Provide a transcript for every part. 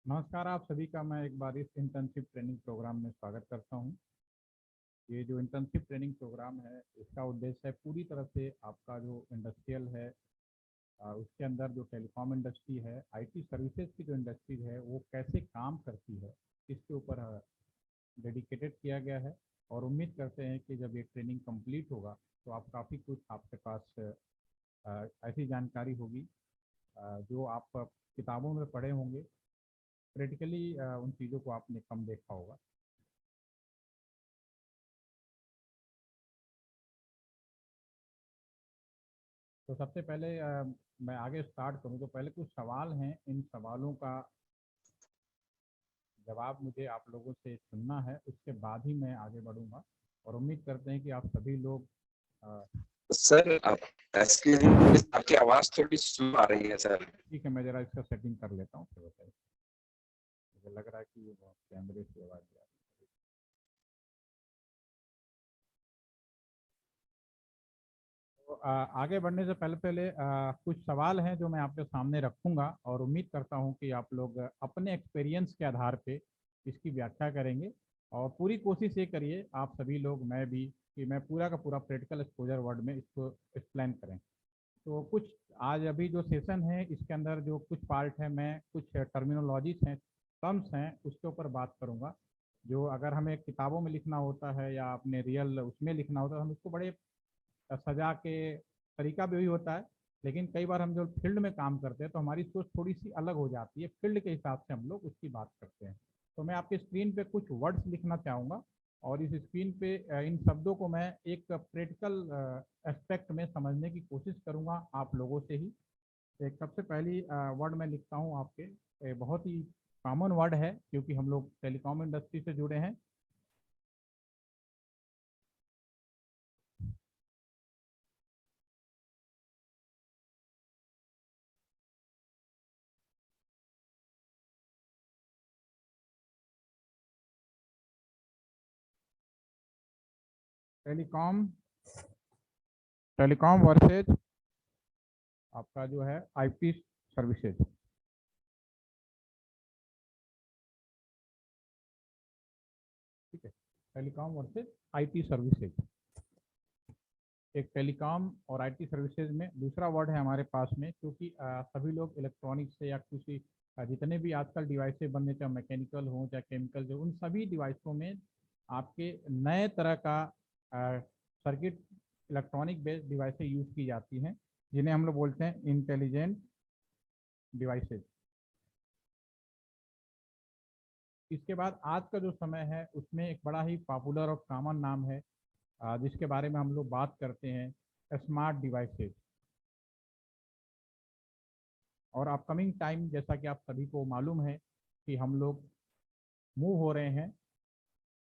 नमस्कार आप सभी का मैं एक बार इस इंटर्नशिप ट्रेनिंग प्रोग्राम में स्वागत करता हूं। ये जो इंटर्नशिप ट्रेनिंग प्रोग्राम है इसका उद्देश्य है पूरी तरह से आपका जो इंडस्ट्रियल है उसके अंदर जो टेलीकॉम इंडस्ट्री है, आईटी सर्विसेज की जो इंडस्ट्री है वो कैसे काम करती है, इसके ऊपर डेडिकेटेड किया गया है। और उम्मीद करते हैं कि जब ये ट्रेनिंग कंप्लीट होगा तो आप काफ़ी कुछ आपके पास ऐसी जानकारी होगी जो आप किताबों में पढ़े होंगे। प्रैक्टिकली उन चीज़ों को आपने कम देखा होगा। तो सबसे पहले मैं आगे स्टार्ट करूं तो पहले कुछ सवाल हैं, इन सवालों का जवाब मुझे आप लोगों से सुनना है, उसके बाद ही मैं आगे बढ़ूंगा। और उम्मीद करते हैं कि आप सभी लोग अ, सर आप प्लीज, आपकी आवाज थोड़ी स्लो आ रही है सर। ठीक है, मैं ज़रा इसका सेटिंग कर लेता हूँ फिर बताइए। मुझे लग रहा है कि ये बहुत कैमरे से आवाज़ आ रही है। तो आगे बढ़ने से पहले पहले कुछ सवाल हैं जो मैं आपके सामने रखूंगा और उम्मीद करता हूं कि आप लोग अपने एक्सपीरियंस के आधार पे इसकी व्याख्या करेंगे। और पूरी कोशिश ये करिए आप सभी लोग, मैं भी, कि मैं पूरा का पूरा प्रैक्टिकल एक्सपोजर वर्ड में इसको एक्सप्लेन करें। तो कुछ आज अभी जो सेशन है इसके अंदर जो कुछ पार्ट है, मैं कुछ टर्मिनोलॉजीज हैं, टर्म्स हैं, उसके ऊपर बात करूंगा। जो अगर हमें किताबों में लिखना होता है या अपने रियल उसमें लिखना होता है, हम उसको बड़े सजा के तरीका भी वही होता है। लेकिन कई बार हम जो फील्ड में काम करते हैं तो हमारी सोच थोड़ी सी अलग हो जाती है, फील्ड के हिसाब से हम लोग उसकी बात करते हैं। तो मैं आपके स्क्रीन पे कुछ वर्ड्स लिखना चाहूँगा और इस स्क्रीन पे इन शब्दों को मैं एक प्रैक्टिकल एस्पेक्ट में समझने की कोशिश करूँगा आप लोगों से ही। एक सबसे पहली वर्ड मैं लिखता हूँ आपके, बहुत ही कॉमन वर्ड है क्योंकि हम लोग टेलीकॉम इंडस्ट्री से जुड़े हैं। टेलीकॉम, टेलीकॉम वर्सेज आपका जो है आईपी सर्विसेज। ठीक है, टेलीकॉम वर्सेज आईटी सर्विसेज। एक टेलीकॉम और आईटी सर्विसेज में दूसरा वर्ड है हमारे पास में, क्योंकि सभी लोग इलेक्ट्रॉनिक्स से या किसी जितने भी आजकल डिवाइसेज बनने, चाहे मैकेनिकल हो चाहे केमिकल हो, उन सभी डिवाइसों में आपके नए तरह का circuit electronic based devices use की जाती हैं, जिन्हें हम लोग बोलते हैं इंटेलिजेंट डिवाइसेज। इसके बाद आज का जो समय है उसमें एक बड़ा ही पॉपुलर और कॉमन नाम है जिसके बारे में हम लोग बात करते हैं, स्मार्ट डिवाइसेज। और अपकमिंग टाइम, जैसा कि आप सभी को मालूम है कि हम लोग मूव हो रहे हैं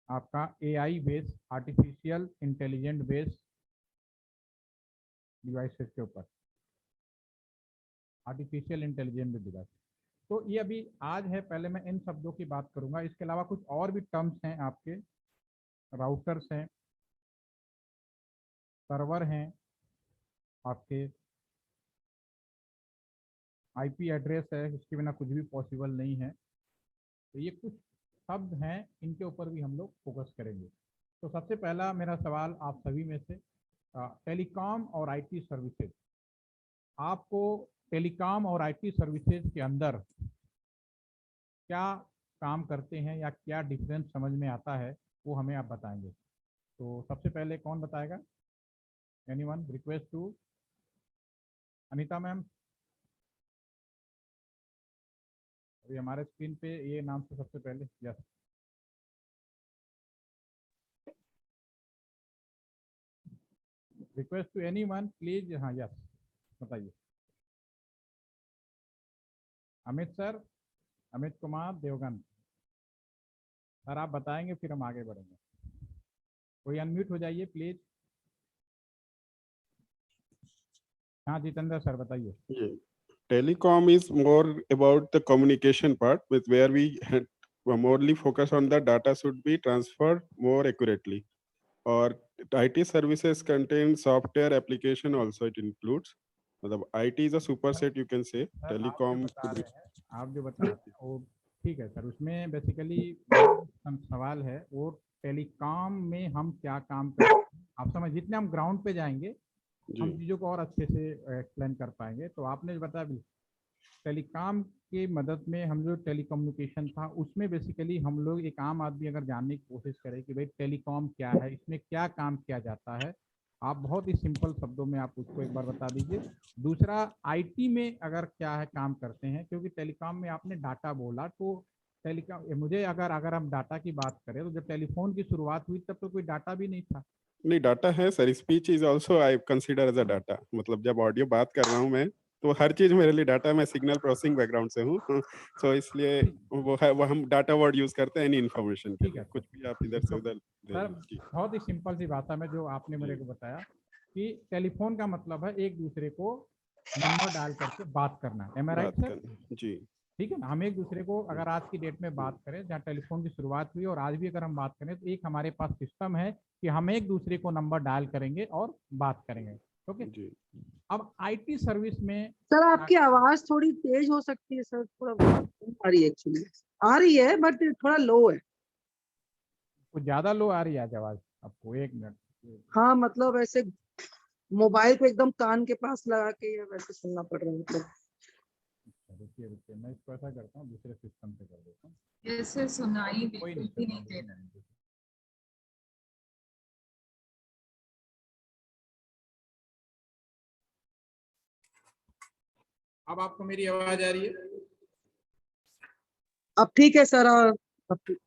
आपका AI based, artificial intelligent based devices के ऊपर, आर्टिफिशियल इंटेलिजेंट डिवाइस। तो ये अभी आज है, पहले मैं इन शब्दों की बात करूंगा। इसके अलावा कुछ और भी टर्म्स हैं आपके, राउटर्स हैं, सर्वर हैं, आपके आईपी एड्रेस है, इसके बिना कुछ भी पॉसिबल नहीं है। तो ये कुछ शब्द हैं, इनके ऊपर भी हम लोग फोकस करेंगे। तो सबसे पहला मेरा सवाल आप सभी में से, टेलीकॉम और आईटी सर्विसेज, आपको टेलीकॉम और आईटी सर्विसेज के अंदर क्या काम करते हैं या क्या डिफरेंस समझ में आता है, वो हमें आप बताएंगे। तो सबसे पहले कौन बताएगा? Anyone? Request to Anita ma'am. अभी हमारे स्क्रीन पे ये नाम से सबसे पहले, yes. Request to anyone please, हाँ यस, बताइए। अमित सर, अमित कुमार देवगन सर, आप बताएंगे फिर हम आगे बढ़ेंगे। कोई अनम्यूट हो जाइए प्लीज। हाँ जितेंद्र सर बताइए। Yeah. Telecom is more about the communication part, with where we had morely focus on the data should be transferred more accurately. Or IT services contain software application also it includes. The IT is a superset, you can say. Sir आप जो Telecom बता could be. रहे हैं, आप जो बता रहे हैं वो ठीक है सर, उसमें बेसिकली सवाल है वो टेलीकॉम में हम क्या काम करते हैं, आप समझ, जितने हम ग्राउंड पे जाएंगे हम जी चीज़ों को और अच्छे से एक्सप्लेन कर पाएंगे। तो आपने जो बताया टेलीकॉम की मदद में हम जो टेलीकम्युनिकेशन था उसमें बेसिकली हम लोग, एक आम आदमी अगर जानने की कोशिश करे कि भाई टेलीकॉम क्या है, इसमें क्या काम किया जाता है, आप बहुत ही सिंपल शब्दों में आप उसको एक बार बता दीजिए। दूसरा, आईटी में अगर क्या है काम करते हैं, क्योंकि टेलीकॉम में आपने डाटा बोला, तो टेलीकॉम मुझे अगर अगर हम डाटा की बात करें तो जब टेलीफोन की शुरुआत हुई तब तो कोई डाटा भी नहीं था। नहीं, डाटा है sir, speech is also I consider as a data. मतलब जब ऑडियो बात कर रहा हूँ मैं, तो हर चीज मेरे लिए डाटा। मैं सिग्नल प्रोसेसिंग बैकग्राउंड से हूँ सो इसलिए ठीक वो है, वो हम डाटा वर्ड यूज करते हैं एनी इन्फॉर्मेशन के ठीक लिए, है कुछ सर। भी आप इधर से तो उधर दे सर लो। जी बहुत ही सिंपल सी बात है, मैं जो आपने मेरे जी को बताया कि टेलीफोन का मतलब है एक दूसरे को नंबर डाल करके बात करना, एम आई राइट बात सर? करना। जी ठीक है ना, हम एक दूसरे को अगर आज की डेट में बात करें, जहाँ टेलीफोन की शुरुआत हुई और आज भी अगर हम बात करें, तो एक हमारे पास सिस्टम है कि हम एक दूसरे को नंबर डायल करेंगे और बात करेंगे। ओके। जी अब आईटी सर्विस में सर आपकी आवाज थोड़ी तेज हो सकती है सर, थोड़ा आ रही है एक्चुअली, आ रही है बट थोड़ा लो है। कुछ ज्यादा लो आ रही है आज आवाज आपको? एक मिनट। हाँ मतलब ऐसे मोबाइल को एकदम कान के पास लगा के या वैसे सुनना पड़ रहा है मतलब। रुकिए रुकिए, मैं इसको ऐसा करता हूँ, दूसरे सिस्टम पे कर देता हूँ। ऐसे सुनाई कोई बिल्कुल नहीं भी नहीं दे सर, रहा। अब आपको मेरी आवाज आ रही है? अब ठीक है सर, अब ठीक।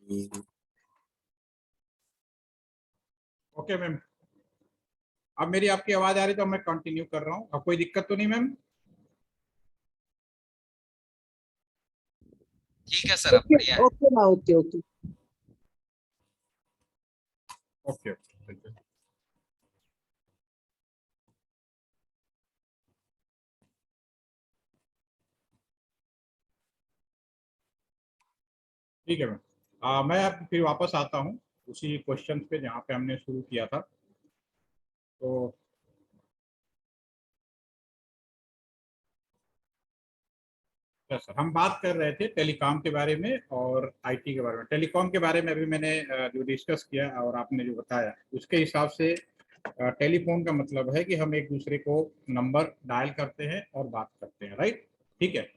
ओके। ओके मैम, अब मेरी आपकी आवाज आ रही तो मैं कंटिन्यू कर रहा हूँ, अब कोई दिक्कत तो नहीं मैम? ठीक है सर, अब ओके बढ़िया है। ओके ना, ओके ओके। Okay okay. ठीक है मैम, मैं अब फिर वापस आता हूँ उसी क्वेश्चन पे जहाँ पे हमने शुरू किया था। तो सर हम बात कर रहे थे टेलीकॉम के बारे में और आईटी के बारे में। टेलीकॉम के बारे में अभी मैंने जो डिस्कस किया और आपने जो बताया उसके हिसाब से टेलीफोन का मतलब है कि हम एक दूसरे को नंबर डायल करते हैं और बात करते हैं, राइट? ठीक है।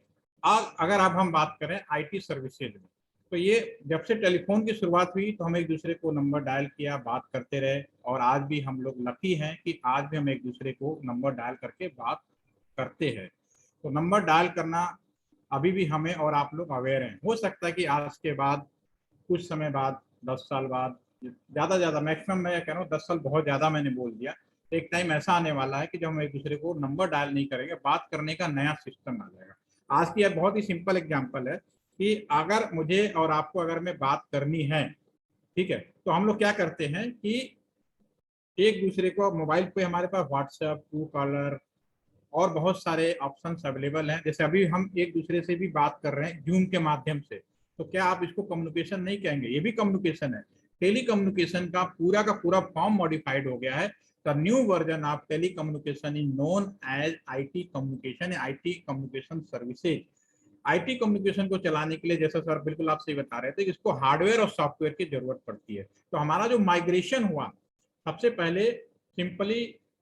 अगर अब हम बात करें आईटी सर्विसेज में, तो ये जब से टेलीफोन की शुरुआत हुई तो हम एक दूसरे को नंबर डायल किया, बात करते रहे, और आज भी हम लोग लकी हैं कि आज भी हम एक दूसरे को नंबर डायल करके बात करते हैं। तो नंबर डायल करना अभी भी हमें और आप लोग अवेयर हैं। हो सकता है कि आज के बाद, कुछ समय बाद, 10 साल बाद, ज़्यादा ज़्यादा मैक्सिमम मैं कह रहा हूँ 10 साल बहुत ज़्यादा मैंने बोल दिया, एक टाइम ऐसा आने वाला है कि जब हम एक दूसरे को नंबर डायल नहीं करेंगे, बात करने का नया सिस्टम आ जाएगा। आज की एक बहुत ही सिंपल एग्जांपल है कि अगर मुझे और आपको अगर मैं बात करनी है, ठीक है, तो हम लोग क्या करते हैं कि एक दूसरे को मोबाइल पे हमारे पास व्हाट्सएप, ट्रू कॉलर और बहुत सारे ऑप्शंस अवेलेबल हैं। जैसे अभी हम एक दूसरे से भी बात कर रहे हैं जूम के माध्यम से, तो क्या आप इसको कम्युनिकेशन नहीं कहेंगे? ये भी कम्युनिकेशन है। टेली कम्युनिकेशन का पूरा फॉर्म मॉडिफाइड हो गया है। The new version of telecommunication is known as IT communication, IT communication services. IT communication को चलाने के लिए, जैसा सर बिल्कुल आप सही बता रहे थे, इसको हार्डवेयर और सॉफ्टवेयर की जरूरत पड़ती है। तो हमारा जो माइग्रेशन हुआ, सबसे पहले सिंपली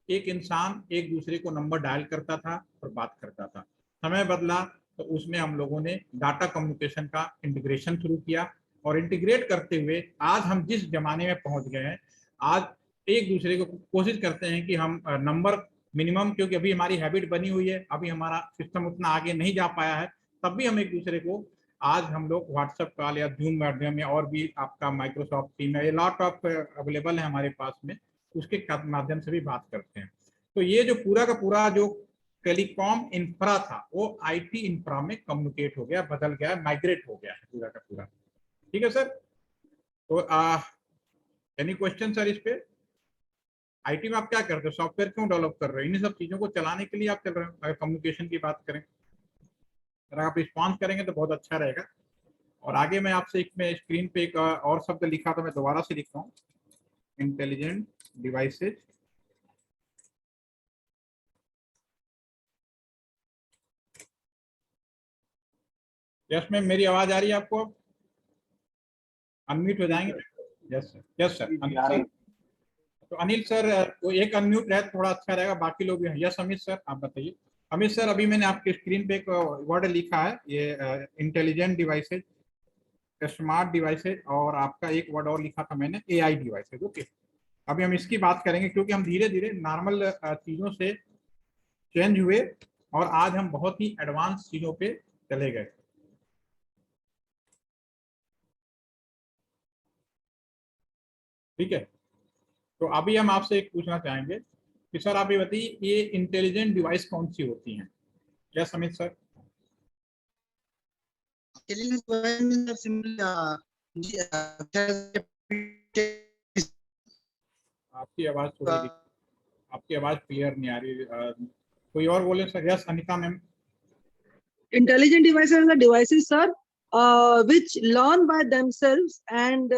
एक इंसान एक दूसरे को नंबर डायल करता था और बात करता था। समय बदला तो उसमें हम लोगों ने डाटा कम्युनिकेशन का इंटीग्रेशन शुरू किया, और इंटीग्रेट करते हुए आज हम जिस जमाने में पहुंच गए हैं, आज एक दूसरे को कोशिश करते हैं कि हम नंबर मिनिमम, क्योंकि अभी हमारी हैबिट बनी हुई है, अभी हमारा सिस्टम उतना आगे नहीं जा पाया है, तब भी हम एक दूसरे को आज हम लोग व्हाट्सएप कॉल या जूम माध्यम या और भी आपका माइक्रोसॉफ्ट टीम है, ये लॉट ऑफ अवेलेबल है हमारे पास में, उसके माध्यम से भी बात करते हैं। तो ये जो पूरा का पूरा जो टेलीकॉम इंफ्रा था वो आईटी इंफ्रा में कम्युनिकेट हो गया, बदल गया, माइग्रेट हो गया है पूरा का पूरा। ठीक है सर। तो एनी क्वेश्चन सर इस पे? आईटी में आप क्या करते हो, सॉफ्टवेयर क्यों डेवलप कर रहे हो? इन सब चीजों को चलाने के लिए आप चल रहे हो। अगर कम्युनिकेशन की बात करें, अगर आप रिस्पॉन्स करेंगे तो बहुत अच्छा रहेगा। और आगे मैं आपसे एक में स्क्रीन पे एक और शब्द लिखा था, मैं दोबारा से लिखता हूँ, इंटेलिजेंट डिवाइसेज। यस मैम, मेरी आवाज आ रही है आपको? अनम्यूट हो जाएंगे? Yes sir, yes sir. तो अनिल सर वो एक अनम्यूट है, थोड़ा अच्छा रहेगा, बाकी लोग भी हैं। यस अमित सर, आप बताइए। अमित सर, अभी मैंने आपके स्क्रीन पे एक वर्ड लिखा है, ये इंटेलिजेंट डिवाइसेज, स्मार्ट डिवाइसेज, और आपका एक वर्ड और लिखा था मैंने, एआई डिवाइसेज। ओके, अभी हम इसकी बात करेंगे, क्योंकि हम धीरे धीरे नॉर्मल चीजों से चेंज हुए और आज हम बहुत ही एडवांस चीजों पे चले गए। ठीक है, तो अभी हम आपसे एक पूछना चाहेंगे कि सर आप ये बताइए, ये इंटेलिजेंट डिवाइस कौन सी होती हैं? क्या समित सर? आपकी आवाज थोड़ी, आपकी आवाज क्लियर नहीं आ रही। कोई और बोले sir? Yes Anita ma'am. Intelligent devices are the devices, sir, which learn by themselves, and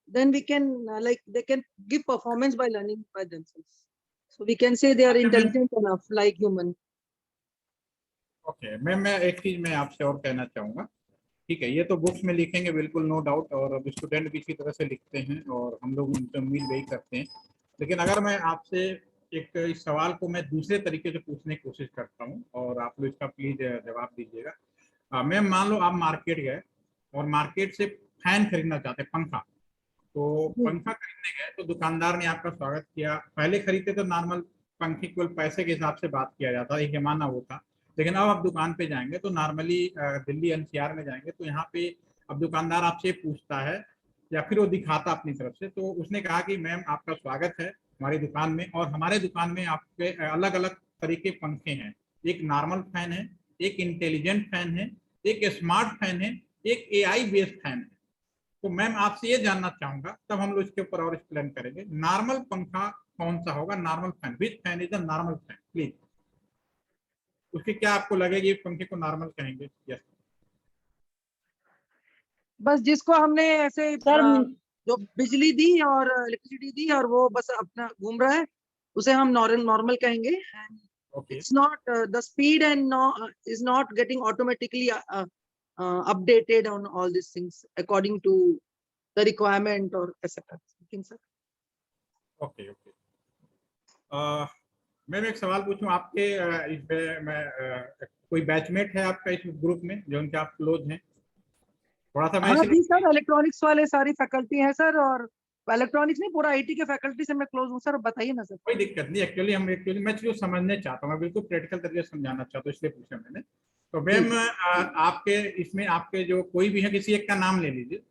then we can like they can give performance by learning by themselves. So we can say they are intelligent enough, like human. Okay ma'am, मैं एक चीज मैं आपसे और कहना चाहूंगा। ठीक है, ये तो बुक्स में लिखेंगे बिल्कुल, नो डाउट, और अब स्टूडेंट भी इसी तरह से लिखते हैं और हम लोग उनसे उम्मीद वही करते हैं। लेकिन अगर मैं आपसे एक इस सवाल को मैं दूसरे तरीके से पूछने की कोशिश करता हूँ, और आप लोग इसका प्लीज जवाब दीजिएगा। मैम मान लो आप मार्केट गए और मार्केट से फैन खरीदना चाहते हैं, पंखा। तो पंखा खरीदने गए तो दुकानदार ने आपका स्वागत किया। पहले खरीदते तो नॉर्मल पंखे केवल पैसे के हिसाब से बात किया जाता, एक जमाना वो था। लेकिन अब आप दुकान पे जाएंगे तो नॉर्मली दिल्ली एनसीआर में जाएंगे तो यहाँ पे अब दुकानदार आपसे पूछता है या फिर वो दिखाता अपनी तरफ से। तो उसने कहा कि मैम आपका स्वागत है हमारी दुकान में, और हमारे दुकान में आपके अलग अलग तरीके पंखे हैं। एक नॉर्मल फैन है, एक इंटेलिजेंट फैन है, एक स्मार्ट फैन है, एक एआई बेस्ड फैन है। तो मैम आपसे ये जानना चाहूंगा, तब हम लोग इसके ऊपर और एक्सप्लेन करेंगे, नॉर्मल पंखा कौन सा होगा? Normal fan, which fan is the normal fan please? उसकी क्या आपको लगेगी, ये पंखे को नॉर्मल कहेंगे? यस। बस जिसको हमने ऐसे जो बिजली दी और इलेक्ट्रिसिटी दी और वो बस अपना घूम रहा है, उसे हम नॉर्मल कहेंगे। Okay, It's not the speed and is not getting automatically updated on all these things according to the requirement or etc. Sir. Okay, okay. Ma'am एक सवाल पूछूं आपके, इस पे मैं कोई बैचमेट है आपका इस ग्रुप में जो उनके आप क्लोज हैं? थोड़ा सा मैं हाँ जी सर, इलेक्ट्रॉनिक्स वाले सारी फैकल्टी है सर, और इलेक्ट्रॉनिक्स नहीं, पूरा आईटी के फैकल्टी से मैं क्लोज हूँ सर। बताइए ना सर। कोई दिक्कत नहीं, एक्चुअली मैं जो समझने चाहता हूँ, मैं बिल्कुल प्रैक्टिकल तरीके से समझाना चाहता हूँ, इसलिए पूछा मैंने। तो मैम आपके इसमें आपके जो कोई भी है, किसी एक का नाम ले लीजिए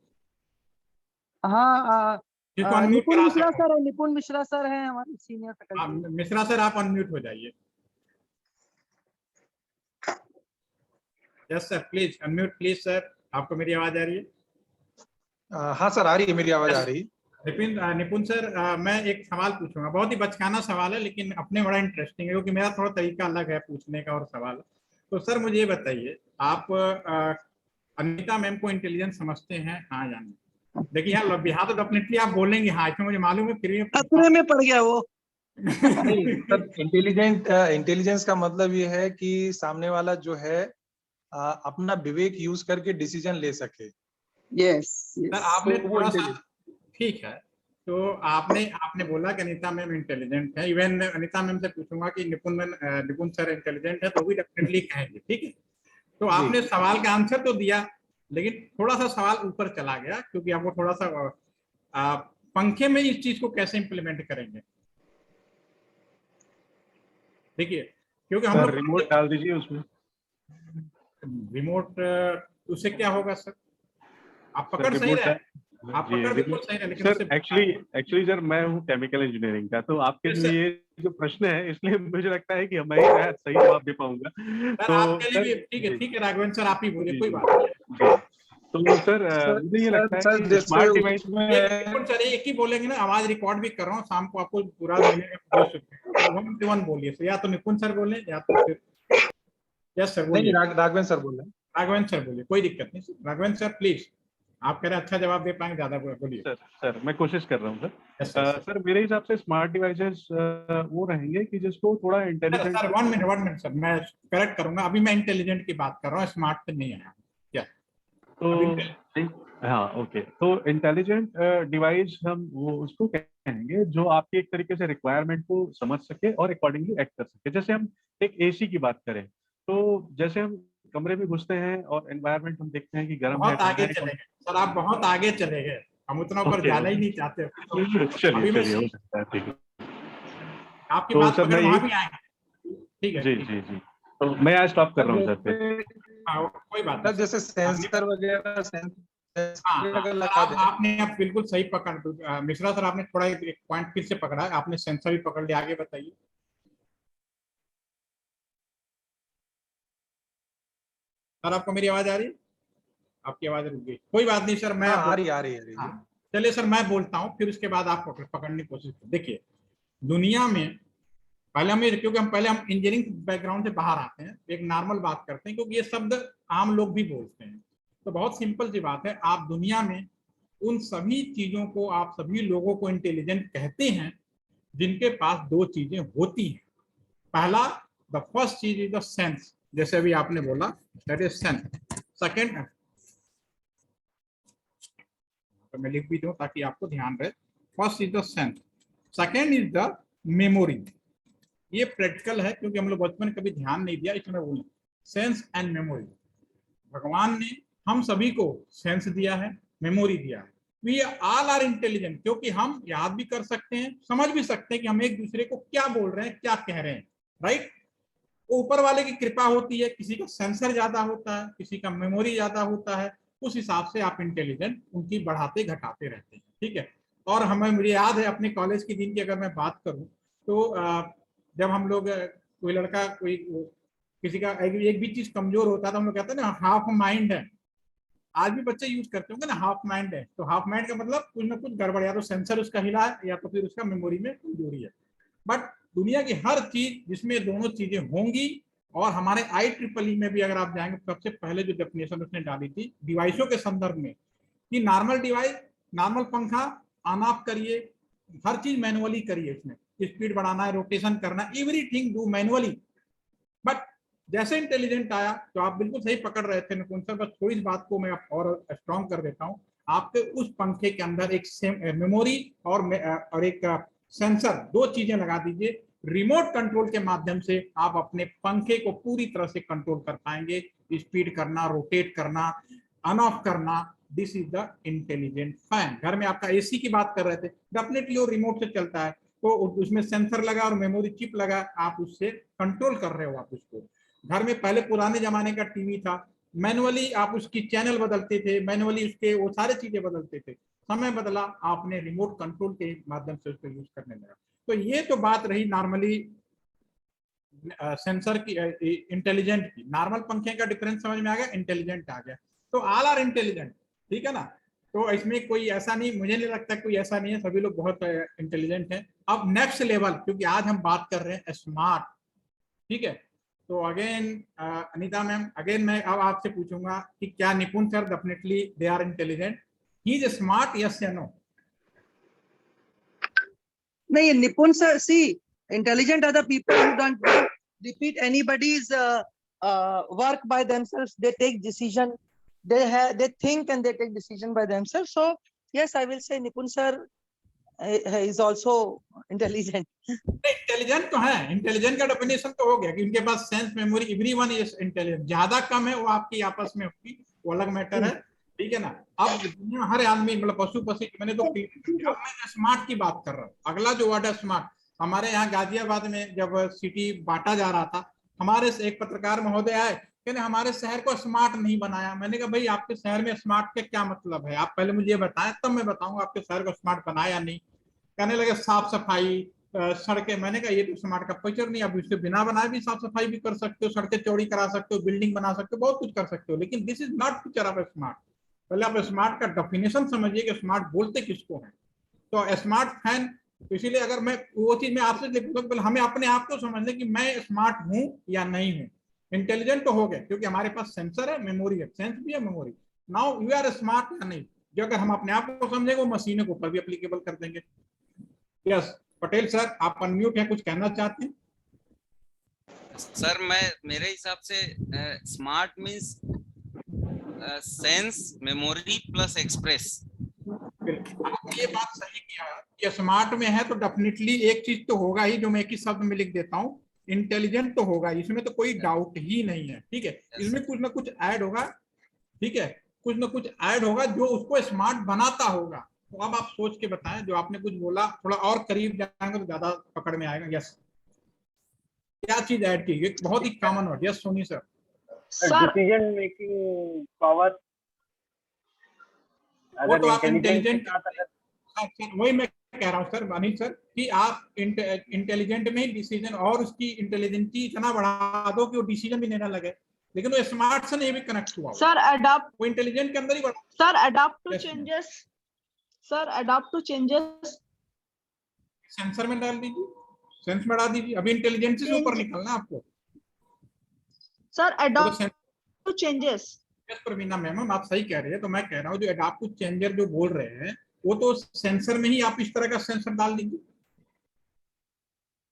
हाँ, जिसको अनम्यूट निपुण करा मिश्रा सकूं। सर है, निपुण मिश्रा सर है हमारे सीनियर फैकल्टी। मिश्रा सर आप अनम्यूट हो जाइए। Yes sir, please unmute please sir. आपको मेरी आवाज आ रही है? हाँ सर, आ रही है, मेरी आवाज आ रही है। निपुण सर, मैं एक सवाल पूछूंगा, बहुत ही बचकाना सवाल है लेकिन अपने बड़ा इंटरेस्टिंग है, क्योंकि मेरा थोड़ा तरीका अलग है पूछने का और सवाल। तो सर मुझे ये बताइए, आप अनीता मैम को इंटेलिजेंट समझते हैं, हाँ या नहीं? देखिए यहाँ तो डेफिनेटली आप बोलेंगे हाँ, इसमें मुझे मालूम है, फिर भी खतरे में पड़ गया वो। नहीं सर, इंटेलिजेंस का मतलब ये है कि सामने वाला जो है अपना विवेक यूज करके डिसीजन ले सके। Yes, sir yes. आपने तो वो थोड़ा सा intelligent- ठीक है, तो आपने बोला कि अनीता मैम इंटेलिजेंट है। इवन अनीता मैम से पूछूंगा कि निपुण सर इंटेलिजेंट है तो भी डेफिनेटली कहेंगे, ठीक है। तो जी। आपने सवाल का आंसर तो दिया, लेकिन थोड़ा सा सवाल ऊपर चला गया, क्योंकि आपको थोड़ा सा पंखे में इस चीज को कैसे इंप्लीमेंट करेंगे। देखिए, क्योंकि हम लोग रिमोट डाल दीजिए उसमें। रिमोट उससे क्या होगा सर? आप पकड़ सही रिमोट रहे, आप पकड़ बिल्कुल सही रहे, लेकिन सर एक्चुअली सर मैं हूँ केमिकल इंजीनियरिंग का, तो आपके Yes, लिए जो प्रश्न है, इसलिए मुझे लगता है कि मैं ही शायद सही जवाब दे पाऊंगा। सर आपके लिए भी ठीक है राघवेंद्र सर, आप ही बोलिए, कोई बात नहीं है। तो सर मुझे ये लगता है कि स्मार्ट डिवाइस में सर एक ही बोलेंगे ना, आवाज रिकॉर्ड भी कर रहा हूँ, शाम को आपको पूरा मिलेगा 200 रुपये। 1 बोलिए सर, या तो निपुण सर बोले या तो फिर यस सर नहीं, बोलिए। राघवेंद्र सर बोल रहे हैं। राघवेंद्र सर बोलिए, कोई दिक्कत नहीं सर। राघवेंद्र सर प्लीज, आप कह रहे हैं अच्छा जवाब दे पाएंगे, ज्यादा बोलिए। सर मैं कोशिश कर रहा हूँ सर। Yes, sir. सर मेरे हिसाब से स्मार्ट डिवाइसेस वो रहेंगे कि जिसको थोड़ा इंटेलिजेंट। सर 1 मिनट सर, मैं करेक्ट करूंगा। अभी मैं इंटेलिजेंट की बात कर रहा हूँ, स्मार्ट पे नहीं आया क्या? तो हाँ ओके, तो इंटेलिजेंट डिवाइस हम वो उसको कहेंगे जो आपकी एक तरीके से रिक्वायरमेंट को समझ सके और अकॉर्डिंगली एक्ट कर सके। जैसे हम एक एसी की बात करें, तो जैसे हम कमरे में घुसते हैं और एनवायरनमेंट हम देखते हैं कि गर्म है, बहुत आगे चले गए सर, आप बहुत आगे चले गए, हम उतना ऊपर जाना ही नहीं चाहते। चलिए हो सकता है, ठीक है। आपकी तो बात सर पकड़ मैं वहां भी आएंगे, ठीक है। जी तो मैं आज स्टॉप कर रहा हूँ सर फिर। कोई बात सर नहीं। जैसे सेंसर वगैरह अगर लगा आप दे। आपने आप बिल्कुल सही पकड़, मिश्रा सर आपने थोड़ा एक पॉइंट फिर से पकड़ा है, आपने सेंसर भी पकड़ लिया। आगे बताइए। सर आपको मेरी आवाज आ रही है? आपकी आवाज रुक गई, कोई बात नहीं सर, मैं आ रही है। हाँ चलिए सर, मैं बोलता हूँ, फिर उसके बाद आप पकड़ने की कोशिश करें। देखिए दुनिया में पहले क्योंकि हम इंजीनियरिंग बैकग्राउंड से बाहर आते हैं, एक नॉर्मल बात करते हैं, क्योंकि ये शब्द आम लोग भी बोलते हैं। तो बहुत सिंपल सी बात है, आप दुनिया में उन सभी चीजों को, आप सभी लोगों को इंटेलिजेंट कहते हैं जिनके पास 2 चीजें होती हैं। पहला, द फर्स्ट चीज इज द सेंस, जैसे अभी आपने बोला, दैट इज सेंस। सेकेंड, तो मैं लिख भी दूं ताकि आपको ध्यान रहे। First is the sense, second is the memory. ये प्रैक्टिकल है, क्योंकि हम लोग बचपन में कभी ध्यान नहीं दिया, इसमें बोले सेंस एंड मेमोरी। भगवान ने हम सभी को सेंस दिया है, मेमोरी दिया है। वी ऑल आर इंटेलिजेंट, क्योंकि हम याद भी कर सकते हैं, समझ भी सकते हैं कि हम एक दूसरे को क्या बोल रहे हैं, क्या कह रहे हैं, राइट। ऊपर वाले की कृपा होती है, किसी का सेंसर ज्यादा होता है, किसी का मेमोरी ज्यादा होता है, उस हिसाब से आप इंटेलिजेंट उनकी बढ़ाते घटाते रहते हैं, ठीक है। और हमें, मुझे याद है अपने कॉलेज के दिन की अगर मैं बात करूं, तो जब हम लोग, कोई लड़का, कोई किसी का एक भी चीज कमजोर होता था, हम लोग कहते हैं ना हाफ माइंड है। आज भी बच्चे यूज करते होंगे ना हाफ माइंड है, तो हाफ माइंड का मतलब कुछ ना कुछ गड़बड़, या तो सेंसर उसका हिला है या तो फिर उसका मेमोरी में कमजोरी है। बट दुनिया की हर चीज जिसमें दोनों चीजें होंगी, और हमारे IEEE में भी अगर आप जाएंगे, सबसे पहले जो डेफिनेशन उसने डाली थी डिवाइसों के संदर्भ में, कि नॉर्मल डिवाइस, नॉर्मल पंखा ऑन ऑफ करिए, हर चीज मैनुअली करिए, इसमें स्पीड बढ़ाना है, रोटेशन करना, एवरीथिंग डू मैनुअली। बट जैसे इंटेलिजेंट आया, तो आप बिल्कुल सही पकड़ रहे थे निपुण सर, बस थोड़ी इस बात को मैं और स्ट्रॉन्ग कर देता हूँ। आपके उस पंखे के अंदर एक मेमोरी और एक सेंसर, 2 चीजें लगा दीजिए। रिमोट कंट्रोल के माध्यम से आप अपने पंखे को पूरी तरह से कंट्रोल कर पाएंगे, स्पीड करना, रोटेट करना, ऑन ऑफ करना। This is the intelligent fan. घर में आपका AC की बात कर रहे थे, डेफिनेटली वो रिमोट से चलता है, तो उसमें सेंसर लगा और मेमोरी चिप लगा, आप उससे कंट्रोल कर रहे हो आप उसको। घर में पहले पुराने जमाने का टीवी था, मैनुअली आप उसकी चैनल बदलते थे, मैनुअली उसके वो सारे चीजें बदलते थे। समय बदला, आपने रिमोट कंट्रोल के माध्यम से उसको यूज करने लगा। तो ये तो बात रही नॉर्मली सेंसर की, इंटेलिजेंट की। नॉर्मल पंखे का डिफरेंस समझ में आ गया, इंटेलिजेंट आ गया। तो ऑल आर इंटेलिजेंट, ठीक है ना। तो इसमें कोई ऐसा नहीं, मुझे नहीं लगता कोई ऐसा नहीं है, सभी लोग बहुत इंटेलिजेंट हैं। अब नेक्स्ट लेवल, क्योंकि आज हम बात कर रहे हैं स्मार्ट, ठीक है। तो अगेन अनीता मैम, अगेन मैं अब आपसे पूछूंगा कि क्या Nipun sir definitely they are intelligent, he is smart, yes या नो? नहीं, Nipun sir, see, intelligent are the people who don't repeat anybody's work by themselves. They take decision. They think and they take decision by themselves. So yes, I will say Nipun sir is also intelligent. Intelligent तो है, intelligent का definition तो हो गया कि उनके पास sense memory, everyone is intelligent. ज्यादा कम है वो आपकी आपस में होगी, वो अलग मैटर है, ठीक है ना। अब दुनिया हर आदमी मतलब पशु पशु, मैंने तो अब मैं स्मार्ट की बात कर रहा हूँ। अगला जो वर्ड है स्मार्ट, हमारे यहाँ गाजियाबाद में जब सिटी बांटा जा रहा था, हमारे से एक पत्रकार महोदय आए, कहने हमारे शहर को स्मार्ट नहीं बनाया। मैंने कहा भाई आपके शहर में स्मार्ट का क्या मतलब है, आप पहले मुझे बताएं तब मैं बताऊंगा आपके शहर को स्मार्ट बनाया नहीं। कहने लगे साफ सफाई, सड़कें। मैंने कहा ये तो स्मार्ट का फीचर नहीं, आप इससे बिना बनाए भी साफ सफाई भी कर सकते हो, सड़कें चौड़ी करा सकते हो, बिल्डिंग बना सकते हो, बहुत कुछ कर सकते हो, लेकिन this is not feature of smart. पहले आप स्मार्ट का डेफिनेशन समझिए कि स्मार्ट बोलते किसको है। तो स्मार्ट फैन, तो इसीलिए अगर मैं वो चीज मैं आपसे लिखूंगा, पहले हमें अपने आप को समझने कि मैं स्मार्ट हूं या नहीं हूं। इंटेलिजेंट तो हो गए क्योंकि हमारे पास सेंसर है, मेमोरी है, सेंस भी है, memory. Now you are smart या नहीं, जो अगर हम अपने आप को समझेंगे वो मशीनों के ऊपर भी एप्लीकेबल कर देंगे। यस पटेल सर, आप अनम्यूट हैं, कुछ कहना चाहते हैं? सर मैं मेरे हिसाब से smart means sense, memory plus express. ये बात सही किया कि स्मार्ट में है तो डेफिनेटली एक चीज तो होगा ही, जो मैं एक ही शब्द में लिख देता हूँ, इंटेलिजेंट तो होगा, इसमें तो कोई डाउट ही नहीं है, ठीक है। इसमें कुछ ना कुछ ऐड होगा, ठीक है, कुछ ना कुछ ऐड होगा जो उसको स्मार्ट बनाता होगा। तो अब आप सोच के बताएं, जो आपने कुछ बोला थोड़ा और करीब जाएंगे तो ज्यादा पकड़ में आएगा। यस, क्या चीज ऐड की? एक बहुत ही common word. Yes Soni sir. Decision making power. वो तो आप इंटेलिजेंट, वही मैं कह रहा हूँ सर, अनिल सर, कि आप इंटेलिजेंट में ही डिसीजन और उसकी इंटेलिजेंसी इतना बढ़ा दो कि वो डिसीजन भी लेने लगे, लेकिन वो स्मार्ट से नहीं भी कनेक्ट हुआ। सर अडॉप्ट, वो इंटेलिजेंट के अंदर ही बढ़ा। Sir adopt to changes, sir adopt to changes sensor में डाल दीजिए, सेंस बढ़ा दीजिए, अभी इंटेलिजेंसी से ऊपर निकलना आपको। Sir adopt to changes. Praveena ma'am आप सही कह रहे हैं, तो मैं कह रहा हूँ जो एडाप्टिव चेंजर जो बोल रहे हैं वो तो सेंसर में ही आप इस तरह का सेंसर डाल दीजिए,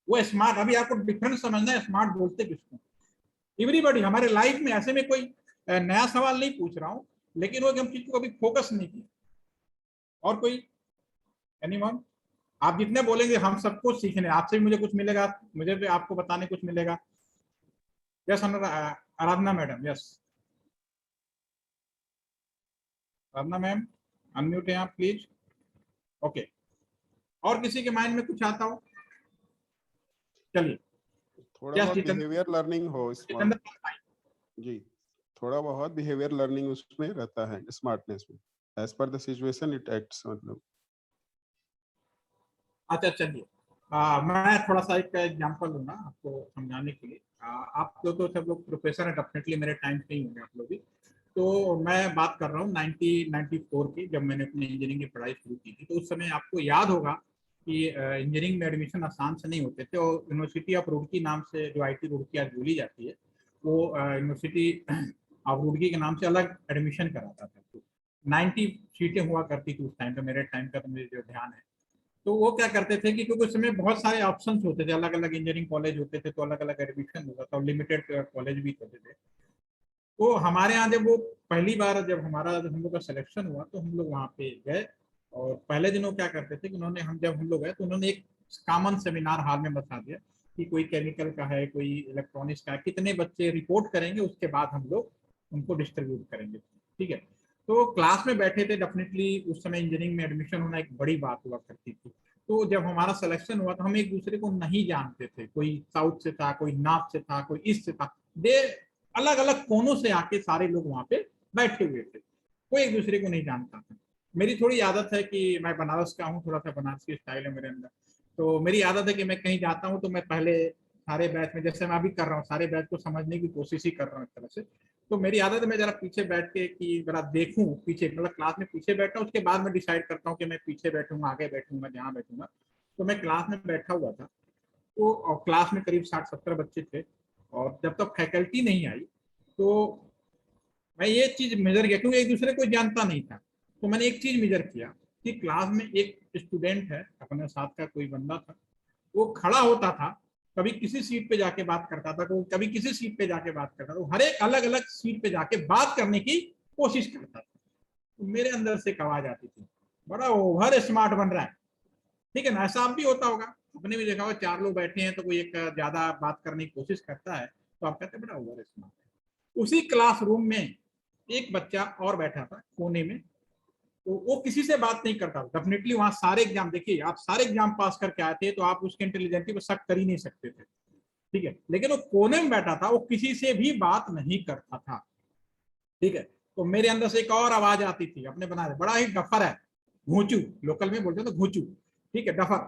वो स्मार्ट। अभी आपको डिफरेंस समझना है, स्मार्ट बोलते किसको। एवरीबॉडी हमारे लाइफ में, ऐसे में कोई नया सवाल नहीं पूछ रहा हूँ, लेकिन वो हम चीज को कभी फोकस नहीं किया। और कोई एनीवन? आप जितने बोलेंगे हम सबको सीखने, आपसे भी मुझे कुछ मिलेगा, मुझे भी आपको बताने कुछ मिलेगा। यस आराधना मैडम। यस आराधना मैम, अनम्यूट है आप प्लीज। ओके, और किसी के माइंड में कुछ आता हो? चलिए, थोड़ा बहुत बिहेवियर लर्निंग हो इसमें जी, थोड़ा बहुत बिहेवियर लर्निंग उसमें रहता है स्मार्टनेस में, as per the situation it acts. मतलब अच्छा चलिए, मैं थोड़ा सा एक एग्जांपल दूंगा आपको समझाने के लिए। आप लोग तो सब लोग प्रोफेसर हैं, डेफिनेटली मेरे टाइम पे ही होंगे आप लोग भी। तो मैं बात कर रहा हूँ 1994 की, जब मैंने अपनी इंजीनियरिंग की पढ़ाई शुरू की थी। तो उस समय आपको याद होगा कि इंजीनियरिंग में एडमिशन आसान से नहीं होते थे, और यूनिवर्सिटी ऑफ रुड़की नाम से जो IT रुड़की आज बोली जाती है, वो यूनिवर्सिटी ऑफ रुड़की के नाम से अलग एडमिशन कराता था। तो 90 सीटें हुआ करती थी उस टाइम पे, मेरे टाइम का तो मुझे जो ध्यान है। तो वो क्या करते थे कि क्योंकि उस समय बहुत सारे ऑप्शंस होते थे, अलग अलग इंजीनियरिंग कॉलेज होते थे, तो अलग अलग एडमिशन होता था, और लिमिटेड कॉलेज भी होते थे। तो हमारे यहाँ जब वो पहली बार जब हम लोग का सिलेक्शन हुआ, तो हम लोग वहाँ पे गए, और पहले दिनों क्या करते थे कि उन्होंने, जब हम लोग गए तो उन्होंने एक कॉमन सेमिनार हॉल में बता दिया कि कोई केमिकल का है, कोई इलेक्ट्रॉनिक्स का है, कितने बच्चे रिपोर्ट करेंगे, उसके बाद हम लोग उनको डिस्ट्रीब्यूट करेंगे, ठीक है। तो क्लास में बैठे थे, डेफिनेटली उस समय इंजीनियरिंग में एडमिशन होना एक बड़ी बात हुआ करती थी। तो जब हमारा सिलेक्शन हुआ तो हम एक दूसरे को नहीं जानते थे, कोई साउथ से था, कोई नॉर्थ से था, कोई ईस्ट से था, अलग अलग कोनों से आके सारे लोग वहां पे बैठे हुए थे, कोई एक दूसरे को नहीं जानता था। मेरी थोड़ी आदत है कि मैं बनारस का हूँ, थोड़ा सा बनारसी स्टाइल है मेरे अंदर, तो मेरी आदत है कि मैं कहीं जाता हूँ तो मैं पहले सारे बैच में, जैसे मैं अभी कर रहा हूँ, सारे बैच को समझने की कोशिश ही कर रहा हूँ एक तरह से। तो मेरी आदत है मैं जरा पीछे बैठ के कि जरा देखूं पीछे, मतलब क्लास में पीछे बैठा, उसके बाद मैं डिसाइड करता हूँ कि मैं पीछे बैठूंगा, आगे बैठूंगा, जहाँ बैठूंगा। तो मैं क्लास में बैठा हुआ था, तो क्लास में करीब 60-70 बच्चे थे, और जब तक फैकल्टी नहीं आई तो मैं ये चीज मेजर किया, क्योंकि एक दूसरे को जानता नहीं था। तो मैंने एक चीज मेजर किया कि क्लास में एक स्टूडेंट है, अपने साथ का कोई बंदा था, वो खड़ा होता था कभी किसी सीट पे जाके बात करता था, कभी किसी सीट पे जाके बात करता था, हर एक अलग अलग सीट पे जाके बात करने की कोशिश करता था। तो मेरे अंदर से एक आवाज आती थी, बड़ा ओवर स्मार्ट बन रहा है। ठीक है ना, ऐसा आप भी होता होगा, आपने भी देखा होगा, 4 लोग बैठे हैं तो कोई एक ज्यादा बात करने की कोशिश करता है तो आप कहते हैं बड़ा ओवर स्मार्ट है। उसी क्लासरूम में एक बच्चा और बैठा था कोने में, तो वो किसी से बात नहीं करता। डेफिनेटली वहां सारे एग्जाम, देखिए आप सारे एग्जाम पास करके आए थे तो आप उसके इंटेलिजेंसी पर शक कर ही नहीं सकते थे, ठीक है, लेकिन वो कोने में बैठा था, वो किसी से भी बात नहीं करता था। ठीक है, तो मेरे अंदर से एक और आवाज आती थी, अपने बना दे, बड़ा ही डफर है, घूचू, लोकल में बोलते हैं तो घूचू, ठीक है, डफर।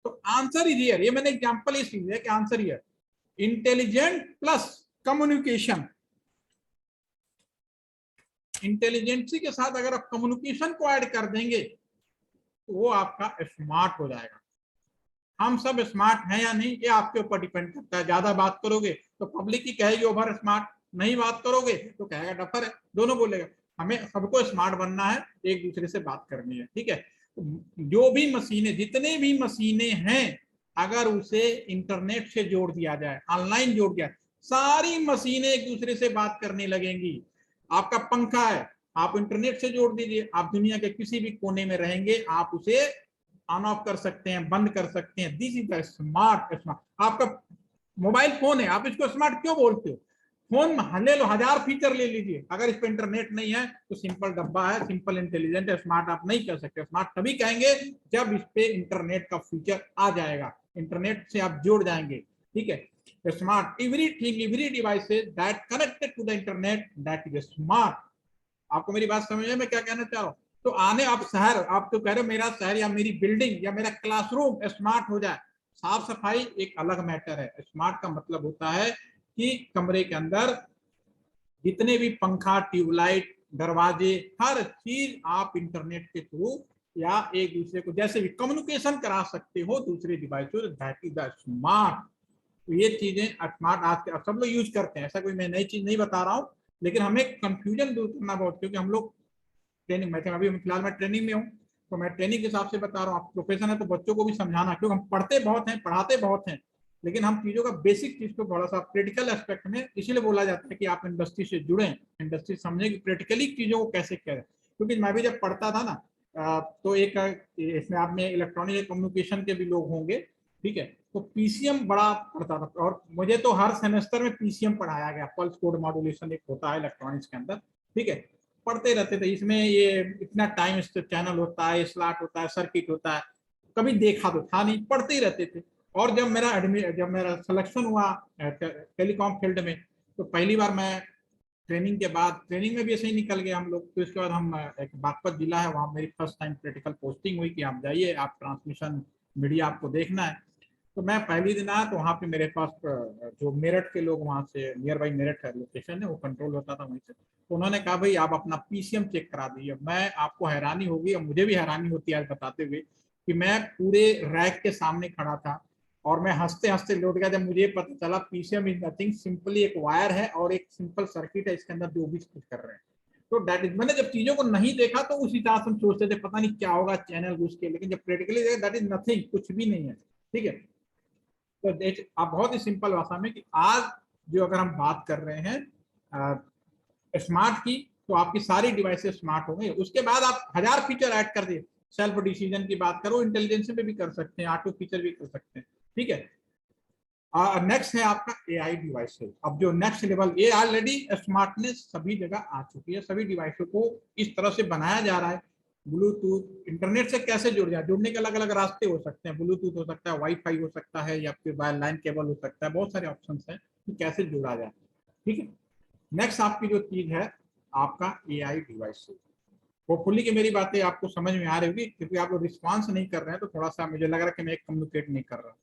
तो आंसर इज हियर, ये मैंने एग्जांपल इसलिए दिया कि answer here, intelligent plus communication. Intelligence के साथ अगर आप कम्युनिकेशन को ऐड कर देंगे तो वो आपका स्मार्ट हो जाएगा। हम सब स्मार्ट हैं या नहीं ये आपके ऊपर डिपेंड करता है। ज्यादा बात करोगे तो पब्लिक ही कहेगी ओवर स्मार्ट, नहीं बात करोगे तो कहेगा डफर है, दोनों बोलेगा। हमें सबको स्मार्ट बनना है, एक दूसरे से बात करनी है, ठीक है। जो भी मशीनें, जितने भी मशीनें हैं, अगर उसे इंटरनेट से जोड़ दिया जाए, ऑनलाइन जोड़ दिया, सारी मशीनें एक दूसरे से बात करने लगेंगी। आपका पंखा है, आप इंटरनेट से जोड़ दीजिए, आप दुनिया के किसी भी कोने में रहेंगे, आप उसे ऑन ऑफ कर सकते हैं, बंद कर सकते हैं। This is the smart. आपका मोबाइल फोन है, आप इसको स्मार्ट क्यों बोलते हो? फोन ले लो, 1000 फीचर ले लीजिए, अगर इस पे इंटरनेट नहीं है तो सिंपल डब्बा है, सिंपल इंटेलिजेंट है, स्मार्ट आप नहीं कह सकते। स्मार्ट तभी कहेंगे जब इस पे इंटरनेट का फीचर आ जाएगा, इंटरनेट से आप जुड़ जाएंगे, ठीक है। Smart, everything, every devices that connected to the internet, that is smart. आपको मेरी बात समझ में मैं क्या कहना चाह रहा हूँ? तो आने आप शहर, आप तो कह रहे हो मेरा शहर या मेरी बिल्डिंग या मेरा क्लासरूम स्मार्ट हो जाए। साफ सफाई एक अलग मैटर है। स्मार्ट का मतलब होता है कि कमरे के अंदर जितने भी पंखा, ट्यूबलाइट, दरवाजे, हर चीज आप इंटरनेट के थ्रू या एक दूसरे को जैसे भी कम्युनिकेशन करा सकते हो दूसरे डिवाइस से, दैट इज द स्मार्ट। तो ये चीजें स्मार्ट आज के सब लोग यूज करते हैं, ऐसा कोई मैं नई चीज नहीं बता रहा हूँ, लेकिन हमें कंफ्यूजन दूर करना बहुत, क्योंकि हम लोग ट्रेनिंग में, अभी फिलहाल मैं ट्रेनिंग में हूँ तो मैं ट्रेनिंग के हिसाब से बता रहा हूँ। आप प्रोफेशन है तो बच्चों को भी समझाना, क्योंकि हम पढ़ते बहुत हैं, पढ़ाते बहुत हैं, लेकिन हम चीजों का बेसिक चीज को थोड़ा सा क्रिटिकल एस्पेक्ट में इसीलिए बोला जाता है कि आप इंडस्ट्री से जुड़े, इंडस्ट्री समझे कि प्रैक्टिकली चीजों को कैसे करें। क्योंकि मैं भी जब पढ़ता था ना तो एक इसमें आप में इलेक्ट्रॉनिक कम्युनिकेशन के भी लोग होंगे, ठीक है, तो पीसीएम बड़ा पढ़ता था, और मुझे तो हर सेमेस्टर में पीसीएम पढ़ाया गया, पल्स कोड मॉड्यूलेशन एक होता है इलेक्ट्रॉनिक्स के अंदर, ठीक है, पढ़ते रहते थे। इसमें ये इतना टाइम चैनल होता है, स्लॉट होता है, सर्किट होता है, कभी देखा तो था नहीं, पढ़ते ही रहते थे। और जब मेरा सिलेक्शन हुआ टेलीकॉम फील्ड में, तो पहली बार मैं ट्रेनिंग के बाद, ट्रेनिंग में भी ऐसे ही निकल गए हम लोग। तो इसके बाद हम एक बागपत जिला है, वहाँ मेरी फर्स्ट टाइम प्रैक्टिकल पोस्टिंग हुई कि आप जाइए, आप ट्रांसमिशन मीडिया आपको देखना है। तो मैं पहली दिन आया तो वहाँ पे मेरे पास जो मेरठ के लोग, वहाँ से नियर बाई मेरठ है लोकेशन है, वो कंट्रोल होता था वहीं से, तो उन्होंने कहा भाई आप अपना पीसीएम चेक करा दीजिए। मैं, आपको हैरानी होगी और मुझे भी हैरानी होती है आज बताते हुए कि मैं पूरे रैक के सामने खड़ा था और मैं हंसते हंसते लौट गया जब मुझे पता चला पीसीएम इज नथिंग, सिंपली एक वायर है और एक सिंपल सर्किट है, इसके अंदर जो भी कुछ कर रहे हैं। तो दैट इज, मैंने जब चीजों को नहीं देखा तो उस हिसाब से हम सोचते थे पता नहीं क्या होगा चैनल घुस के, लेकिन जब प्रैक्टिकली देखा दैट इज नथिंग, कुछ भी नहीं है, ठीक है। तो आप बहुत ही सिंपल भाषा में कि आज जो अगर हम बात कर रहे हैं स्मार्ट की, तो आपकी सारी डिवाइसेस स्मार्ट हो गई। उसके बाद आप 1000 फीचर ऐड कर दिए, सेल्फ डिसीजन की बात करो, इंटेलिजेंस पे भी कर सकते हैं, ऑटो फीचर भी कर सकते हैं, ठीक है। नेक्स्ट है आपका एआई डिवाइसेस। अब जो नेक्स्ट लेवल, ये ऑलरेडी स्मार्टनेस सभी जगह आ चुकी है, सभी डिवाइसों को इस तरह से बनाया जा रहा है। ब्लूटूथ, इंटरनेट से कैसे जुड़ जाए, जुड़ने के अलग अलग रास्ते हो सकते हैं, ब्लूटूथ हो सकता है, वाईफाई हो सकता है, या फिर वायर लाइन केबल हो सकता है, बहुत सारे ऑप्शन हैं कि कैसे जोड़ा जाए, ठीक है। नेक्स्ट आपकी जो चीज है आपका एआई डिवाइस। होपफुली कि मेरी बातें आपको समझ में आ रही होगी, क्योंकि आप लोग रिस्पॉन्स नहीं कर रहे हैं तो थोड़ा सा मुझे लग रहा है कि मैं कम्युनिकेट नहीं कर रहा,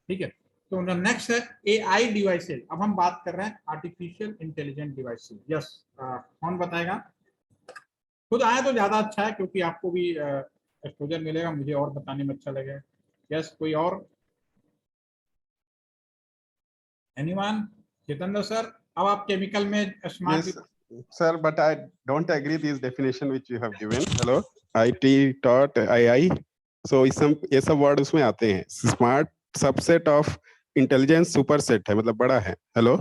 ठीक है। तो नेक्स्ट है एआई डिवाइसेस। अब हम बात कर रहे हैं आर्टिफिशियल इंटेलिजेंट डिवाइसेस। यस, कौन बताएगा? खुद आए तो ज्यादा अच्छा है, क्योंकि आपको भी एक्सपोजर मिलेगा, मुझे और बताने में अच्छा लगेगा। यस, कोई और? एनीवन? जितेंद्र सर, अब आप केमिकल में smart. Yes, sir, but I don't agree this definition which you have given. Hello, IT taught AI. So ये सब word उसमें आते हैं। Smart subset of intelligence superset है, मतलब बड़ा है। Hello,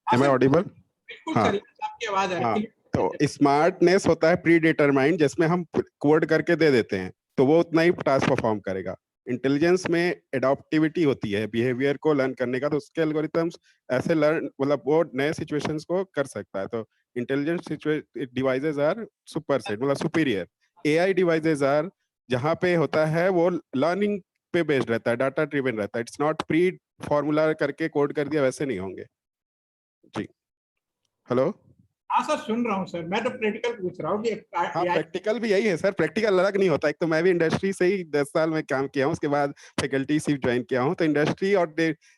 am I audible? बिल्कुल हाँ। सर, आपकी आवाज आ हाँ, रही है। तो स्मार्टनेस होता है प्री डिटरमाइंड, जिसमें हम कोड करके दे देते हैं तो वो उतना ही टास्क परफॉर्म करेगा। इंटेलिजेंस में एडॉप्टिविटी होती है बिहेवियर को लर्न करने का, तो उसके एल्गोरिथम्स ऐसे लर्न, मतलब वो नए सिचुएशंस को कर सकता है। तो intelligent devices are superset, मतलब सुपीरियर। एआई डिवाइसेस आर, जहाँ पे होता है वो लर्निंग पे बेस्ड रहता है, डाटा ड्रिवन रहता है। इट्स नॉट प्री फॉर्मूला करके कोड कर दिया, वैसे नहीं होंगे जी। हेलो। हाँ सर, सुन रहा हूँ सर, मैं तो प्रैक्टिकल पूछ रहा हूँ कि हाँ, AI प्रैक्टिकल भी यही है सर, प्रैक्टिकल अलग नहीं होता। एक तो मैं भी इंडस्ट्री से ही 10 साल में काम किया हूँ, उसके बाद फैकल्टी शिफ्ट ज्वाइन किया हूँ। तो इंडस्ट्री और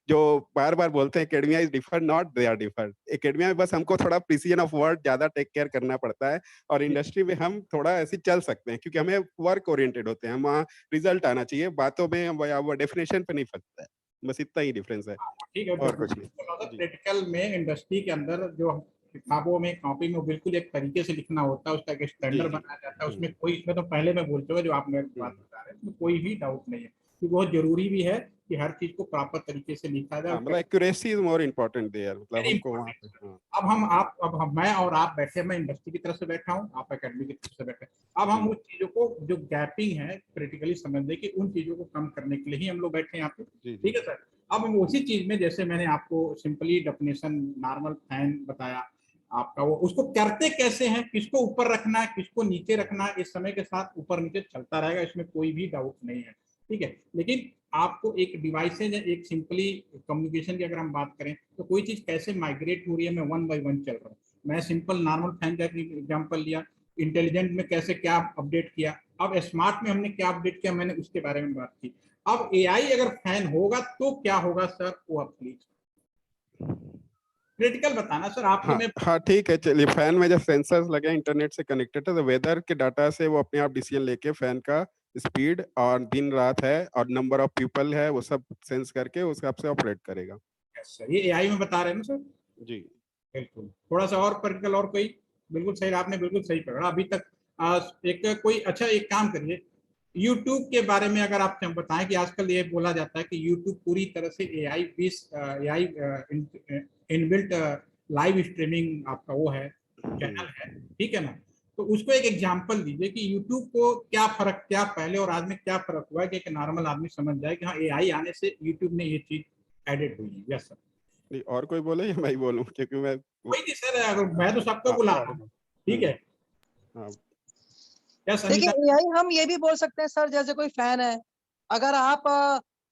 जो बार बार बोलते हैं academia is differ, not they are differ. Academia में बस हमको थोड़ा प्रिसीजन ऑफ वर्ड ज्यादा टेक केयर करना पड़ता है, और इंडस्ट्री में हम थोड़ा ऐसे चल सकते हैं क्योंकि हमें वर्क ओरिएंटेड होते हैं। हम वहाँ रिजल्ट आना चाहिए, बातों में वो डेफिनेशन पे नहीं फंसता है। बस इतना ही डिफरेंस है, ठीक है, और कुछ नहीं जी। प्रैक्टिकल में इंडस्ट्री के अंदर जो किताबों में कॉपी में बिल्कुल एक तरीके से लिखना होता है, उसका एक जी स्टैंडर्ड जी। बनाया जाता है। उसमें कोई, इसमें तो पहले मैं बोल चुका जो आप मेरे को बात बता रहे हैं, उसमें कोई भी डाउट नहीं है, क्योंकि बहुत जरूरी भी है कि हर चीज को प्रॉपर तरीके से लिखा जाए। हाँ, मतलब accuracy is more important there, मतलब वेरी हमको वहाँ पे। इंपॉर्टेंट। हाँ अब हम मैं और आप बैठे, मैं इंडस्ट्री की तरफ से बैठा हूँ, आप एकेडमी की तरफ से बैठे। अब हम जी उस चीजों को जो गैपिंग है क्रिटिकली समझने की, उन चीजों को कम करने के लिए ही हम लोग बैठे हैं यहाँ पे। जी जी। ठीक है सर। अब हम उसी चीज में, जैसे मैंने आपको सिंपली डेफिनेशन नॉर्मल फैन बताया आपका, वो उसको करते कैसे हैं, किसको ऊपर रखना है, किसको नीचे रखना है, इस समय के साथ ऊपर नीचे चलता रहेगा, इसमें कोई भी डाउट नहीं है। ठीक है, लेकिन आपको एक डिवाइसेज है, एक सिंपली कम्युनिकेशन की अगर हम बात करें तो कोई चीज कैसे माइग्रेट हो रही है, मैं वन बाय वन चल रहा हूँ। मैं सिंपल नॉर्मल फैन का एग्जांपल लिया, इंटेलिजेंट में कैसे क्या अपडेट किया, अब स्मार्ट में हमने क्या अपडेट किया, मैंने उसके बारे में बात की। अब एआई अगर फैन होगा तो क्या होगा सर, वो आप प्लीज क्रिटिकल बताना सर, आपके हाँ में। हाँ, ठीक है, चलिए। फैन में जब सेंसर्स लगे इंटरनेट से कनेक्टेड है, तो वेदर के डाटा से वो अपने आप डिसीजन लेके फैन का स्पीड और दिन रात है और नंबर ऑफ पीपल है, वो सब सेंस करके उस हिसाब से ऑपरेट करेगा। सर ये एआई में बता रहे हैं ना सर। जी। बिल्कुल, थोड़ा सा और प्रैक्टिकल और कोई। बिल्कुल सही, आपने बिल्कुल सही पकड़ा अभी तक। एक कोई अच्छा, एक काम करिए, YouTube के बारे में अगर आप बताएं कि आजकल ये बोला जाता है कि YouTube पूरी तरह से AI base, AI inbuilt live streaming आपका वो है, चैनल है। ठीक है ना, तो उसको एक एग्जांपल दीजिए कि YouTube को क्या फर्क, क्या पहले और आज में क्या फर्क हुआ है, कि एक नॉर्मल आदमी समझ जाए कि हाँ एआई आने से YouTube ने ये चीज एडेड हुई है। Yes sir. नहीं, और कोई बोले या मैं ही बोलूं, क्योंकि मैं कोई नहीं सर, अगर मैं तो सबको हाँ, बुला और रहा हूँ। ठीक है, हाँ क्या देखिए, संगीता। एआई हम ये भी बोल सकते हैं सर, जैसे कोई फैन है, अगर आप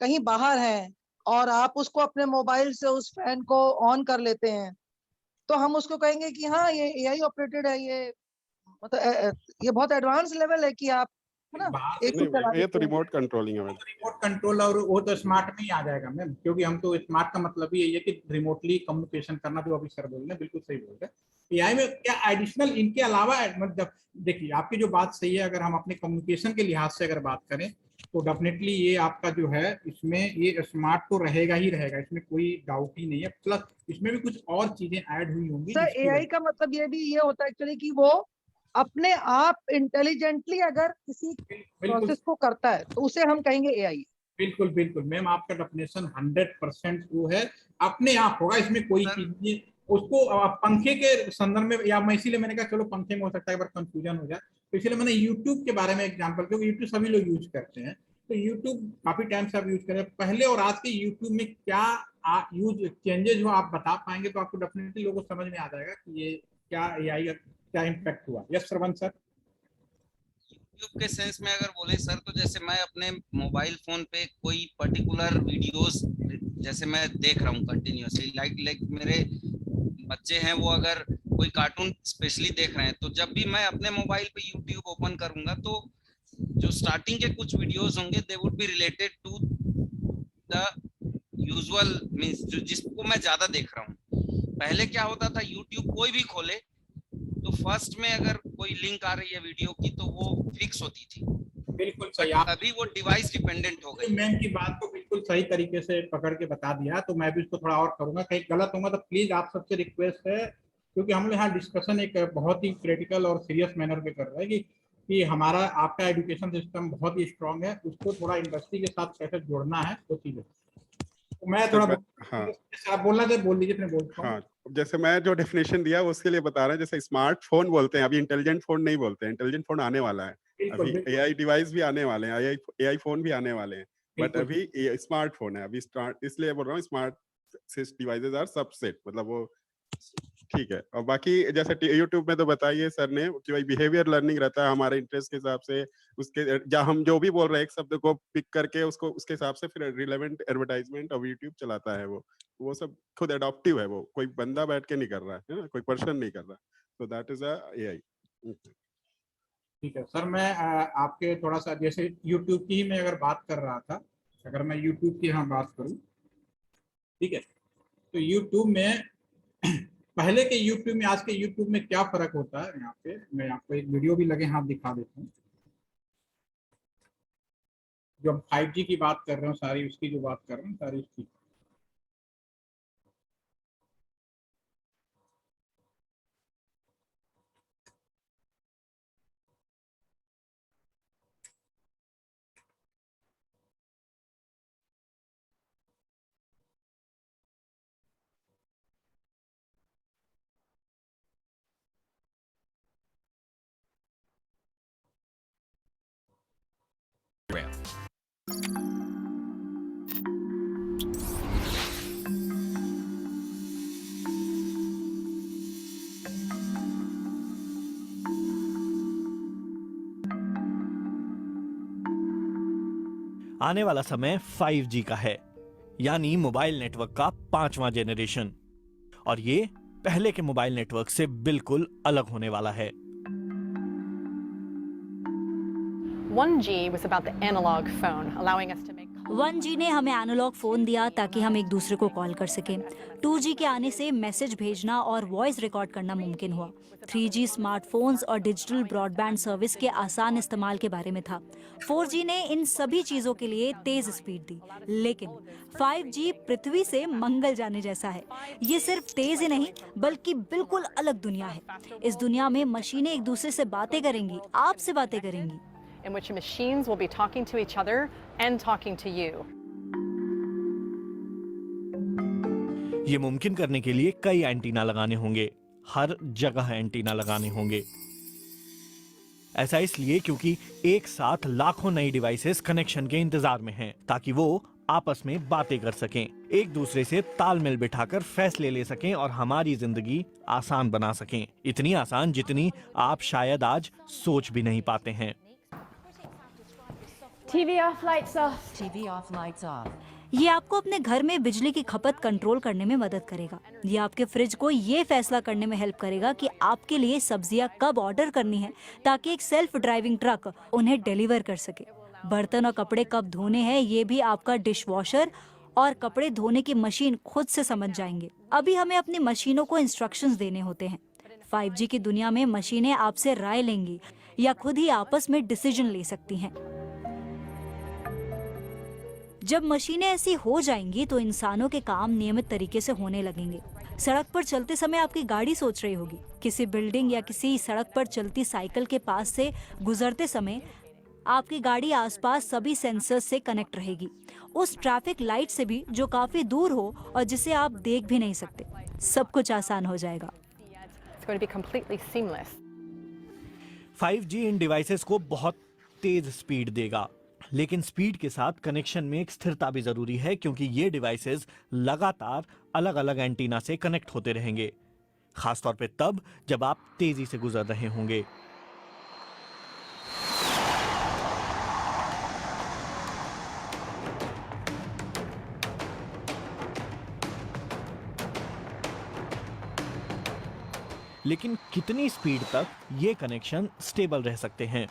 कहीं बाहर हैं और आप उसको अपने मोबाइल से उस फैन को ऑन कर लेते हैं, तो हम उसको कहेंगे कि हाँ ये एआई ऑपरेटेड है, ये मतलब ये बहुत एडवांस लेवल है कि आप, है ना, बाहर से एसी चला नहीं, ये तो देते हैं। रिमोट कंट्रोलिंग है मैम। रिमोट कंट्रोल, और वो तो स्मार्ट में ही आ जाएगा मैम, क्योंकि हम तो स्मार्ट का मतलब ही यही है कि रिमोटली कम्युनिकेशन करना, जो अभी सर बोल रहे हैं बिल्कुल सही बोल रहे हैं। एआई में क्या एडिशनल इनके अलावा, मतलब देखिए आपकी जो बात सही है, अगर हम अपने कम्युनिकेशन के लिहाज से अगर बात करें तो डेफिनेटली ये आपका जो है, इसमें ये स्मार्ट तो रहेगा ही रहेगा, इसमें कोई डाउट ही नहीं है। प्लस इसमें भी कुछ और चीजें ऐड हुई होंगी सर जिसकी एआई वजह। का मतलब ये भी ये होता है एक्चुअली कि वो अपने आप इंटेलिजेंटली अगर किसी बिल्कुल प्रोसेस को करता है तो उसे हम कहेंगे एआई। बिल्कुल बिल्कुल मैम, आपका डेफिनेशन 100% वो है, अपने आप होगा, इसमें कोई सर चीज नहीं। उसको पंखे के संदर्भ में, या मैं इसीलिए मैंने कहा चलो पंखे में हो सकता है एक बार कंफ्यूजन हो जाए, तो इसीलिए मैंने यूट्यूब के बारे में एग्जांपल, क्योंकि यूट्यूब सभी लोग यूज करते हैं, तो यूट्यूब काफी टाइम से आप यूज कर रहे हैं, पहले और आज के यूट्यूब में क्या यूज चेंजेस हो आप बता पाएंगे, तो आपको डेफिनेटली लोगों को समझ में आ जाएगा कि ये क्या एआई का क्या इम्पैक्ट हुआ। यस श्रवण सर। यूट्यूब के सेंस में अगर बोले सर, तो जैसे मैं अपने मोबाइल फोन पे कोई पर्टिकुलर वीडियोस जैसे मैं देख रहा हूँ कंटिन्यूअसली, लाइक मेरे बच्चे हैं, वो अगर कोई कार्टून स्पेशली देख रहे हैं, तो जब भी मैं अपने मोबाइल पे यूट्यूब ओपन करूंगा तो जो स्टार्टिंग के कुछ वीडियोस होंगे they would be related to the usual means जो जिसको मैं ज्यादा देख रहा हूँ। पहले क्या होता था, यूट्यूब कोई भी खोले तो फर्स्ट में अगर कोई लिंक आ रही है वीडियो की तो वो फिक्स होती थी, बिल्कुल सही, बट आप अभी वो डिवाइस डिपेंडेंट हो गई। मैम की बात को बिल्कुल सही तरीके से पकड़ के बता दिया, तो मैं भी इसको थोड़ा और करूंगा, कहीं गलत होगा तो प्लीज आप सबसे रिक्वेस्ट है, क्योंकि हम लोग यहाँ डिस्कशन एक बहुत ही क्रिटिकल और सीरियस मैनर पे कर रहे हैं कि हमारा आपका एजुकेशन सिस्टम बहुत ही स्ट्रांग है, उसको थोड़ा इंडस्ट्री के साथ कैसे जोड़ना है वो चीजें। तो मैं थोड़ा हाँ जैसे आप बोलना चाहे बोल लीजिए, फिर बोलता हूँ। हाँ, जैसे मैं जो डेफिनेशन दिया उसके लिए बता रहा हूँ। जैसे स्मार्टफोन बोलते हैं, अभी इंटेलिजेंट फोन नहीं बोलते हैं। इंटेलिजेंट फोन आने वाला है, बिल्कुल अभी बिल्कुल एआई डिवाइस भी आने वाले हैं, एआई फोन भी आने वाले हैं, बट बिल्कुल। अभी स्मार्टफोन है अभी स्टार्ट, इसलिए बोल रहा हूँ स्मार्ट डिवाइसेस आर सबसेट, मतलब वो ठीक है। और बाकी जैसे यूट्यूब में तो बताइए सर ने कि भाई बिहेवियर लर्निंग रहता है हमारे इंटरेस्ट के हिसाब से, उसके जहाँ हम जो भी बोल रहे हैं एक शब्द को पिक करके उसको उसके हिसाब से फिर रिलेवेंट एडवर्टाइजमेंट और यूट्यूब चलाता है। वो सब खुद अडॉप्टिव है, वो कोई बंदा बैठ के नहीं कर रहा है ना, कोई पर्सन नहीं कर रहा। तो दैट इज अ एआई। ठीक है सर, मैं आपके थोड़ा सा जैसे YouTube की ही मैं अगर बात कर रहा था, अगर मैं YouTube की यहाँ बात करूँ, ठीक है, तो YouTube में पहले के YouTube में आज के YouTube में क्या फर्क होता है, यहाँ पे मैं आपको एक वीडियो भी लगे हाथ दिखा देता हूँ। जो हम 5G की बात कर रहे हो सारी, उसकी जो बात कर रहे हैं सारी उसकी। आने वाला समय 5G का है, यानी मोबाइल नेटवर्क का 5वां जेनरेशन, और ये पहले के मोबाइल नेटवर्क से बिल्कुल अलग होने वाला है। 1G was about the analog phone, allowing us to make 1G ने हमें एनालॉग फोन दिया ताकि हम एक दूसरे को कॉल कर सकें। 2G के आने से मैसेज भेजना और वॉइस रिकॉर्ड करना मुमकिन हुआ। 3G स्मार्टफोन्स और डिजिटल ब्रॉडबैंड सर्विस के आसान इस्तेमाल के बारे में था। 4G ने इन सभी चीजों के लिए तेज स्पीड दी, लेकिन 5G पृथ्वी से मंगल जाने जैसा है। ये सिर्फ तेज ही नहीं बल्कि बिल्कुल अलग दुनिया है। इस दुनिया में मशीनें एक दूसरे से बातें करेंगी, आपसे बातें करेंगी। in which machines will be talking to each other and talking to you. ये मुमकिन करने के लिए कई एंटीना लगाने होंगे, हर जगह एंटीना लगाने होंगे। ऐसा इसलिए क्योंकि एक साथ लाखों नई डिवाइसेस कनेक्शन के इंतजार में हैं, ताकि वो आपस में बातें कर सकें, एक दूसरे से तालमेल बिठाकर फैसले ले सकें और हमारी जिंदगी आसान बना सकें। इतनी आसान जितनी आप शायद आज सोच भी नहीं पाते हैं। TV off, lights off. TV off, lights off. ये आपको अपने घर में बिजली की खपत कंट्रोल करने में मदद करेगा। ये आपके फ्रिज को ये फैसला करने में हेल्प करेगा कि आपके लिए सब्जियां कब ऑर्डर करनी है, ताकि एक सेल्फ ड्राइविंग ट्रक उन्हें डिलीवर कर सके। बर्तन और कपड़े कब धोने हैं ये भी आपका डिश वॉशर और कपड़े धोने की मशीन खुद से समझ जाएंगे। अभी हमें अपनी मशीनों को इंस्ट्रक्शंस देने होते हैं। 5G की दुनिया में मशीनें आपसे राय लेंगी या खुद ही आपस में डिसीजन ले सकती हैं। जब मशीनें ऐसी हो जाएंगी तो इंसानों के काम नियमित तरीके से होने लगेंगे। सड़क पर चलते समय आपकी गाड़ी सोच रही होगी, किसी बिल्डिंग या किसी सड़क पर चलती साइकिल के पास से गुजरते समय आपकी गाड़ी आसपास सभी सेंसर्स से कनेक्ट रहेगी, उस ट्रैफिक लाइट से भी जो काफी दूर हो और जिसे आप देख भी नहीं सकते। सब कुछ आसान हो जाएगा। It's going to be completely seamless. 5G in devices को बहुत तेज स्पीड देगा, लेकिन स्पीड के साथ कनेक्शन में एक स्थिरता भी जरूरी है, क्योंकि ये डिवाइसेस लगातार अलग अलग एंटीना से कनेक्ट होते रहेंगे, खासतौर पे तब जब आप तेजी से गुजर रहे होंगे। लेकिन कितनी स्पीड तक ये कनेक्शन स्टेबल रह सकते हैं?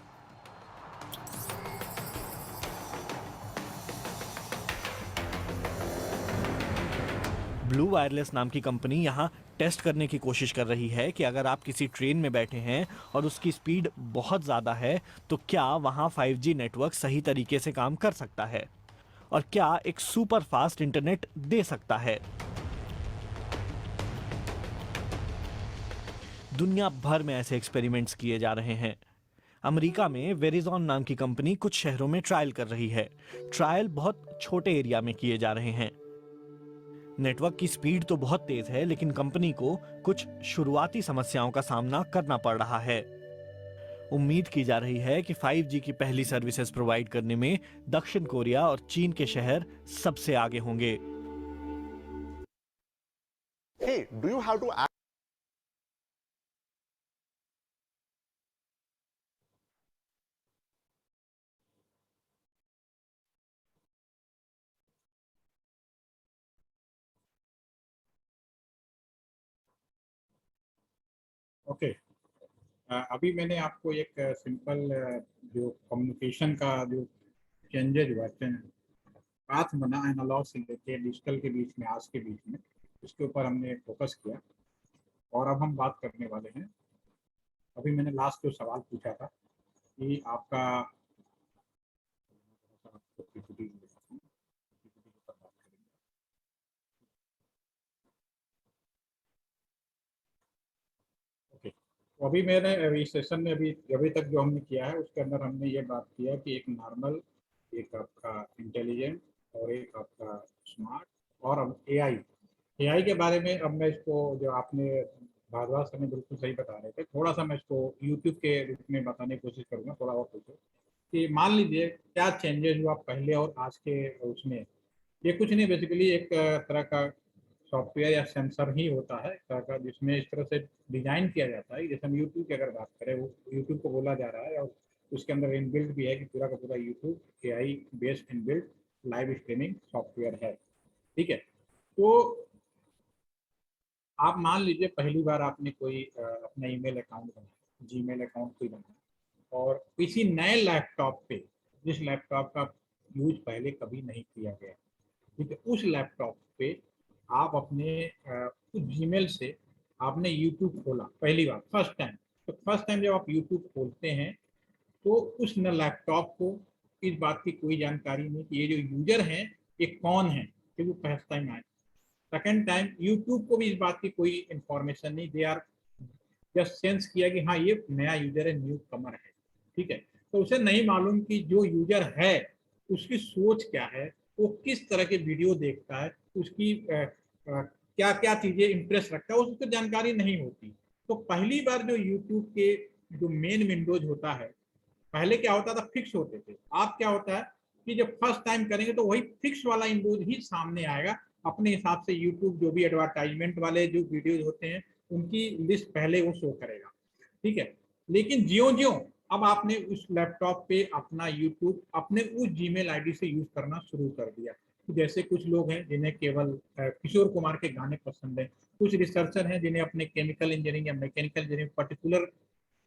ब्लू वायरलेस नाम की कंपनी यहाँ टेस्ट करने की कोशिश कर रही है कि अगर आप किसी ट्रेन में बैठे हैं और उसकी स्पीड बहुत ज़्यादा है तो क्या वहाँ 5G नेटवर्क सही तरीके से काम कर सकता है और क्या एक सुपर फास्ट इंटरनेट दे सकता है। दुनिया भर में ऐसे एक्सपेरिमेंट्स किए जा रहे हैं। अमेरिका में वेरिजॉन नाम की कंपनी कुछ शहरों में ट्रायल कर रही है। ट्रायल बहुत छोटे एरिया में किए जा रहे हैं। नेटवर्क की स्पीड तो बहुत तेज है, लेकिन कंपनी को कुछ शुरुआती समस्याओं का सामना करना पड़ रहा है। उम्मीद की जा रही है कि 5G की पहली सर्विसेज प्रोवाइड करने में दक्षिण कोरिया और चीन के शहर सबसे आगे होंगे। Hey, do you have to add okay, अभी मैंने आपको एक सिंपल जो कम्युनिकेशन का जो चेंजेज हुआ है, पाथ बना एनालॉग से लेके डिजिटल के बीच में, आज के बीच में, इसके ऊपर हमने फोकस किया। और अब हम बात करने वाले हैं, अभी मैंने लास्ट जो सवाल पूछा था कि आपका ओके, तो अभी मैंने इस सेशन में अभी तक जो हमने किया है उसके अंदर हमने ये बात किया कि एक नॉर्मल, एक आपका इंटेलिजेंट और एक आपका स्मार्ट, और अब एआई के बारे में। अब मैं इसको, जो आपने भारद्वाज सर ने बिल्कुल सही बता रहे थे, थोड़ा सा मैं इसको यूट्यूब के रूप में बताने की कोशिश करूँगा, थोड़ा और पूछो कि मान लीजिए क्या चेंजेस हुआ पहले और आज के उसमें। ये कुछ नहीं, बेसिकली एक तरह का सॉफ्टवेयर या सेंसर ही होता है, एक तरह का, जिसमें इस तरह से डिजाइन किया जाता है। जैसे हम यूट्यूब की अगर बात करें, वो यूट्यूब को बोला जा रहा है और उसके अंदर इनबिल्ट भी है कि पूरा का पूरा YouTube AI based inbuilt live streaming software है। ठीक है, तो आप मान लीजिए पहली बार आपने कोई अपना ईमेल अकाउंट बनाया, जीमेल अकाउंट कोई बनाया, और किसी नए लैपटॉप पे, जिस लैपटॉप का यूज पहले कभी नहीं किया गया, ठीक है, उस लैपटॉप पे आप अपने उस जीमेल से आपने यूट्यूब खोला पहली बार, फर्स्ट टाइम। तो फर्स्ट टाइम जब आप यूट्यूब खोलते हैं तो उस न लैपटॉप को इस बात की कोई जानकारी नहीं कि ये जो यूजर हैं ये कौन है, क्योंकि वो फर्स्ट टाइम आए। सेकेंड टाइम यूट्यूब को भी इस बात की कोई इंफॉर्मेशन नहीं, दे आर जस्ट सेंस किया कि हाँ ये नया यूजर है, न्यू कमर है। ठीक है, तो उसे नहीं मालूम कि जो यूजर है उसकी सोच क्या है, वो किस तरह के वीडियो देखता है, उसकी क्या क्या चीजें इंटरेस्ट रखता है, उसको जानकारी नहीं होती। तो पहली बार जो यूट्यूब के जो मेन विंडोज होता है, पहले क्या होता था, फिक्स होते थे। आप क्या होता है कि जब फर्स्ट टाइम करेंगे तो वही फिक्स वाला विंडोज ही सामने आएगा। अपने हिसाब से यूट्यूब जो भी एडवर्टाइजमेंट वाले जो वीडियोज होते हैं उनकी लिस्ट पहले वो शो करेगा। ठीक है, लेकिन ज्यों-ज्यों अब आपने उस लैपटॉप पे अपना यूट्यूब अपने उस जीमेल आईडी से यूज करना शुरू कर दिया। तो जैसे कुछ लोग हैं जिन्हें केवल किशोर कुमार के गाने पसंद है, कुछ रिसर्चर हैं जिन्हें अपने केमिकल इंजीनियरिंग या मैकेनिकल इंजीनियरिंग पर्टिकुलर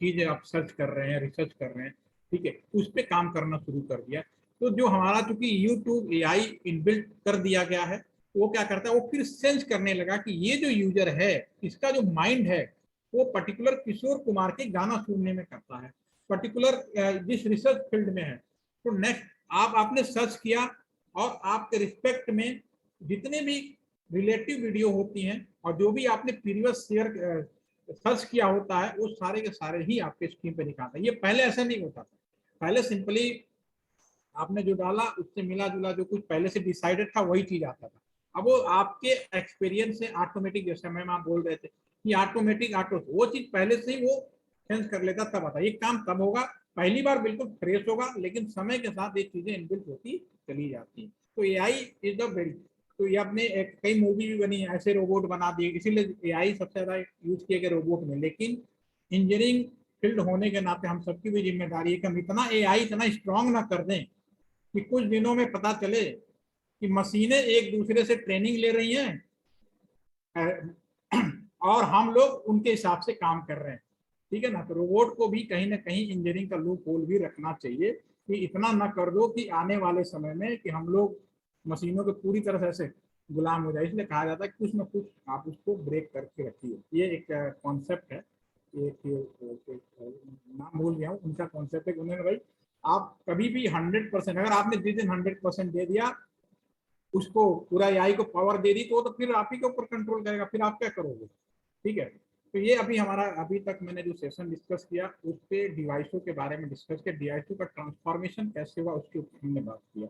चीजें आप सर्च कर रहे हैं, रिसर्च कर रहे हैं, ठीक है, उस पर काम करना शुरू कर दिया। तो जो हमारा, चूंकि यूट्यूब एआई इनबिल्ट कर दिया गया है, तो वो क्या करता है, वो फिर सेंस करने लगा कि ये जो यूजर है इसका जो माइंड है वो पर्टिकुलर किशोर कुमार के गाना सुनने में करता है, पर्टिकुलर जिस रिसर्च फील्ड में है। तो नेक्स्ट आपने सर्च किया और आपके रिस्पेक्ट में जितने भी रिलेटिव वीडियो होती हैं और जो भी आपने प्रीवियस शेयर सर्च किया होता है वो सारे के सारे ही आपके स्क्रीन पे दिखाता है। ये पहले ऐसा नहीं होता था, पहले सिंपली आपने जो डाला उससे मिला जुला जो कुछ पहले से डिसाइडेड था वही चीज आता था। अब वो आपके एक्सपीरियंस से ऑटोमेटिक, जैसे मैम आप बोल रहे थे कि ऑटोमेटिक वो चीज पहले से ही वो सेंस कर लेता, तब आता। ये काम तब होगा, पहली बार बिल्कुल फ्रेश होगा, लेकिन समय के साथ ये चीजें इनबिल्ट होती चली जाती हैं। तो एआई इज द वेरी, तो ये आपने कई मूवी भी बनी है, ऐसे रोबोट बना दिए, इसीलिए एआई सबसे ज्यादा यूज किए गए रोबोट में। लेकिन इंजीनियरिंग फील्ड होने के नाते हम सबकी भी जिम्मेदारी है कि हम इतना एआई इतना स्ट्रांग ना कर दें कि कुछ दिनों में पता चले कि मशीनें एक दूसरे से ट्रेनिंग ले रही हैं और हम लोग उनके हिसाब से काम कर रहे हैं। ठीक है ना, तो रोबोट को भी कहीं ना कहीं इंजीनियरिंग का लूप होल भी रखना चाहिए कि इतना ना कर दो कि आने वाले समय में कि हम लोग मशीनों के पूरी तरह से ऐसे गुलाम हो जाए। इसलिए कहा जाता है कि कुछ ना कुछ आप उसको ब्रेक करके रखिए। ये एक कॉन्सेप्ट है, एक नाम भूल गया हूँ उनका कॉन्सेप्ट है। उन्होंने भाई आप कभी भी 100%, अगर आपने जिस दिन 100% दे दिया उसको, पूरा एआई को पावर दे दी, तो फिर आप ही के ऊपर कंट्रोल करेगा, फिर आप क्या करोगे। ठीक है, तो ये अभी हमारा, अभी तक मैंने जो सेशन डिस्कस किया उस पे डिवाइसों के बारे में डिस्कस किया, डिवाइसों का ट्रांसफॉर्मेशन कैसे हुआ उसके ऊपर हमने बात किया।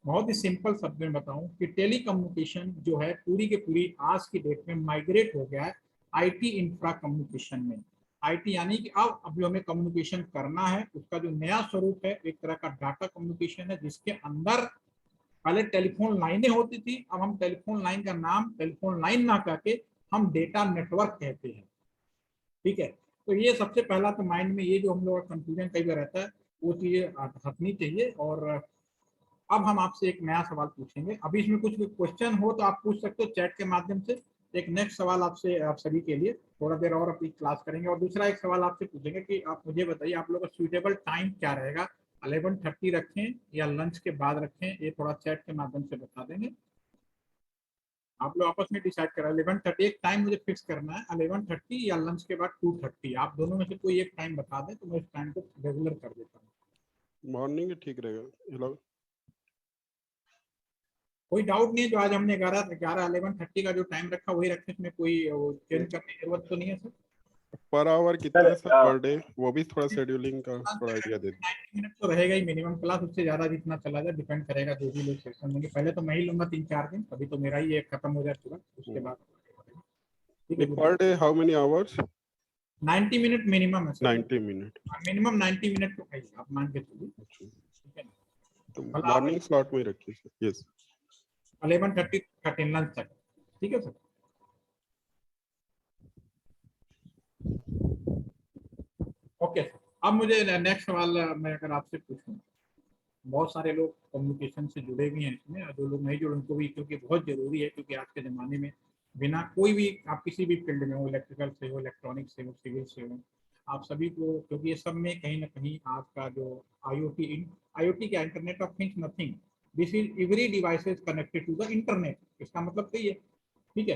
बहुत ही सिंपल शब्द में बताऊं कि टेलीकम्युनिकेशन जो है पूरी के पूरी आज की डेट में माइग्रेट हो गया है आईटी इंफ्रा कम्युनिकेशन में। आईटी यानी कि अब जो हमें कम्युनिकेशन करना है उसका जो नया स्वरूप है एक तरह का डाटा कम्युनिकेशन है, जिसके अंदर पहले टेलीफोन लाइनें होती थी, अब हम टेलीफोन लाइन का नाम टेलीफोन लाइन ना करके हम डेटा नेटवर्क कहते हैं। ठीक है, तो ये सबसे पहला तो माइंड में ये जो हम लोग का कंफ्यूजन कई बार रहता है वो चीजें हटनी चाहिए। और अब हम आपसे एक नया सवाल पूछेंगे। अभी इसमें कुछ क्वेश्चन हो तो आप पूछ सकते हो चैट के माध्यम से। एक नेक्स्ट सवाल आपसे, आप सभी के लिए थोड़ा देर और अपनी क्लास करेंगे। और दूसरा एक सवाल आपसे पूछेंगे कि आप मुझे बताइए आप लोग का सूटेबल टाइम क्या रहेगा, 11:30 रखें या लंच के बाद रखें, ये थोड़ा चैट के माध्यम से बता देंगे। आप लोग आपस में डिसाइड करें। 11:30 एक टाइम मुझे फिक्स करना है, 11:30 या लंच के बाद 2:30। आप दोनों में से कोई एक टाइम बता दें तो मैं उस टाइम को रेगुलर कर देता हूँ। मॉर्निंग ठीक रहेगा। कोई डाउट नहीं है, जो आज हमने 11:30 का जो टाइम रखा वही रखें, इसमें कोई चेंज करने की जरूरत तो नहीं है सर। पर आवर कितना है सर पर डे, वो भी थोड़ा शेड्यूलिंग का थोड़ा आइडिया दे दें। 90 मिनट तो रहेगा ही मिनिमम क्लास, उससे ज्यादा जितना चला जाए डिपेंड करेगा जो भी लोग सेशन लेंगे। पहले तो मैं ही लूंगा 3-4 दिन, अभी तो मेरा ही एक खत्म हो जाए पूरा, उसके बाद ठीक है। Per day how many hours? 90 minute minimum है सर। 90 मिनट मिनिमम 90 मिनट तो है आप मान के चलिए। ठीक है, तो मॉर्निंग स्लॉट में ही रखिए सर। यस 11:30 लंच तक। ठीक है सर। ओके, अब मुझे नेक्स्ट सवाल मैं अगर आपसे पूछूं, बहुत सारे लोग कम्युनिकेशन से जुड़े भी हैं इसमें, और जो लोग नहीं जुड़े उनको भी, क्योंकि बहुत जरूरी है, क्योंकि आज के ज़माने में बिना कोई भी, आप किसी भी फील्ड में हो, इलेक्ट्रिकल से हो, इलेक्ट्रॉनिक्स से हो, सिविल से हो, आप सभी को, क्योंकि ये सब में कहीं ना कहीं आज का जो IoT क्या, internet of things nothing, this is every devices connected to the internet, इसका मतलब तो ये। ठीक है,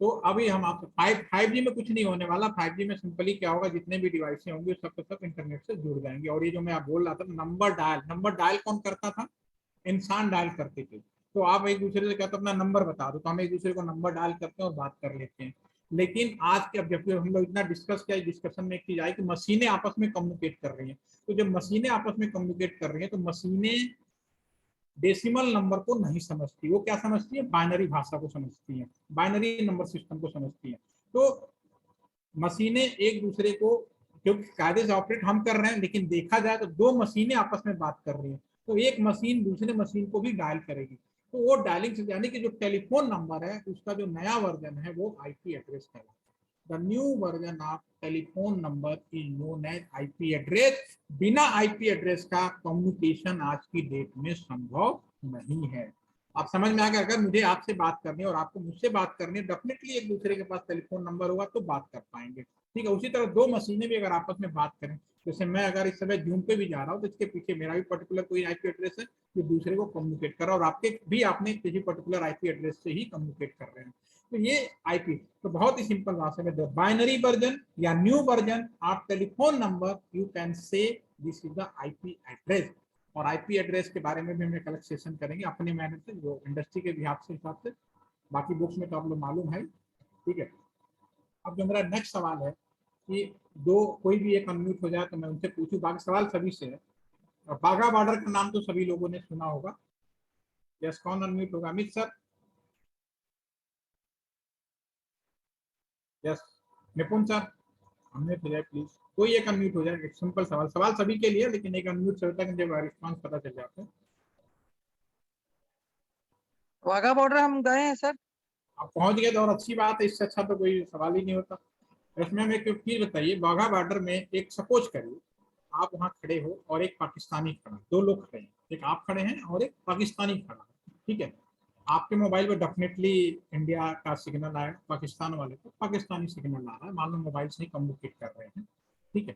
तो अभी हम आप 5G में कुछ नहीं होने वाला। 5G में सिंपली क्या होगा, जितने भी डिवाइसें होंगे सब के सब इंटरनेट से जुड़ जाएंगे। और ये जो मैं आप बोल रहा था नंबर डायल कौन करता था? इंसान डायल करते थे। तो आप एक दूसरे से कहते अपना नंबर बता दो, तो हम एक दूसरे को नंबर डायल करते हैं और बात कर लेते हैं। लेकिन आज के, अब जब हम लोग इतना डिस्कस किया, डिस्कशन में एक चीज आई कि मशीनें आपस में कम्युनिकेट कर रही हैं। तो जब मशीनें आपस में कम्युनिकेट कर रही हैं तो मशीनें डेसिमल नंबर को नहीं समझती, वो क्या समझती है? बाइनरी भाषा को समझती है, बाइनरी नंबर सिस्टम को समझती है। तो मशीनें एक दूसरे को, क्योंकि कायदे से ऑपरेट हम कर रहे हैं, लेकिन देखा जाए तो दो मशीनें आपस में बात कर रही हैं, तो एक मशीन दूसरे मशीन को भी डायल करेगी। तो वो डायलिंग से, यानी कि जो टेलीफोन नंबर है उसका जो नया वर्जन है वो IP एड्रेस है। The new version of telephone number is known as IP address। बिना IP एड्रेस का कम्युनिकेशन आज की डेट में संभव नहीं है। आप समझ में आ गया? अगर मुझे आपसे बात करनी है और आपको मुझसे बात करनी है, डेफिनेटली एक दूसरे के पास टेलीफोन नंबर होगा तो बात कर पाएंगे। ठीक है, उसी तरह दो मशीनें भी अगर आपस में बात करें, जैसे मैं अगर इस समय जूम पे भी जा रहा हूँ तो इसके पीछे मेरा भी पर्टिकुलर कोई IP एड्रेस है जो दूसरे को कम्युनिकेट कर रहा है, और आपके भी आपने किसी पर्टिकुलर IP एड्रेस से ही कम्युनिकेट कर रहे हैं। तो ये IP, तो बहुत ही सिंपल भाषा में, बाइनरी वर्जन या new version of telephone number, you can say this is the IP address. और IP एड्रेस के बारे में भी हम एक अलग सेशन करेंगे अपने मेहनत से, जो इंडस्ट्री के हिसाब से, बाकी बुक्स में तो आप लोग मालूम है। ठीक है, अब जो मेरा नेक्स्ट सवाल है कि कोई भी एक अनम्यूट हो जाए तो मैं उनसे पूछूं, बाकी सवाल सभी से है। बाघा बॉर्डर का नाम तो सभी लोगों ने सुना होगा। यस, कौन अनम्यूट होगा? अमित सर। यस, निपुण सर अनम्यूट हो जाए प्लीज, कोई एक अनम्यूट हो जाए। एक सिंपल सवाल सभी के लिए, लेकिन एक अनम्यूट से होता है कि जब रिस्पॉन्स पता चल जाता है। वाघा बॉर्डर हम गए हैं सर। आप पहुंच गए तो और अच्छी बात है, इससे अच्छा तो कोई सवाल ही नहीं होता। इसमें हमें एक चीज बताइए, वाघा बॉर्डर में एक सपोज करिए आप वहां खड़े हो और एक पाकिस्तानी खड़ा, दो लोग खड़े हैं, एक आप खड़े हैं और एक पाकिस्तानी खड़ा है। ठीक है, आपके मोबाइल पर डेफिनेटली इंडिया का सिग्नल आया, पाकिस्तान वाले को पाकिस्तानी सिग्नल आ रहा है, मान लो मोबाइल से ही कम्युनिकेट कर रहे हैं। ठीक है,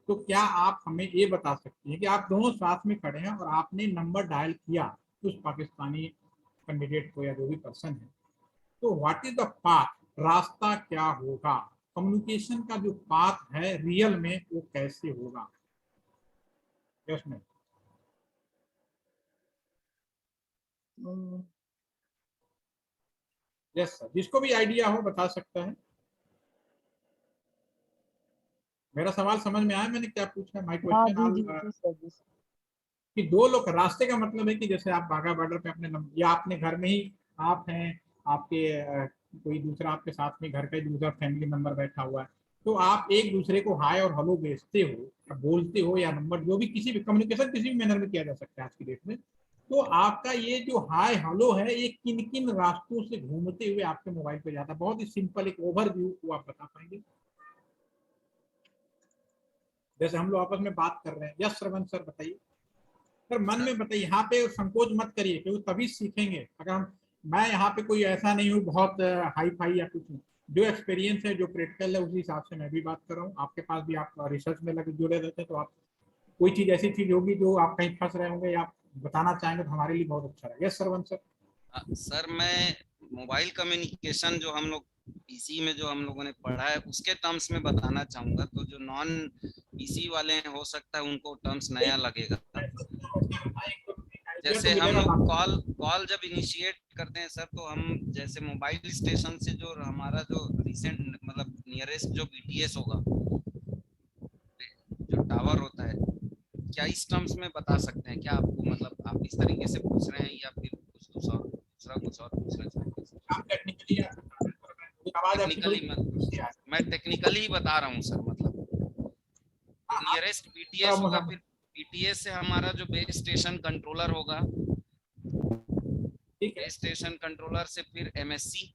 तो क्या आप हमें ये बता सकती हैं कि आप दोनों साथ में खड़े हैं और आपने नंबर डायल किया उस पाकिस्तानी कैंडिडेट को या जो भी पर्सन है, तो व्हाट इज द पाथ, रास्ता क्या होगा, कम्युनिकेशन का जो पाथ है रियल में वो कैसे होगा? Yes ma'am. यस सर, जिसको भी आइडिया हो बता सकता है। मेरा सवाल समझ में आया मैंने क्या पूछा? माय क्वेश्चन ऑल कि दो लोग, रास्ते का मतलब है कि जैसे आप बाघा बॉर्डर पे अपने या अपने घर में ही आप हैं, आपके कोई दूसरा आपके साथ में घर का दूसरा फैमिली मेंबर बैठा हुआ है, तो आप एक दूसरे को हाय और हेलो भेजते हो या बोलते हो, या नंबर जो भी, किसी भी कम्युनिकेशन किसी भी मैनर में किया जा सकता है आज की डेट में। तो आपका ये जो हाय हेलो है, ये किन किन रास्तों से घूमते हुए आपके मोबाइल पे जाता है? बहुत ही सिंपल एक ओवरव्यू को आप बता पाएंगे? जैसे हम लोग आपस में बात कर रहे हैं, यस श्रवण सर बताइए सर, मन में बताइए, यहाँ पे संकोच मत करिए, क्योंकि तभी सीखेंगे। अगर मैं यहाँ पे कोई ऐसा नहीं हूँ बहुत हाई फाई या कुछ नहीं, जो एक्सपीरियंस है, जो प्रैक्टिकल है, उसी हिसाब से मैं भी बात कर रहा हूँ। आपके पास भी आप रिसर्च में लगे जुड़े रहते हैं, तो आप कोई चीज ऐसी चीज होगी जो आप कहीं फंस रहे होंगे या आप बताना चाहेंगे, तो हमारे लिए बहुत अच्छा रहेगा। यस श्रवण सर। सर मैं मोबाइल कम्युनिकेशन जो हम लोग पीसी में जो हम लोगों ने पढ़ा है उसके टर्म्स में बताना चाहूंगा, तो जो नॉन पीसी वाले हैं हो सकता है उनको टर्म्स नया लगेगा। जैसे हम लोग कॉल जब इनिशिएट करते हैं सर, तो हम जैसे मोबाइल स्टेशन से जो हमारा जो रिसेंट मतलब नियरेस्ट जो बीटीएस होगा, जो टावर होता है, क्या इस टर्म्स में बता सकते हैं क्या आपको? मतलब आप इस तरीके से पूछ रहे हैं या फिर कुछ दूसरा कुछ और पूछना चाहते हैं? आप टेक्निकली मैं टेक्निकली ही बता रहा हूँ सर। मतलब नियरेस्ट बीटीएस होगा, फिर बीटीएस से हमारा जो बेस स्टेशन कंट्रोलर होगा, बेस स्टेशन कंट्रोलर से फिर एमएससी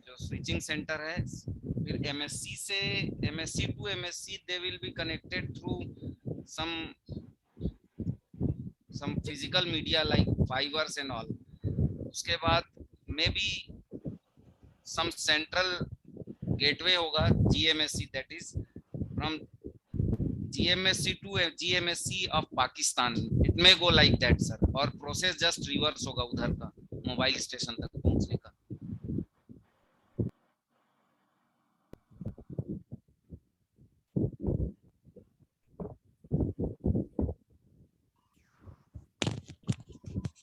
जो स्विचिंग सेंटर है, फिर एमएससी से MSC to MSC they will be connected through some physical media like fibers and all. उसके बाद maybe some central gateway होगा GMSC, that is from GMSC to GMSC of Pakistan. It may go like that sir, और process just reverse होगा उधर का mobile station तक पहुंचने का।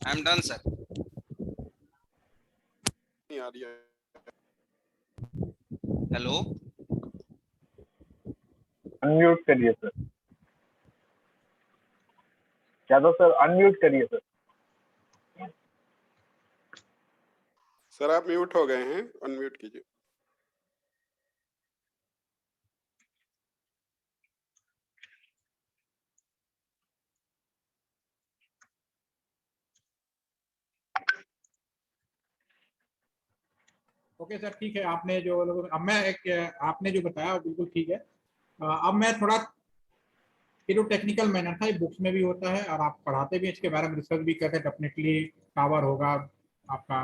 I am done sir. Hello, unmute करिए sir. Yadav sir unmute करिए सर। सर आप म्यूट हो गए हैं, अनम्यूट कीजिए। ओके सर, ठीक है। आपने जो अब मैं एक आपने जो बताया वो बिल्कुल ठीक है। अब मैं थोड़ा, ये जो टेक्निकल मैनर था ये बुक्स में भी होता है और आप पढ़ाते भी, इसके बारे में रिसर्च भी करते हैं। डेफिनेटली टावर होगा आपका,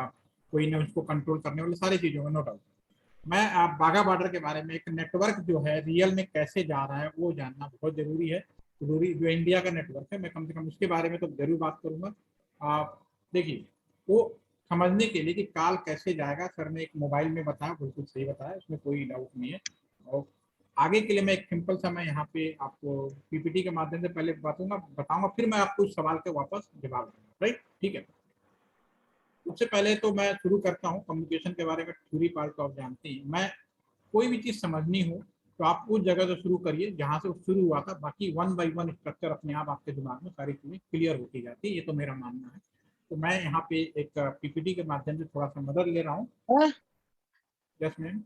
कोई ना उसको कंट्रोल करने वाली सारी चीज़ों में, नो डाउट। मैं आप बाघा बॉर्डर के बारे में, एक नेटवर्क जो है रियल में कैसे जा रहा है वो जानना बहुत जरूरी है। जरूरी जो इंडिया का नेटवर्क है, मैं कम से कम उसके बारे में तो जरूर बात करूंगा। आप देखिए, वो समझने के लिए कि कॉल कैसे जाएगा, सर ने एक मोबाइल में बताया, बिल्कुल सही बताया, उसमें कोई डाउट नहीं है। और आगे के लिए मैं एक सिंपल सा मैं यहाँ पे आपको पीपीटी के माध्यम से पहले बताऊंगा, फिर मैं आपको उस सवाल के वापस जवाब दूंगा, राइट? ठीक है। सबसे पहले तो मैं शुरू करता हूँ कम्युनिकेशन के बारे में। थ्योरी पार्ट तो आप जानते हैं, मैं कोई भी चीज़ समझनी हो तो आप उस जगह से शुरू करिए जहाँ से शुरू हुआ था। बाकी वन बाई वन स्ट्रक्चर अपने आप आपके दिमाग में सारी चीज़ें क्लियर होती जाती है, ये तो मेरा मानना है। तो मैं यहाँ पे एक पीपीटी के माध्यम से थोड़ा सा मदद ले रहा हूँ। Yes ma'am,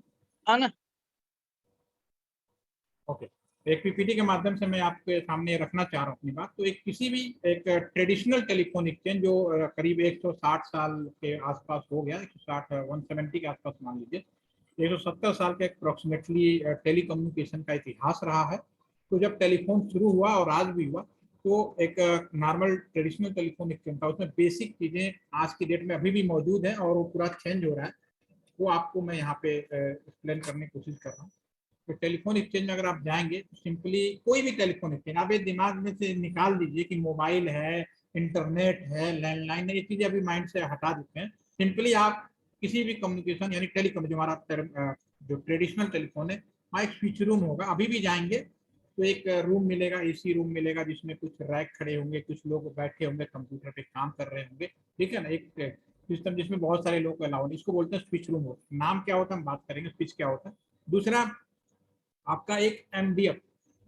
okay. एक पीपीटी के माध्यम से मैं आपके सामने रखना चाह रहा हूँ अपनी बात। तो एक किसी भी एक ट्रेडिशनल टेलीफोन एक्सचेंज जो करीब 160 साल के आसपास हो गया, 160 170 के आसपास मान लीजिए, 170 साल के अप्रोक्सीमेटली टेलीकम्युनिकेशन का इतिहास रहा है। तो जब टेलीफोन शुरू हुआ और आज भी हुआ, तो एक नॉर्मल ट्रेडिशनल टेलीफोन एक्सचेंज था, उसमें बेसिक चीज़ें आज की डेट में अभी भी मौजूद हैं और वो पूरा चेंज हो रहा है। वो आपको मैं यहाँ पे एक्सप्लेन करने की कोशिश कर रहा हूँ। तो टेलीफोन एक्सचेंज में अगर आप जाएंगे तो सिंपली कोई भी टेलीफोन एक्सचेंज आप ये दिमाग में से निकाल दीजिए कि मोबाइल है, इंटरनेट है, लैंडलाइन है, ये चीज़ें अभी माइंड से हटा देते हैं। सिंपली आप किसी भी कम्युनिकेशन यानी टेलीकॉम, जो हमारा जो ट्रेडिशनल टेलीफोन है, वहाँ एक स्विच रूम होगा। अभी भी जाएंगे तो एक रूम मिलेगा, एसी रूम मिलेगा, जिसमें कुछ रैक खड़े होंगे, कुछ लोग बैठे होंगे कंप्यूटर पे काम कर रहे होंगे, ठीक है ना। एक सिस्टम जिसमें बहुत सारे लोग अलाउ है, इसको बोलते हैं स्विच रूम होता है। नाम क्या होता है हम बात करेंगे, स्विच क्या होता है। दूसरा आपका एक एमडीएफ,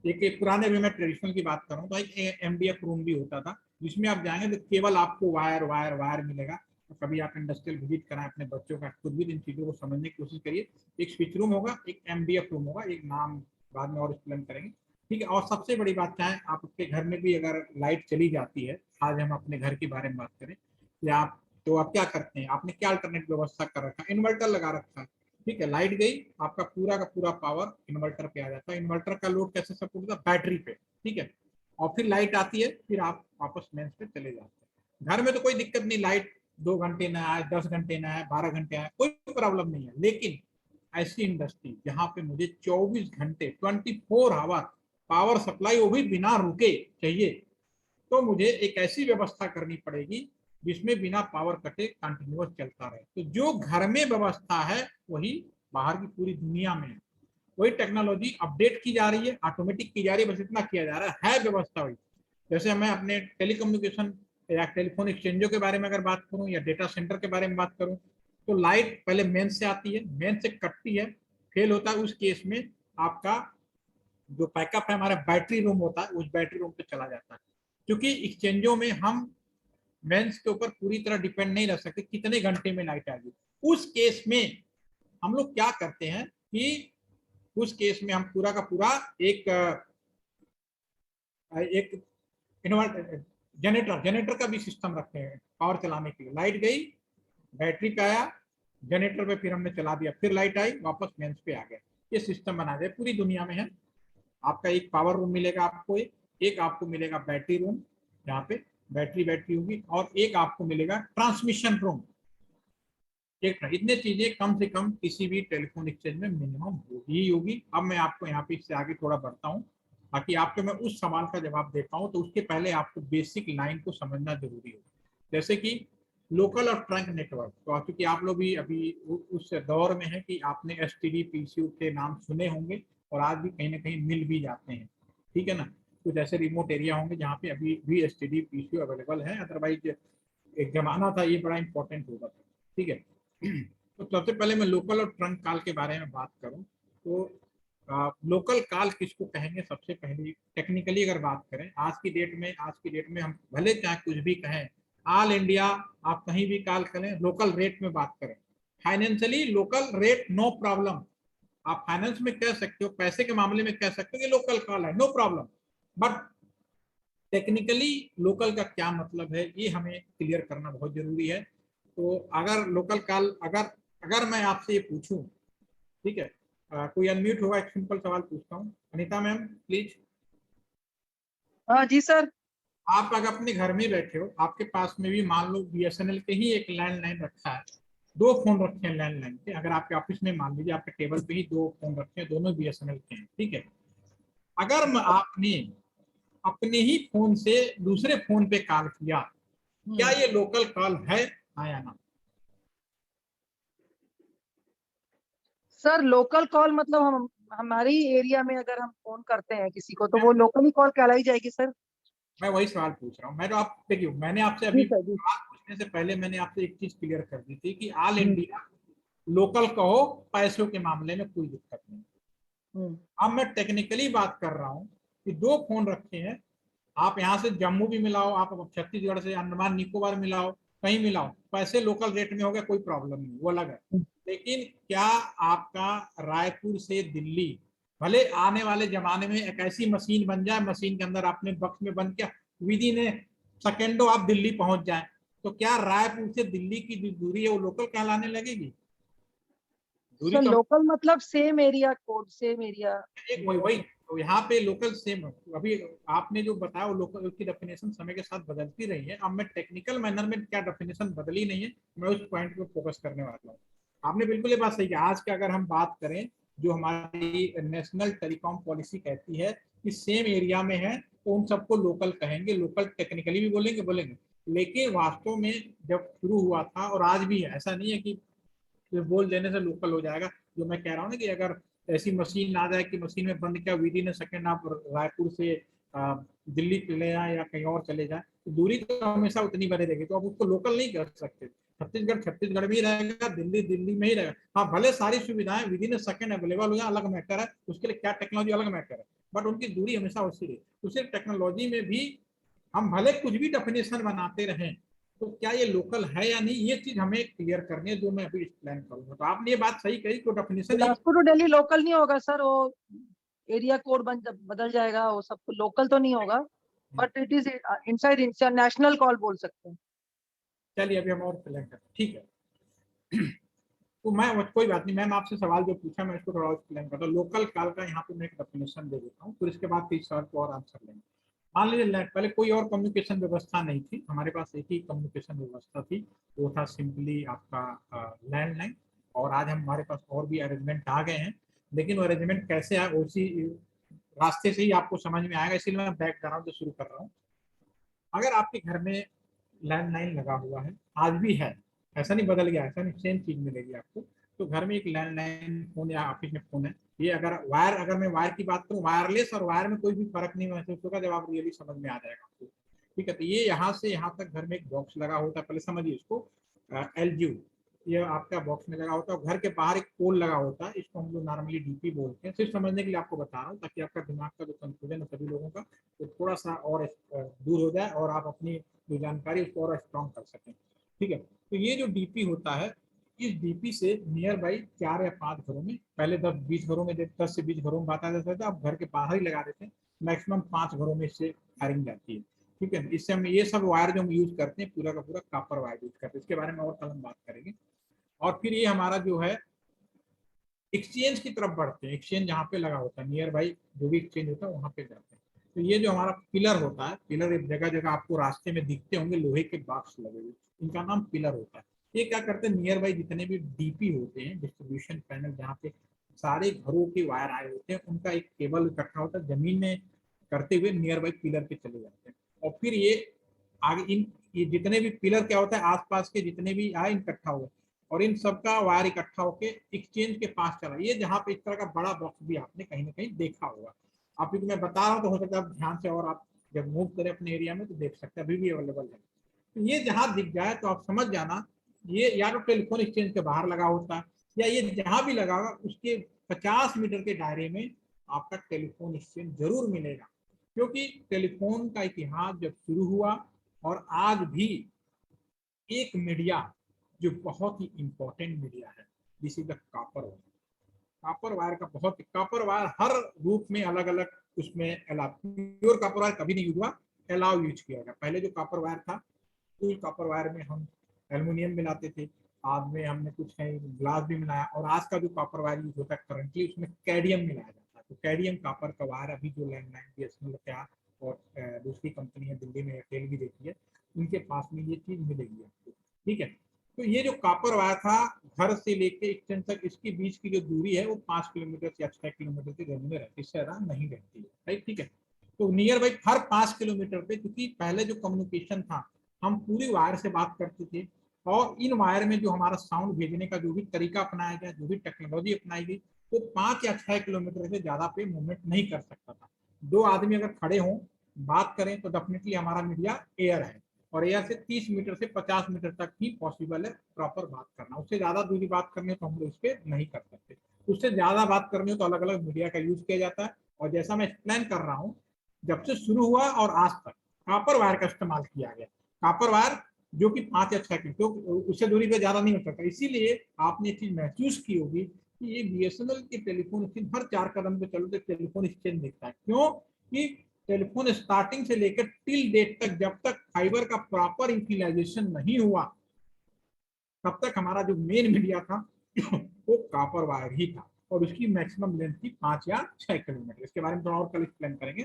एक पुराने में मैं ट्रेडिशनल की बात कर रहा हूँ, तो एक एमडीएफ रूम भी होता था जिसमें आप जाएंगे तो केवल आपको वायर वायर वायर मिलेगा। तो कभी आप इंडस्ट्रियल विजिट कराएं अपने बच्चों का, खुद भी इन चीजों को समझने की कोशिश करिए। एक स्विच रूम होगा, एक एमडीएफ रूम होगा, एक नाम बाद में और एक्सप्लेन करेंगे, ठीक है। और सबसे बड़ी बात क्या है, आपके घर में भी अगर लाइट चली जाती है, आज हम अपने घर के बारे में बात करें, या आप तो आप क्या करते हैं, आपने क्या अल्टरनेट व्यवस्था कर रखा है, इन्वर्टर लगा रखा है, ठीक है। लाइट गई, आपका पूरा का पूरा पावर इन्वर्टर पे आ जाता है। इन्वर्टर का लोड कैसे सपोर्ट होता है, बैटरी पे, ठीक है। और फिर लाइट आती है, फिर आप वापस मेंस पे चले जाते हैं। घर में तो कोई दिक्कत नहीं, लाइट 2 घंटे ना आए, 10 घंटे ना आए, 12 घंटे आए, कोई प्रॉब्लम नहीं है। लेकिन ऐसी इंडस्ट्री जहां पे मुझे 24 घंटे 24 आवर पावर सप्लाई, वो भी बिना रुके चाहिए, तो मुझे एक ऐसी व्यवस्था करनी पड़ेगी जिसमें बिना पावर कटे कंटिन्यूअस चलता रहे। तो जो घर में व्यवस्था है वही बाहर की पूरी दुनिया में है। वही टेक्नोलॉजी अपडेट की जा रही है, ऑटोमेटिक की जा रही है, बस इतना किया जा रहा है व्यवस्था वही। जैसे मैं अपने टेलीकम्युनिकेशन या टेलीफोन एक्सचेंजों के बारे में अगर बात करूं, या डेटा सेंटर के बारे में बात करूं, तो लाइट पहले मेन से आती है, मेन से कटती है, फेल होता है, उस केस में आपका जो बैकअप है हमारा बैटरी रूम होता है, उस बैटरी रूम पे चला जाता है। क्योंकि एक्सचेंजों में हम मेंस के ऊपर पूरी तरह डिपेंड नहीं रह सकते कितने घंटे में लाइट आएगी। उस केस में हम लोग क्या करते हैं कि उस केस में हम पूरा का पूरा एक इन्वर्टर जनरेटर का भी सिस्टम रखते हैं पावर चलाने के लिए। लाइट गई, बैटरी पे आया, जनरेटर पे फिर हमने चला दिया, फिर लाइट आई, वापस मेंस पे आ गया। ये सिस्टम बना दिया, पूरी दुनिया में है। आपका एक पावर रूम मिलेगा आपको, एक आपको मिलेगा बैटरी रूम, जहाँ पे बैटरी होगी, और एक आपको मिलेगा ट्रांसमिशन रूम। इतने चीजें कम से कम किसी भी टेलीफोन एक्सचेंज में मिनिमम होगी। अब मैं आपको यहाँ पे इससे आगे थोड़ा बढ़ता हूँ ताकि आपको मैं उस सवाल का जवाब दे पाऊँ। तो उसके पहले आपको बेसिक लाइन को समझना जरूरी है, जैसे कि लोकल और ट्रंक नेटवर्क। तो क्योंकि आप लोग भी अभी उस दौर में है कि आपने STD PCU के नाम सुने होंगे, और आज भी कहीं ना कहीं मिल भी जाते हैं, ठीक है ना। कुछ ऐसे रिमोट एरिया होंगे जहाँ पे अभी भी STD PCU अवेलेबल है, अदरवाइज एक जमाना था ये बड़ा इंपॉर्टेंट होगा, ठीक है। तो सबसे पहले मैं लोकल और ट्रंक कॉल के बारे में बात करूं तो लोकल कॉल किसको कहेंगे। सबसे पहले टेक्निकली अगर बात करें, आज की डेट में हम भले चाहे कुछ भी कहें, ऑल इंडिया आप कहीं भी कॉल करें, लोकल रेट में बात करें, financially local rate no problem. आप फाइनेंस में कह सकते हो, पैसे के मामले में कह सकते हो कि लोकल कॉल है, no problem. But technically local का क्या मतलब है, ये हमें क्लियर करना बहुत जरूरी है। तो अगर लोकल कॉल अगर मैं आपसे ये पूछूं, ठीक है, कोई अनम्यूट होगा, एक सिंपल सवाल पूछता हूँ, अनीता मैम प्लीज। हाँ जी सर। आप अगर अपने घर में बैठे हो, आपके पास में भी मान लो BSNL के ही एक लैंडलाइन रखा है, 2 फोन रखे हैं लैंडलाइन के। अगर आपके ऑफिस में मान लीजिए आपके टेबल पे ही 2 फोन रखे हैं, दोनों BSNL के हैं, ठीक है। अगर आपने अपने ही फोन से दूसरे फोन पे कॉल किया, क्या ये लोकल कॉल है या ना? सर लोकल कॉल मतलब हम हमारी एरिया में अगर हम फोन करते हैं किसी को, तो वो लोकल ही कॉल कहलाई जाएगी सर? मैं वही सवाल पूछ रहा हूँ। मैं तो आप देखिए, मैंने आपसे अभी सवाल पूछने से पहले मैंने आपसे एक चीज क्लियर कर दी थी कि ऑल इंडिया लोकल कहो, पैसों के मामले में कोई दिक्कत नहीं। अब मैं टेक्निकली बात कर रहा हूँ कि 2 फोन रखे हैं, आप यहाँ से जम्मू भी मिलाओ, आप छत्तीसगढ़ से अंडमान निकोबार मिलाओ, कहीं मिलाओ, पैसे लोकल रेट में हो गए, कोई प्रॉब्लम नहीं, वो अलग है। लेकिन क्या आपका रायपुर से दिल्ली, भले आने वाले जमाने में एक ऐसी मशीन बन जाए, मशीन के अंदर आपने बक्स में बंद किया, विदिन सेकेंडों आप दिल्ली पहुंच जाए, तो क्या रायपुर से दिल्ली की जो दूरी है वो लोकल कहलाने लगेगी? सर लोकल मतलब same area code, same area. वही तो यहाँ पे लोकल सेम। अभी आपने जो बताया वो लोकल की डेफिनेशन समय के साथ बदलती रही है। अब मैं टेक्निकल मैनर में क्या डेफिनेशन बदली नहीं है, मैं उस पॉइंट पे फोकस करने वाला हूँ। आपने बिल्कुल ये बात सही की। आज के अगर हम बात करें, जो हमारी नेशनल टेलीकॉम पॉलिसी कहती है कि सेम एरिया में है तो उन सबको लोकल कहेंगे, लोकल टेक्निकली भी बोलेंगे। लेकिन वास्तव में जब शुरू हुआ था, और आज भी है, ऐसा नहीं है कि बोल देने से लोकल हो जाएगा। जो मैं कह रहा हूँ ना कि अगर ऐसी मशीन आ जाए कि मशीन में बंद किया, विदिन सेकंड आप रायपुर से दिल्ली चले जाए या कहीं और चले जाए, तो दूरी तो हमेशा उतनी बनी रहेगी, तो आप उसको लोकल नहीं कर सकते। छत्तीसगढ़ में ही रहेगा, दिल्ली में ही रहेगा। हाँ, भले सारी सुविधाएं विदिन सेकंड अवेलेबल हो जाए, अलग मैटर है, उसके लिए क्या टेक्नोलॉजी अलग मैटर है। बट उनकी दूरी हमेशा वैसी रहे। तो सिर्फ टेक्नोलॉजी में भी हम भले कुछ भी डेफिनेशन बनाते रहें, तो क्या ये लोकल है या नहीं, ये चीज हमें क्लियर करनी है, जो मैं अभी एक्सप्लेन करूंगा। तो आपने ये बात सही कही कि definition Bilaspur to Delhi local नहीं होगा सर, वो एरिया कोड बदल जाएगा, वो सब लोकल तो नहीं होगा, but it is inside international call बोल सकते हैं। चलिए अभी हम और क्लियर करते हैं, ठीक है। तो मैं कोई बात नहीं मैम, आपसे सवाल जो पूछा मैं इसको थोड़ा एक्सप्लेन करता हूँ। लोकल कॉल का यहाँ पे मैं एक डेफिनेशन दे देता हूँ, फिर इसके बाद इस सवाल को और आंसर लेंगे। मान लीजिए पहले कोई और कम्युनिकेशन व्यवस्था नहीं थी, हमारे पास एक ही कम्युनिकेशन व्यवस्था थी, वो था सिंपली आपका लैंडलाइन। और आज हमारे पास और भी अरेंजमेंट आ गए हैं, लेकिन वो अरेंजमेंट कैसे आए उसी रास्ते से ही आपको समझ में आएगा, इसीलिए मैं बैकग्राउंड से शुरू कर रहा हूँ। अगर आपके घर में लैंडलाइन लगा हुआ है, आज भी है, ऐसा नहीं बदल गया, ऐसा नहीं, सेम चीज मिलेगी आपको। तो घर में एक लैंडलाइन फोन या ऑफिस में फोन है, ये अगर मैं वायर की बात करूँ, वायरलेस और वायर में कोई भी फर्क नहीं महसूस होगा, जब आप रियली समझ में आ जाएगा आपको, ठीक है। तो ये यहाँ से यहाँ तक घर में एक बॉक्स लगा होता है, पहले समझिए इसको, एलजीयू, ये आपका बॉक्स में लगा होता है। घर के बाहर एक पोल लगा होता है, इसको हम लोग नॉर्मली डीपी बोलते हैं। सिर्फ समझने के लिए आपको बता रहा हूँ, ताकि आपका दिमाग का जो कंफ्यूजन है सभी लोगों का, तो थोड़ा सा और दूर हो जाए और आप अपनी जो जानकारी उसको और स्ट्रॉन्ग कर सकें, ठीक है। तो ये जो डीपी होता है, इस डीपी से नियर बाई 4 या 5 घरों में, पहले 10-20 घरों में, 10 से 20 घरों में बात आ जाता था, अब घर के बाहर ही लगा देते हैं, मैक्सिमम 5 घरों में इससे फायरिंग जाती है, ठीक है। इससे हम ये सब वायर जो हम यूज करते हैं, पूरा का पूरा कॉपर वायर यूज करते हैं, इसके बारे में और कल हम बात करेंगे। और फिर ये हमारा जो है एक्सचेंज की तरफ बढ़ते हैं, एक्सचेंज जहाँ पे लगा होता है नियर बाई, जो भी एक्सचेंज होता है वहाँ पे जाते हैं। तो ये जो हमारा पिलर होता है, पिलर एक जगह जगह आपको रास्ते में दिखते होंगे, लोहे के बॉक्स लगे हुए, इनका नाम पिलर होता है। ये क्या करते हैं, नियर बाई जितने भी डीपी होते हैं, डिस्ट्रीब्यूशन पैनल, जहाँ पे सारे घरों के वायर आए होते हैं, उनका एक केबल इकट्ठा होता है, जमीन में करते हुए नियर बाई पिलर पे चले जाते हैं। और फिर ये आगे ये जितने भी पिलर क्या होता है, आसपास के जितने भी आए इकट्ठा हुए, और इन सबका वायर इकट्ठा होके एक्सचेंज के पास चला। ये जहाँ पे इस तरह का बड़ा बॉक्स भी आपने कहीं ना कहीं देखा होगा, आप मैं बता रहा हूँ, तो हो सकता है आप ध्यान से, और आप जब मूव करें अपने एरिया में तो देख सकते हैं, अभी भी अवेलेबल है। तो ये जहाँ दिख जाए तो आप समझ जाना, ये या तो टेलीफोन एक्सचेंज के बाहर लगा होता है, या ये जहाँ भी लगा होगा उसके 50 मीटर के दायरे में आपका टेलीफोन एक्सचेंज जरूर मिलेगा। क्योंकि टेलीफोन का इतिहास जब शुरू हुआ, और आज भी एक मीडिया जो बहुत ही इंपॉर्टेंट मीडिया है, this is the copper wire. Copper wire का बहुत, कॉपर वायर हर रूप में अलग अलग उसमें अलाउ, प्योर कॉपर वायर कभी नहीं यूज हुआ, अलाउ यूज किया गया। पहले जो कॉपर वायर था, तो कॉपर वायर में हम एल्युमिनियम मिलाते थे, आज में हमने कुछ कहीं ग्लास भी मिलाया, और आज का जो कॉपर वायर यूज होता है करंटली, उसमें कैडियम मिलाया जाता है। तो कैडियम कॉपर का वायर अभी जो लैंडलाइन बीएसएनएल क्या और दूसरी कंपनी है दिल्ली में एयरटेल भी देती है, उनके पास में ये चीज मिलेगी आपको, ठीक है। तो ये जो कॉपर वायर था, घर से लेके एक्सटेंड तक, इसके बीच की जो दूरी है वो 5 किलोमीटर या 6 किलोमीटर की जमीन में रहती है, इससे ज्यादा नहीं रहती है, राइट, ठीक है। तो नियर बाई हर 5 किलोमीटर पे, क्योंकि पहले जो कम्युनिकेशन था हम पूरी वायर से बात करते थे, और इन वायर में जो हमारा साउंड भेजने का जो भी तरीका अपनाया गया, जो भी टेक्नोलॉजी अपनाई गई, तो 5 या 6 किलोमीटर से ज्यादा पे मूवमेंट नहीं कर सकता था। 2 आदमी अगर खड़े हों बात करें तो डेफिनेटली हमारा मीडिया एयर है, और एयर से 30 मीटर से 50 मीटर तक ही पॉसिबल है प्रॉपर बात करना। उससे ज्यादा दूरी बात करनी हो तो हम लोग इस पर नहीं कर सकते। उससे ज्यादा बात करनी हो तो अलग अलग मीडिया का यूज किया जाता है, और जैसा मैं एक्सप्लेन कर रहा हूँ, जब से शुरू हुआ और आज तक कॉपर वायर का इस्तेमाल किया गया। कॉपर वायर जो कि 5 या 6 किलो, तो उससे दूरी पे ज्यादा नहीं हो सकता। इसीलिए आपने ये चीज महसूस की होगी कि ये बीएसएनएल के टेलीफोन एक्सचेंज हर 4 कदम पे चलो तो टेलीफोन एक्सचेंज दिखता है। क्यों कि टेलीफोन स्टार्टिंग से लेकर टिल डेट तक, जब तक फाइबर का प्रॉपर यूटिलाइजेशन नहीं हुआ, तब तक हमारा जो मेन मीडिया था वो कॉपर वायर ही था, और उसकी मैक्सिमम लेंथ थी 5 या 6 किलोमीटर। इसके बारे में थोड़ा और कल एक्सप्लेन करेंगे।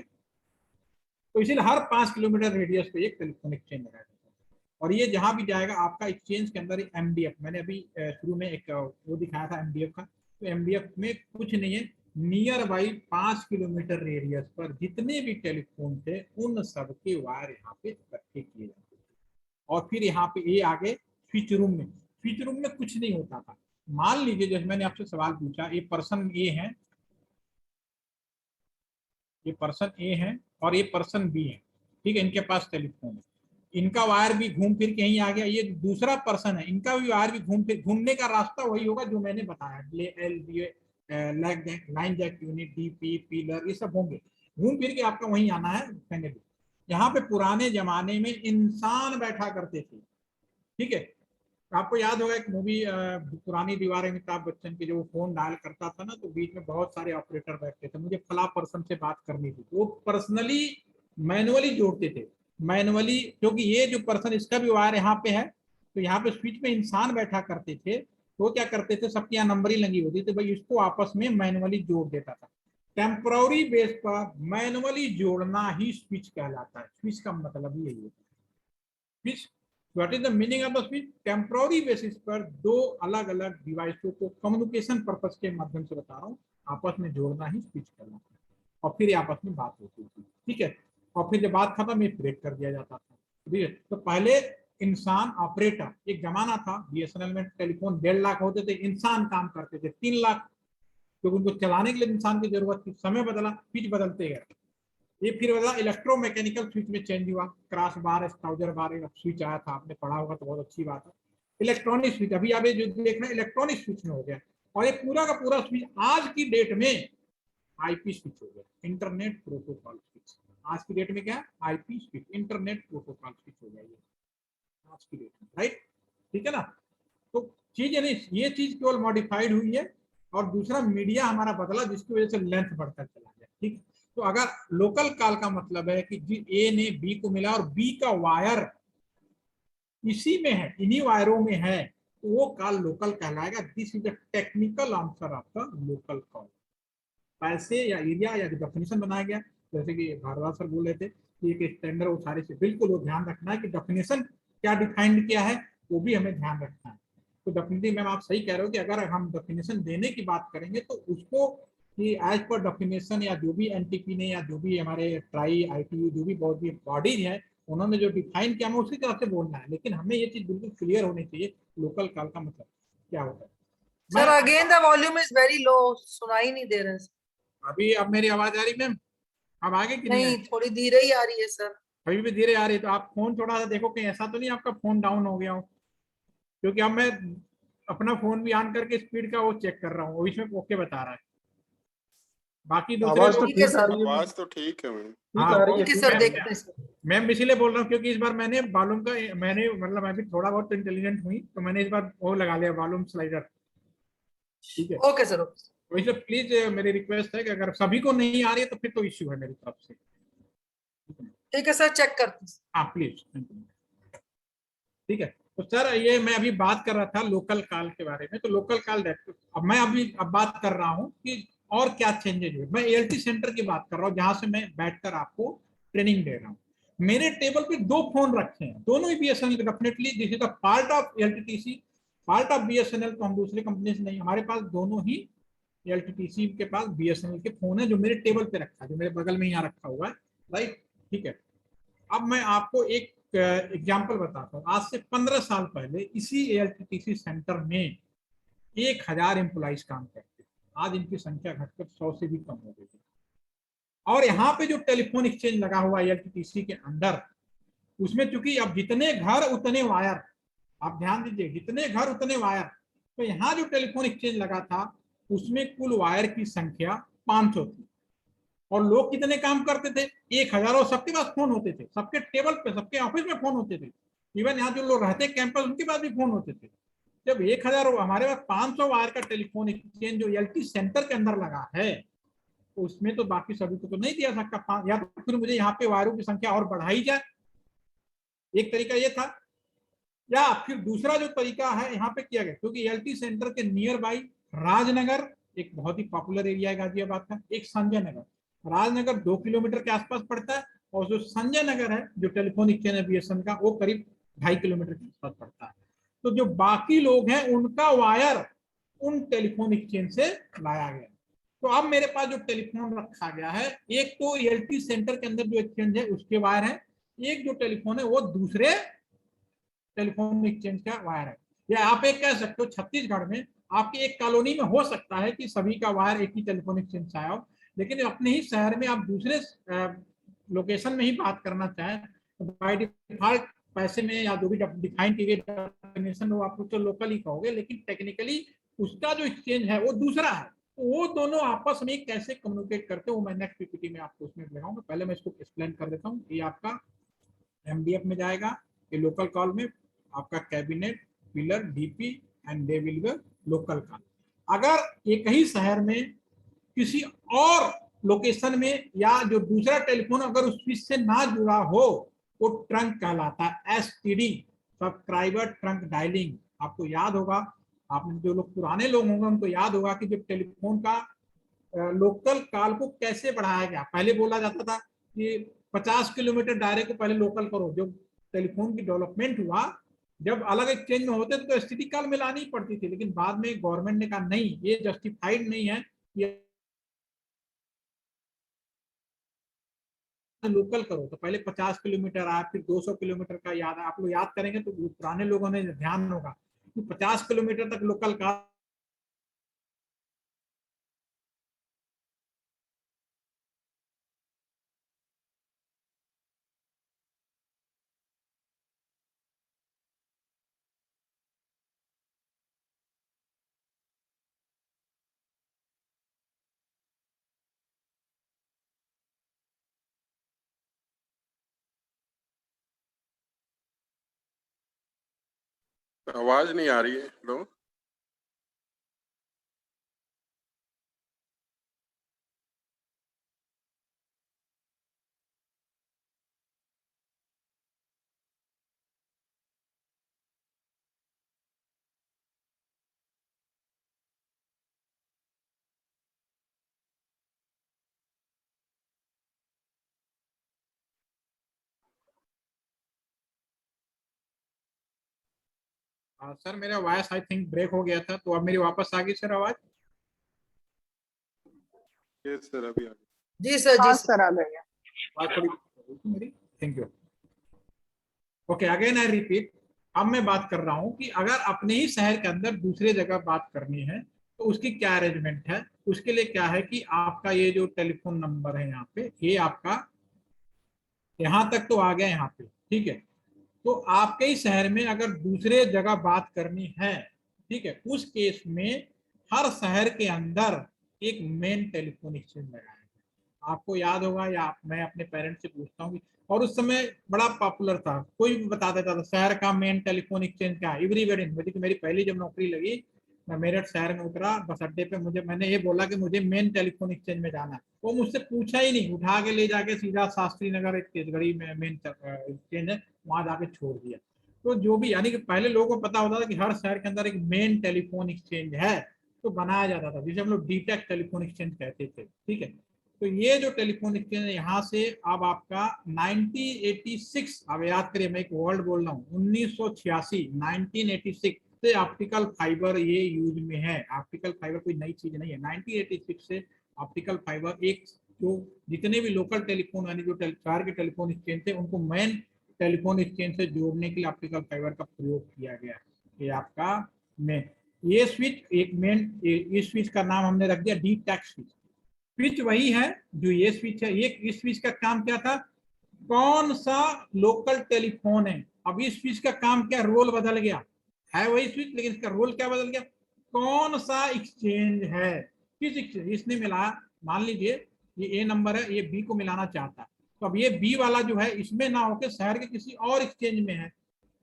तो इसीलिए हर 5 किलोमीटर रेडियस पे एक टेलीफोन एक्सचेंज लगाया जाता है, और ये जहां भी जाएगा आपका एक्सचेंज के अंदर एमडीएफ, मैंने अभी शुरू में एक वो दिखाया था एमडीएफ का, तो एमडीएफ में कुछ नहीं है, नियर बाई 5 किलोमीटर रेडियस पर जितने भी टेलीफोन थे उन सब के वायर यहाँ पे इकट्ठे किए जाते थे। और फिर यहाँ पे ये आगे स्विच रूम में, स्विच रूम में कुछ नहीं होता था। मान लीजिए जैसे मैंने आपसे सवाल पूछा, ये पर्सन ए है, ये पर्सन ए है और ये पर्सन बी है, ठीक है, इनके पास टेलीफोन है, इनका वायर भी घूम फिर के यहीं आ गया, ये दूसरा पर्सन है, इनका भी वायर भी घूम फिर, घूमने का रास्ता वही होगा जो मैंने बताया, line jack unit, DP, pillar, ये सब होंगे। घूम फिर के आपका वहीं आना है फाइनली। यहाँ पे पुराने जमाने में इंसान बैठा करते थे, ठीक है। आपको याद होगा एक मूवी पुरानी दीवार है अमिताभ बच्चन की, जो वो फोन डायल करता था ना, तो बीच में बहुत सारे ऑपरेटर बैठते थे, मुझे फला पर्सन से बात करनी थी, वो पर्सनली मैनुअली जोड़ते थे, मैनुअली, क्योंकि ये जो पर्सन इसका भी वायर यहाँ पे है, तो यहाँ पे स्विच में इंसान बैठा करते थे, तो क्या करते थे, सबकी यहाँ नंबरिंग लगी होती थी, भाई इसको आपस में मैनुअली जोड़ देता था। टेम्पररी बेस पर मैनुअली जोड़ना ही स्विच कहलाता है। स्विच का मतलब ही यही है। Switch, what is the meaning of the switch? Temporary basis पर दो अलग अलग डिवाइसों को कम्युनिकेशन पर्पस के माध्यम से बता रहा हूँ, आपस में जोड़ना ही स्विच कहलाता है, और फिर आपस में बात होती थी, ठीक है। और फिर जब बात खत्म, ये ब्रेक कर दिया जाता था, ठीक है। तो पहले इंसान ऑपरेटर, एक जमाना था बीएसएनएल में टेलीफोन 1.5 लाख होते थे, इंसान काम करते थे 3 लाख, क्योंकि उनको चलाने के लिए इंसान की जरूरत थी। समय बदला, स्विच बदलते गए, ये फिर बदला इलेक्ट्रोमैकेनिकल स्विच में चेंज हुआ, क्रॉस बार, स्ट्राउजर बार, एक स्विच आया था, आपने पढ़ा होगा तो बहुत अच्छी बात है। इलेक्ट्रॉनिक स्विच, अभी आप जो देख रहे हैं इलेक्ट्रॉनिक स्विच में हो गया, और ये पूरा का पूरा स्विच आज की डेट में आईपी स्विच हो गया, इंटरनेट प्रोटोकॉल स्विच। आज की डेट में क्या है? IP switch, internet protocol switch हो गया ये आज की डेट में, राइट, ठीक है ना। तो चीज नहीं, ये चीज केवल मॉडिफाइड हुई है, और दूसरा मीडिया हमारा बदला, जिसकी वजह से लेंथ बढ़ता चला गया, ठीक। तो अगर लोकल कॉल का मतलब है कि ए ने बी को मिला और बी का वायर इसी में है, इन्हीं वायरों में है, तो वो कॉल लोकल कहलाएगा। This is the technical answer of the local call. पैसे या एरिया या जो डेफिनेशन बनाया गया, जैसे कि भारद्वाज सर बोल रहे थे कि एक स्टैंडर्ड, वो सारे से बिल्कुल वो ध्यान रखना है कि डेफिनेशन क्या डिफाइंड किया है, वो भी हमें ध्यान रखना है। तो डेफिनेटली मैम आप सही कह रहे हो कि अगर हम डेफिनेशन देने की बात करेंगे तो उसको कि एज पर डेफिनेशन, या जो भी एनटीपी ने, या जो भी हमारे ट्राई आईटीयू, जो भी बहुत भी बॉडीज है, उन्होंने जो डिफाइन किया, हमें उसी तरह से बोलना है। लेकिन हमें ये चीज बिल्कुल क्लियर होनी चाहिए लोकल कॉल का मतलब क्या होता है। Sir again the volume is very low, सुनाई नहीं दे रहा है। अभी अब मेरी आवाज आ रही मैम? अब आगे कि नहीं, थोड़ी धीरे ही आ रही है सर। अभी भी धीरे आ रही है, तो आप फोन थोड़ा सा देखो कहीं ऐसा तो नहीं आपका फोन डाउन हो गया हो, क्योंकि अब मैं अपना फोन भी ऑन करके स्पीड का वो चेक कर रहा हूँ, इसमें ओके बता रहा है। बाकी दूसरे आवाज तो ठीक आ रही है, आवाज तो ठीक है मैम। ठीक आ रही है। मैं इसीलिए बोल रहा हूँ क्योंकि इस बार मैंने वॉल्यूम का, मैंने मतलब मैं भी थोड़ा बहुत इंटेलिजेंट हुई, तो मैंने इस बार वो लगा लिया वॉल्यूम स्लाइडर, ठीक है। Okay sir, okay. वैसे प्लीज मेरी रिक्वेस्ट है कि अगर सभी को नहीं आ रही है तो फिर तो इश्यू है मेरी तरफ से, ठीक है सर, चेक करते हैं। हाँ प्लीज, ठीक है। तो सर ये मैं अभी बात कर रहा था लोकल कॉल के बारे में, तो लोकल कॉल, अब मैं अब बात कर रहा हूँ कि और क्या चेंजेज हुए। मैं एएलटी सेंटर की बात कर रहा हूँ, जहां से मैं बैठकर आपको ट्रेनिंग दे रहा हूँ। मेरे टेबल पे 2 फोन रखे हैं, दोनों ही BSNL, definitely this is the part of LTTC, part of BSNL, तो हम दूसरे कंपनी से नहीं, हमारे पास दोनों ही एलटीटीसी के पास बीएसएनएल के फोन है, जो मेरे टेबल पे रखा है, जो मेरे बगल में यहाँ रखा हुआ है, राइट, ठीक है। अब मैं आपको एक एग्जाम्पल बताता हूँ। आज से 15 साल पहले इसी एलटीटीसी सेंटर में 1000 एम्प्लॉइज काम करते, आज इनकी संख्या घटकर 100 से भी कम हो गई। और यहाँ पे जो टेलीफोन एक्सचेंज लगा हुआ है एलटीटीसी के अंदर, उसमें चूंकि अब जितने घर उतने वायर, आप ध्यान दीजिए, जितने घर उतने वायर, तो यहाँ जो टेलीफोन एक्सचेंज लगा था उसमें कुल वायर की संख्या 500 थी, और लोग कितने काम करते थे? 1000, और सबके पास फोन होते थे, सबके टेबल पे, सबके ऑफिस में फोन होते थे, इवन यहाँ जो लोग रहते कैंपस उनके पास भी फोन होते थे। जब 1000, हमारे पास 500 वायर का टेलीफोन एक्सचेंज जो एलटी सेंटर के अंदर लगा है, तो उसमें तो बाकी सभी को तो नहीं दिया सकता, या तो फिर मुझे यहाँ पे वायरों की संख्या और बढ़ाई जाए, एक तरीका ये था। या फिर दूसरा जो तरीका है यहाँ पे किया गया, क्योंकि एलटी सेंटर के नियर बाई राजनगर एक बहुत ही पॉपुलर एरिया है गाजियाबाद का, एक संजय नगर, राजनगर 2 किलोमीटर के आसपास पड़ता है, और जो संजय नगर है जो टेलीफोन एक्सचेंज है बीएसएनएल का, वो करीब 2.5 किलोमीटर के आसपास पड़ता है। तो जो बाकी लोग हैं उनका वायर उन टेलीफोन एक्सचेंज से लाया गया। तो अब मेरे पास जो टेलीफोन रखा गया है, एक तो एलटी सेंटर के अंदर जो एक्सचेंज है उसके वायर है, एक जो टेलीफोन है वो दूसरे टेलीफोन एक्सचेंज का वायर है। या आप एक कह सकते हो छत्तीसगढ़ में आपकी एक कॉलोनी में हो सकता है कि सभी का वायर एक ही टेलीफोन एक्सचेंज से आया हो, लेकिन अपने ही शहर में आप दूसरे लोकेशन में ही बात करना चाहें तो बाय डिफॉल्ट पैसे में या जो भी डिफाइन की गई डेफिनेशन वो आप तो लोकल ही कहोगे, लेकिन टेक्निकली उसका जो एक्सचेंज है वो दूसरा है, तो वो दोनों आपस में कैसे कम्युनिकेट करते हैं वो मैं नेक्स्ट पीपीटी में आपको उसमें दिखाऊंगा। पहले मैं इसको एक्सप्लेन कर देता हूँ। ये आपका एमडीएफ में जाएगा, ये लोकल कॉल में आपका cabinet, pillar, DP and they will B local call. अगर एक ही शहर में किसी और लोकेशन में या जो दूसरा टेलीफोन अगर उस स्विच से ना जुड़ा हो वो ट्रंक कहलाता है, एसटीडी, सब्सक्राइबर ट्रंक डायलिंग। आपको याद होगा, आपने जो लोग पुराने लोग होंगे उनको याद होगा कि जब टेलीफोन का लोकल कॉल को कैसे बढ़ाया गया। पहले बोला जाता था कि 50 किलोमीटर दायरे को पहले लोकल करो। जब टेलीफोन की डेवलपमेंट हुआ, जब अलग एक्सचेंज में होते तो एसटीडी कॉल मिलानी पड़ती थी, लेकिन बाद में गवर्नमेंट ने कहा नहीं, ये जस्टिफाइड नहीं है, ये लोकल करो। तो पहले 50 किलोमीटर आया, फिर 200 किलोमीटर का याद है। आप लोग याद करेंगे तो पुराने लोगों ने ध्यान होगा कि 50 किलोमीटर तक लोकल का आवाज नहीं आ रही है। हेलो, सर मेरा वॉइस आई थिंक ब्रेक हो गया था, तो अब मेरी वापस आ गई सर आवाज। यस सर, अभी आ गया। जी सर, जी सर, आ गया। बात थोड़ी मेरी, thank you. Okay, again I repeat. अब मैं बात कर रहा हूं कि अगर अपने ही शहर के अंदर दूसरे जगह बात करनी है तो उसकी क्या अरेंजमेंट है। उसके लिए क्या है कि आपका ये जो टेलीफोन नंबर है यहाँ पे, ये आपका यहाँ तक तो आ गया यहाँ पे, ठीक है। तो आपके ही शहर में अगर दूसरे जगह बात करनी है, ठीक है, उस केस में हर शहर के अंदर एक मेन टेलीफोन एक्सचेंज लगाया है। आपको याद होगा, या मैं अपने पेरेंट्स से पूछता हूँ, और उस समय बड़ा पॉपुलर था, कोई भी बता देता था शहर का मेन टेलीफोन एक्सचेंज क्या है। एवरीबडी, मुझे मेरी पहली जब नौकरी लगी, मैं मेरठ शहर में उतरा बस अड्डे पे, मैंने ये बोला कि मुझे मेन टेलीफोन एक्सचेंज में जाना है। वो मुझसे पूछा ही नहीं, उठा के ले जाके सीधा शास्त्री नगर एक तेजगढ़ी में मेन एक्सचेंज है, वहां जाके छोड़ दिया। तो जो भी, यानी कि पहले लोगों को पता होता था कि हर शहर के अंदर एक मेन टेलीफोन एक्सचेंज है, तो बनाया जाता था, जिसे हम लोग डीटेक टेलीफोन एक्सचेंज कहते थे, ठीक है। तो ये जो टेलीफोन एक्सचेंज है यहाँ से अब आपका 1986, अब याद करिए मैं एक वर्ड बोल रहा हूँ, 1986, 1986 से ऑप्टिकल फाइबर ये यूज में है। ऑप्टिकल फाइबर कोई नई चीज नहीं है। 1986 से ऑप्टिकल फाइबर एक, जो जितने भी लोकल टेलीफोन यानी जो शहर के टेलीफोन एक्सचेंज थे उनको मेन टेलीफोन एक्सचेंज से जोड़ने के लिए ऑप्टिकल फाइबर का प्रयोग किया गया। ये आपका मेन, ये स्विच एक मेन, इस स्विच का नाम हमने रख दिया डीटेक स्विच। स्विच वही है जो ये स्विच है। ये इस स्विच का काम क्या था, कौन सा लोकल टेलीफोन है। अब इस स्विच का काम क्या, रोल बदल गया, है वही स्विच लेकिन इसका रोल क्या बदल गया, कौन सा एक्सचेंज है, किस एक्सचेंज इसने मिला। मान लीजिए ये ए नंबर है, ये बी को मिलाना चाहता है, तो अब ये बी वाला जो है इसमें ना होकर शहर के किसी और एक्सचेंज में है,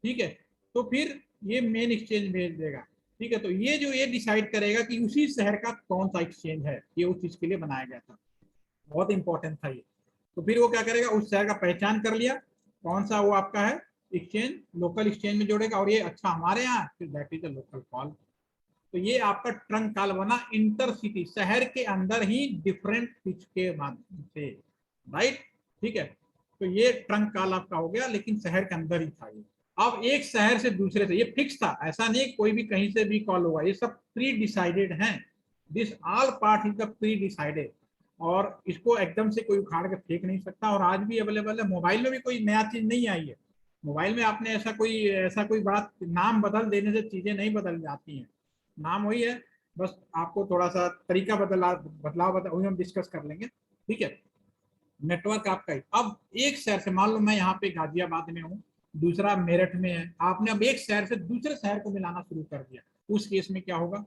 ठीक है, तो फिर ये मेन एक्सचेंज भेज देगा, ठीक है। तो ये जो ये डिसाइड करेगा कि उसी शहर का कौन सा एक्सचेंज है, ये उस चीज के लिए बनाया गया था, बहुत इंपॉर्टेंट था ये। तो फिर वो क्या करेगा, उस शहर का पहचान कर लिया कौन सा वो आपका है एक्सचेंज, लोकल एक्सचेंज में जोड़ेगा, और ये अच्छा हमारे यहाँ, फिर that is a local call. तो ये आपका ट्रंक कॉल बना इंटरसिटी, शहर के अंदर ही डिफरेंट स्विच के माध्यम से, राइट, ठीक है। तो ये ट्रंक कॉल आपका हो गया, लेकिन शहर के अंदर ही था ये। अब एक शहर से दूसरे से, ये फिक्स था, ऐसा नहीं कोई भी कहीं से भी कॉल होगा, ये सब प्री डिसाइडेड है। This all part is the pre decided, और इसको एकदम से कोई उखाड़ के फेंक नहीं सकता। और आज भी अवेलेबल है, मोबाइल में भी कोई नया चीज नहीं आई है। मोबाइल में आपने ऐसा कोई बात, नाम बदल देने से चीजें नहीं बदल जाती हैं, नाम वही है, बस आपको थोड़ा सा तरीका बदलाव वही हम डिस्कस कर लेंगे, ठीक है। नेटवर्क आपका ही, अब एक शहर से, मान लो मैं यहाँ पे गाजियाबाद में हूँ, दूसरा मेरठ में है, आपने अब एक शहर से दूसरे शहर को मिलाना शुरू कर दिया, उस केस में क्या होगा,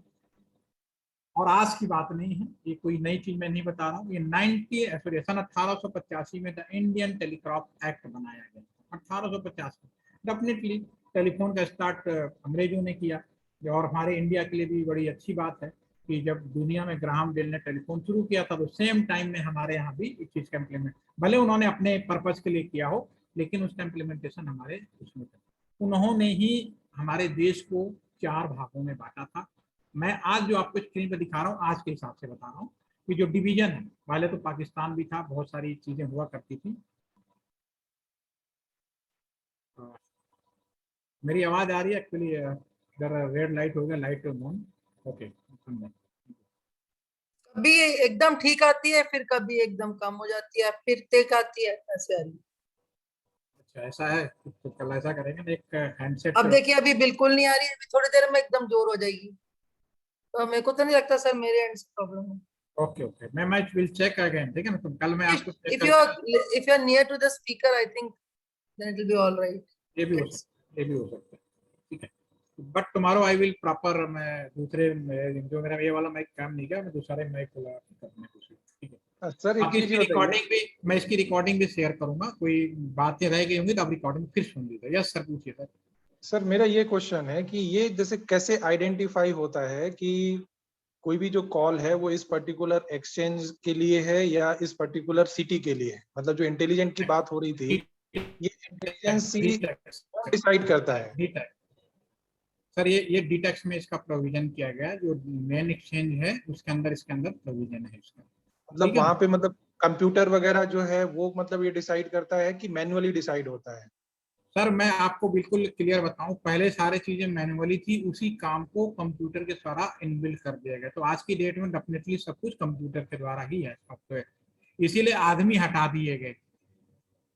और आज की बात नहीं है, ये कोई नई चीज मैं नहीं बता रहा हूँ। ये सन 1885 में द इंडियन टेलीग्राफ एक्ट बनाया गया, 1850 में। डेफिनेटली टेलीफोन का स्टार्ट अंग्रेजों ने किया, और हमारे इंडिया के लिए भी बड़ी अच्छी बात है कि जब दुनिया में ग्राहम बेल ने टेलीफोन शुरू किया था तो सेम टाइम में हमारे यहाँ भी इस चीज का इम्प्लीमेंट, भले उन्होंने अपने पर्पज के लिए किया हो, लेकिन उसका इम्प्लीमेंटेशन हमारे उसमें था। उन्होंने ही हमारे देश को 4 भागों में बांटा था। मैं आज जो आपको स्क्रीन पे दिखा रहा हूँ आज के हिसाब से बता रहा हूँ कि जो डिवीजन है, पहले तो पाकिस्तान भी था, बहुत सारी चीजें हुआ करती थी। मेरी आवाज आ रही है? एक्चुअली रेड लाइट हो गया, लाइट ऑन। ओके, कभी एकदम ठीक आती है, फिर कभी एकदम कम हो जाती है, फिर तेज आती है, ऐसे आ रही है। अच्छा ऐसा है, तो कल ऐसा करेंगे ना, एक हैंडसेट। अब देखिए अभी बिल्कुल नहीं आ रही है, अभी थोड़ी देर में एकदम जोर हो जाएगी। तो मेरे को तो नहीं लगता सर मेरे एंड से प्रॉब्लम है। ओके ओके, मैं विल चेक अगेन, ठीक है ना? तो कल मैं आपको if you are near to the speaker I think then it will be all right. ये भी हो सकता है, ठीक है। But tomorrow I will proper, मैं दूसरे जो मेरा ये वाला माइक काम नहीं किया, मैं दूसरे माइक को लगा के करने की कोशिश, ठीक है सर एक चीज रिकॉर्डिंग भी, मैं इसकी रिकॉर्डिंग भी शेयर करूंगा, कोई बातें रह गई होंगी तो आप रिकॉर्डिंग फिर सुन लीजिए। यस सर, पूछिए सर। सर मेरा ये क्वेश्चन है कि ये जैसे कैसे आइडेंटिफाई होता है कि कोई भी जो कॉल है वो इस पर्टिकुलर एक्सचेंज के लिए है या इस पर्टिकुलर सिटी के लिए है? मतलब जो इंटेलिजेंट की बात हो रही थी, ये इंटेलिजेंस डिसाइड करता है। सर ये डीटेक्स में इसका प्रोविजन किया गया है, जो मेन एक्सचेंज है उसके अंदर, इसके अंदर प्रोविजन है इसका। मतलब वहां पे मतलब कंप्यूटर वगैरह जो है वो मतलब ये डिसाइड करता है कि मैन्युअली डिसाइड होता है? सर मैं आपको बिल्कुल क्लियर बताऊं, पहले सारे चीजें मैनुअली थी, उसी काम को कंप्यूटर के द्वारा इनबिल्ट कर दिया गया। तो आज की डेट में डेफिनेटली सब कुछ कंप्यूटर के द्वारा ही है सॉफ्टवेयर, इसीलिए आदमी हटा दिए गए।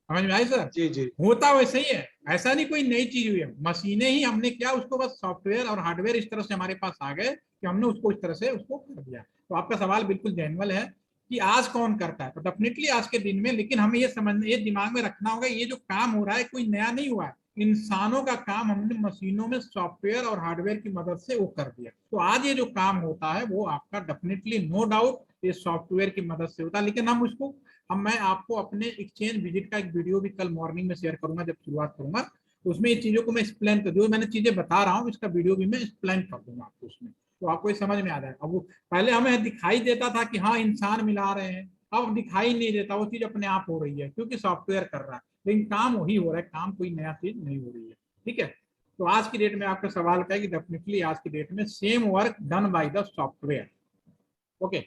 समझ में आई सर? जी जी, होता वैसे ही है, ऐसा नहीं कोई नई चीज हुई है। मशीनें ही हमने क्या, उसको बस सॉफ्टवेयर और हार्डवेयर इस तरह से हमारे पास आ गए कि हमने उसको इस तरह से उसको कर दिया। तो आपका सवाल बिल्कुल जेन्युइन है कि आज कौन करता है, तो डेफिनेटली आज के दिन में, लेकिन हमें ये समझ, ये दिमाग में रखना होगा, ये जो काम हो रहा है कोई नया नहीं हुआ है। इंसानों का काम हमने मशीनों में सॉफ्टवेयर और हार्डवेयर की मदद से वो कर दिया। तो आज ये जो काम होता है वो आपका डेफिनेटली नो डाउट ये सॉफ्टवेयर की मदद से होता है। लेकिन हम उसको, मैं आपको अपने एक्सचेंज विजिट का एक वीडियो भी कल मॉर्निंग में शेयर करूंगा, जब शुरुआत करूंगा तो उसमें ये चीजों को मैं एक्सप्लेन कर, जो मैंने चीजें बता रहा हूँ इसका वीडियो भी मैं एक्सप्लेन कर दूंगा आपको उसमें, तो आपको ये समझ में आ जाएगा। अब वो पहले हमें दिखाई देता था कि हाँ इंसान मिला रहे हैं, अब दिखाई नहीं देता, वो चीज अपने आप हो रही है क्योंकि सॉफ्टवेयर कर रहा है, लेकिन काम वही हो रहा है, काम कोई नया चीज नहीं हो रही है, ठीक है। तो आज की डेट में आपका सवाल का है कि डेफिनेटली आज की डेट में same work done by the software. Okay,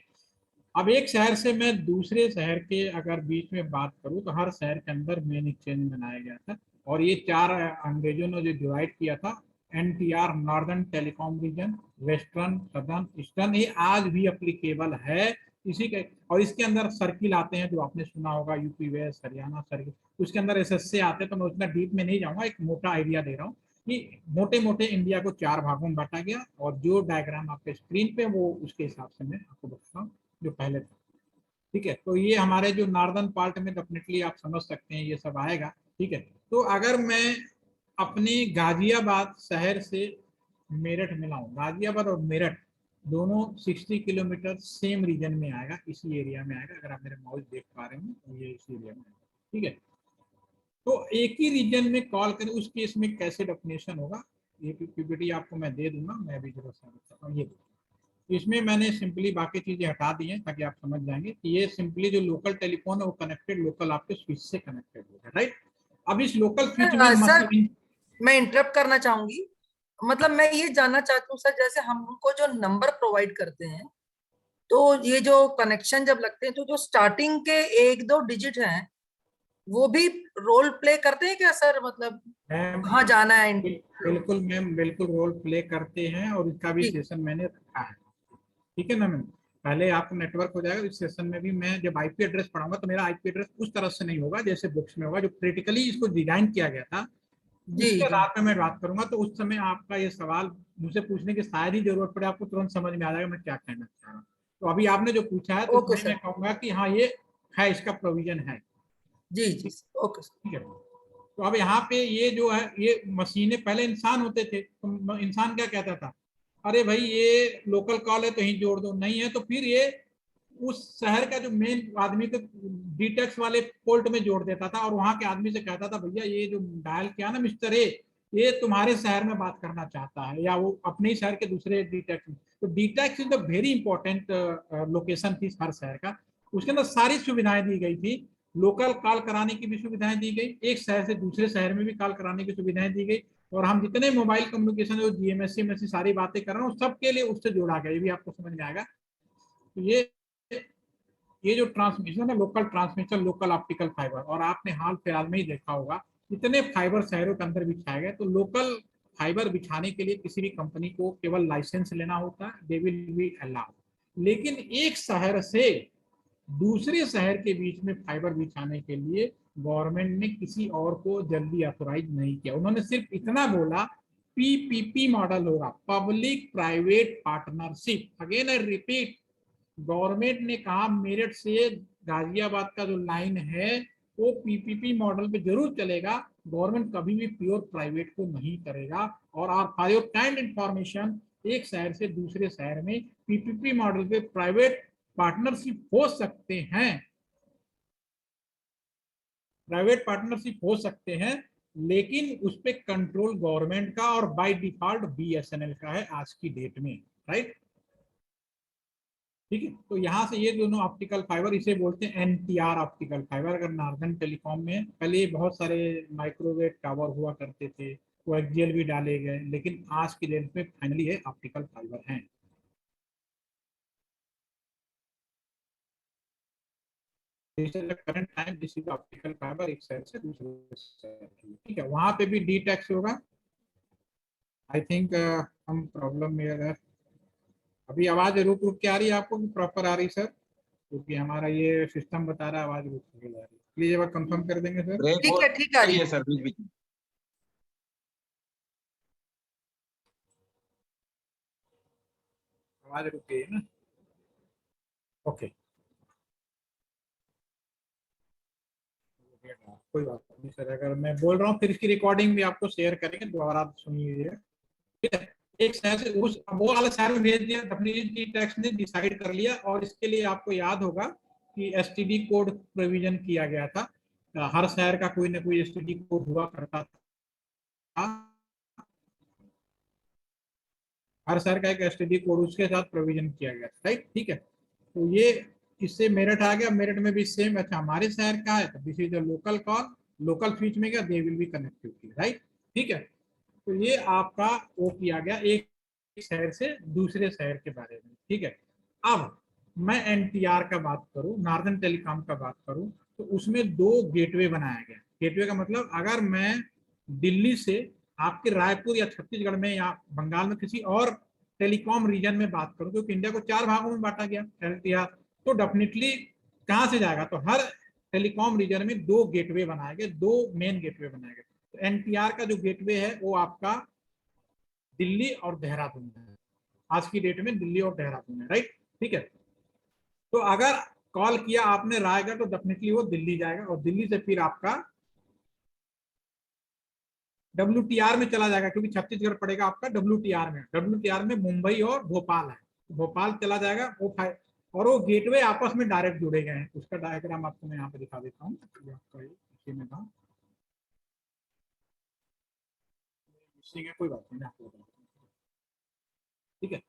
अब एक शहर से मैं दूसरे शहर के अगर बीच में बात करूं तो हर शहर के अंदर मेन एक्सचेंज बनाया गया था, और ये 4 अंग्रेजों ने जो डिवाइड किया था, NTR northern telecom region, western, southern, eastern, ये आज भी अप्लीकेबल है इसी के। और इसके अंदर सर्किल आते हैं जो आपने सुना होगा, यूपी वेस्ट, हरियाणा सर्किल, उसके अंदर SSA आते हैं। तो मैं उतना डीप में नहीं जाऊंगा, एक मोटा आइडिया दे रहा हूँ कि मोटे मोटे इंडिया को 4 भागों में बांटा गया, और जो डायग्राम आपके स्क्रीन पे वो उसके हिसाब से मैं आपको बताता हूँ जो पहले था, ठीक है। तो ये हमारे जो नॉर्दर्न पार्ट में डेफिनेटली आप समझ सकते हैं ये सब आएगा, ठीक है। तो अगर मैं अपने गाजियाबाद शहर से मेरठ मिलाऊं, गाजियाबाद और मेरठ दोनों 60 किलोमीटर सेम रीजन में आएगा, इसी एरिया में आएगा। अगर आप मेरे माउस देख पा रहे हैं तो ये इसी एरिया में आएगा, ठीक है। तो एक ही रीजन में कॉल करें, उस केस में कैसे डेफिनेशन होगा, ये पीपीटी आपको मैं दे दूंगा, मैं भी जरा सा बताता हूँ। ये इसमें मैंने सिंपली बाकी चीजें हटा दी हैं ताकि आप समझ जाएंगे कि ये सिंपली जो लोकल टेलीफोन है वो कनेक्टेड लोकल आपके स्विच से कनेक्टेड होगा, राइट। अब इस लोकल स्विच में सर मैं इंटरप्ट करना चाहूंगी, मतलब मैं ये जानना चाहती हूँ सर, जैसे हमको जो नंबर प्रोवाइड करते हैं तो ये जो कनेक्शन जब लगते हैं तो जो स्टार्टिंग के 1-2 डिजिट हैं वो भी रोल प्ले करते हैं क्या सर? मतलब कहाँ जाना है? बिल्कुल मैम, बिल्कुल रोल प्ले करते हैं, और इसका भी सेशन मैंने रखा है, ठीक है ना मैम। पहले आपको नेटवर्क हो जाएगा, इस सेशन में भी मैं जब आईपी एड्रेस पढ़ाऊंगा तो मेरा आईपी एड्रेस उस तरह से नहीं होगा जैसे बुक्स में होगा, जो क्रिटिकली इसको डिजाइन किया गया था उसके आधार पर मैं बात करूंगा। तो उस समय आपका ये सवाल मुझे पूछने की शायद ही जरूरत पड़े, आपको तुरंत समझ में आ जाएगा मैं क्या कहना चाह रहा हूँ। तो अभी आपने जो पूछा है तो मैं कहूंगा कि हाँ ये है, इसका प्रोविजन है। जी जी, ओके ठीक है। तो अब यहाँ पे ये जो है, ये मशीनें, पहले इंसान होते थे तो इंसान क्या कहता था अरे भाई ये लोकल कॉल है तो यहीं जोड़ दो, नहीं है तो फिर ये उस शहर का जो मेन आदमी को डीटेक्स वाले पोर्ट में जोड़ देता था और वहां के आदमी से कहता था भैया ये जो डायल किया ना मिस्टर ए, ये तुम्हारे शहर में बात करना चाहता है, या वो अपने ही शहर के दूसरे डीटेक्स। तो डीटेक्स is the very important location थी हर शहर का। उसके अंदर सारी सुविधाएं दी गई थी, लोकल कॉल कराने की भी सुविधाएं दी गई, एक शहर से दूसरे शहर में भी कॉल कराने की सुविधाएं दी गई, और हम जितने मोबाइल कम्युनिकेशन जो जीएमएससी में सारी बातें कर रहे हैं सबके लिए उससे जोड़ा गया, ये भी आपको समझ में आएगा। तो ये जो ट्रांसमिशन है local transmission, local optical fibre, और आपने हाल फिलहाल में ही देखा होगा इतने फाइबर शहरों के अंदर बिछाए गए। तो लोकल फाइबर बिछाने के लिए किसी भी कंपनी को केवल लाइसेंस लेना होता है, दे विल बी अलाउड। लेकिन एक शहर से दूसरे शहर के बीच में फाइबर बिछाने के लिए गवर्नमेंट ने किसी और को जल्दी ऑथोराइज नहीं किया, उन्होंने सिर्फ इतना बोला पीपीपी मॉडल होगा, public private partnership. Again I repeat, government ने कहा मेरठ से गाजियाबाद का जो लाइन है वो पीपीपी मॉडल पे जरूर चलेगा, गवर्नमेंट कभी भी प्योर प्राइवेट को नहीं करेगा। और फॉर योर काइंड इंफॉर्मेशन, एक शहर से दूसरे शहर में पीपीपी मॉडल पे प्राइवेट पार्टनरशिप हो सकते हैं, प्राइवेट पार्टनरशिप हो सकते हैं, लेकिन उस पर कंट्रोल गवर्नमेंट का और बाय डिफॉल्ट बीएसएनएल का है आज की डेट में, राइट। ठीक है, तो यहाँ से ये दोनों ऑप्टिकल फाइबर, इसे बोलते हैं एनटीआर ऑप्टिकल फाइबर। अगर नॉर्दर्न टेलीकॉम में पहले बहुत सारे माइक्रोवेव टावर हुआ करते थे, वो एक्सएल भी डाले गए, लेकिन आज की डेट में फाइनली ये ऑप्टिकल फाइबर हैं। Current time this is optical fibre, एक शहर से दूसरे शहर। ठीक है, वहां पे भी डी टैक्स होगा। आई थिंक हम प्रॉब्लम में है। अभी आवाज रुक रुक के आ रही है आपको, प्रॉपर आ रही सर? क्योंकि हमारा ये सिस्टम बता रहा है आवाज रुक रुक के आ रही है। प्लीज एक बार कंफर्म कर देंगे सर। ठीक आ रही है सर, बीच बीच में। आवाज रुक गई है ना? ओके, कोई बात नहीं सर, अगर मैं बोल रहा हूँ फिर इसकी रिकॉर्डिंग भी आपको शेयर करेंगे, दोबारा सुन लीजिए। ठीक है, एक शहर से उस वो वाला शहर में भेज दिया, डब्ल्यूटी टैक्स ने डिसाइड कर लिया, और इसके लिए आपको याद होगा कि एसटीडी कोड प्रोविजन किया गया था। हर शहर का कोई ना कोई एसटीडी कोड हुआ करता था, हर शहर का एक एसटीडी कोड उसके साथ प्रोविजन किया गया था, राइट। ठीक है, तो ये इससे मेरठ आ गया, मेरठ में भी सेम। अच्छा, हमारे शहर का है तो this is a local call, local switch में गया, दे विल बी कनेक्टिविटी, राइट। ठीक है, तो ये आपका वो किया गया एक शहर से दूसरे शहर के बारे में। ठीक है, अब मैं एनटीआर का बात करूं, नॉर्दर्न टेलीकॉम का बात करूं, तो उसमें 2 गेटवे बनाया गया। गेटवे का मतलब अगर मैं दिल्ली से आपके रायपुर या छत्तीसगढ़ में या बंगाल में किसी और टेलीकॉम रीजन में बात करूं, क्योंकि इंडिया को 4 भागों में बांटा गया एनटीआर, तो डेफिनेटली कहाँ से जाएगा, तो हर टेलीकॉम रीजन में 2 गेटवे बनाए गए, 2 मेन गेटवे बनाए गए। तो एनटीआर का जो गेटवे है वो आपका दिल्ली और देहरादून है, आज की डेट में दिल्ली और देहरादून है, राइट। ठीक है, तो अगर कॉल किया आपने रायगढ़ तो डेफिनेटली वो दिल्ली जाएगा, और दिल्ली से फिर आपका WTR में चला जाएगा, क्योंकि छत्तीसगढ़ पड़ेगा आपका WTR में। WTR में मुंबई और भोपाल है, भोपाल चला जाएगा वो, और वो गेटवे आपस में डायरेक्ट जुड़े गए हैं। उसका डायग्राम आपको मैं यहाँ पे दिखा देता हूँ, कोई बात नहीं, आपको बताऊँ। ठीक है,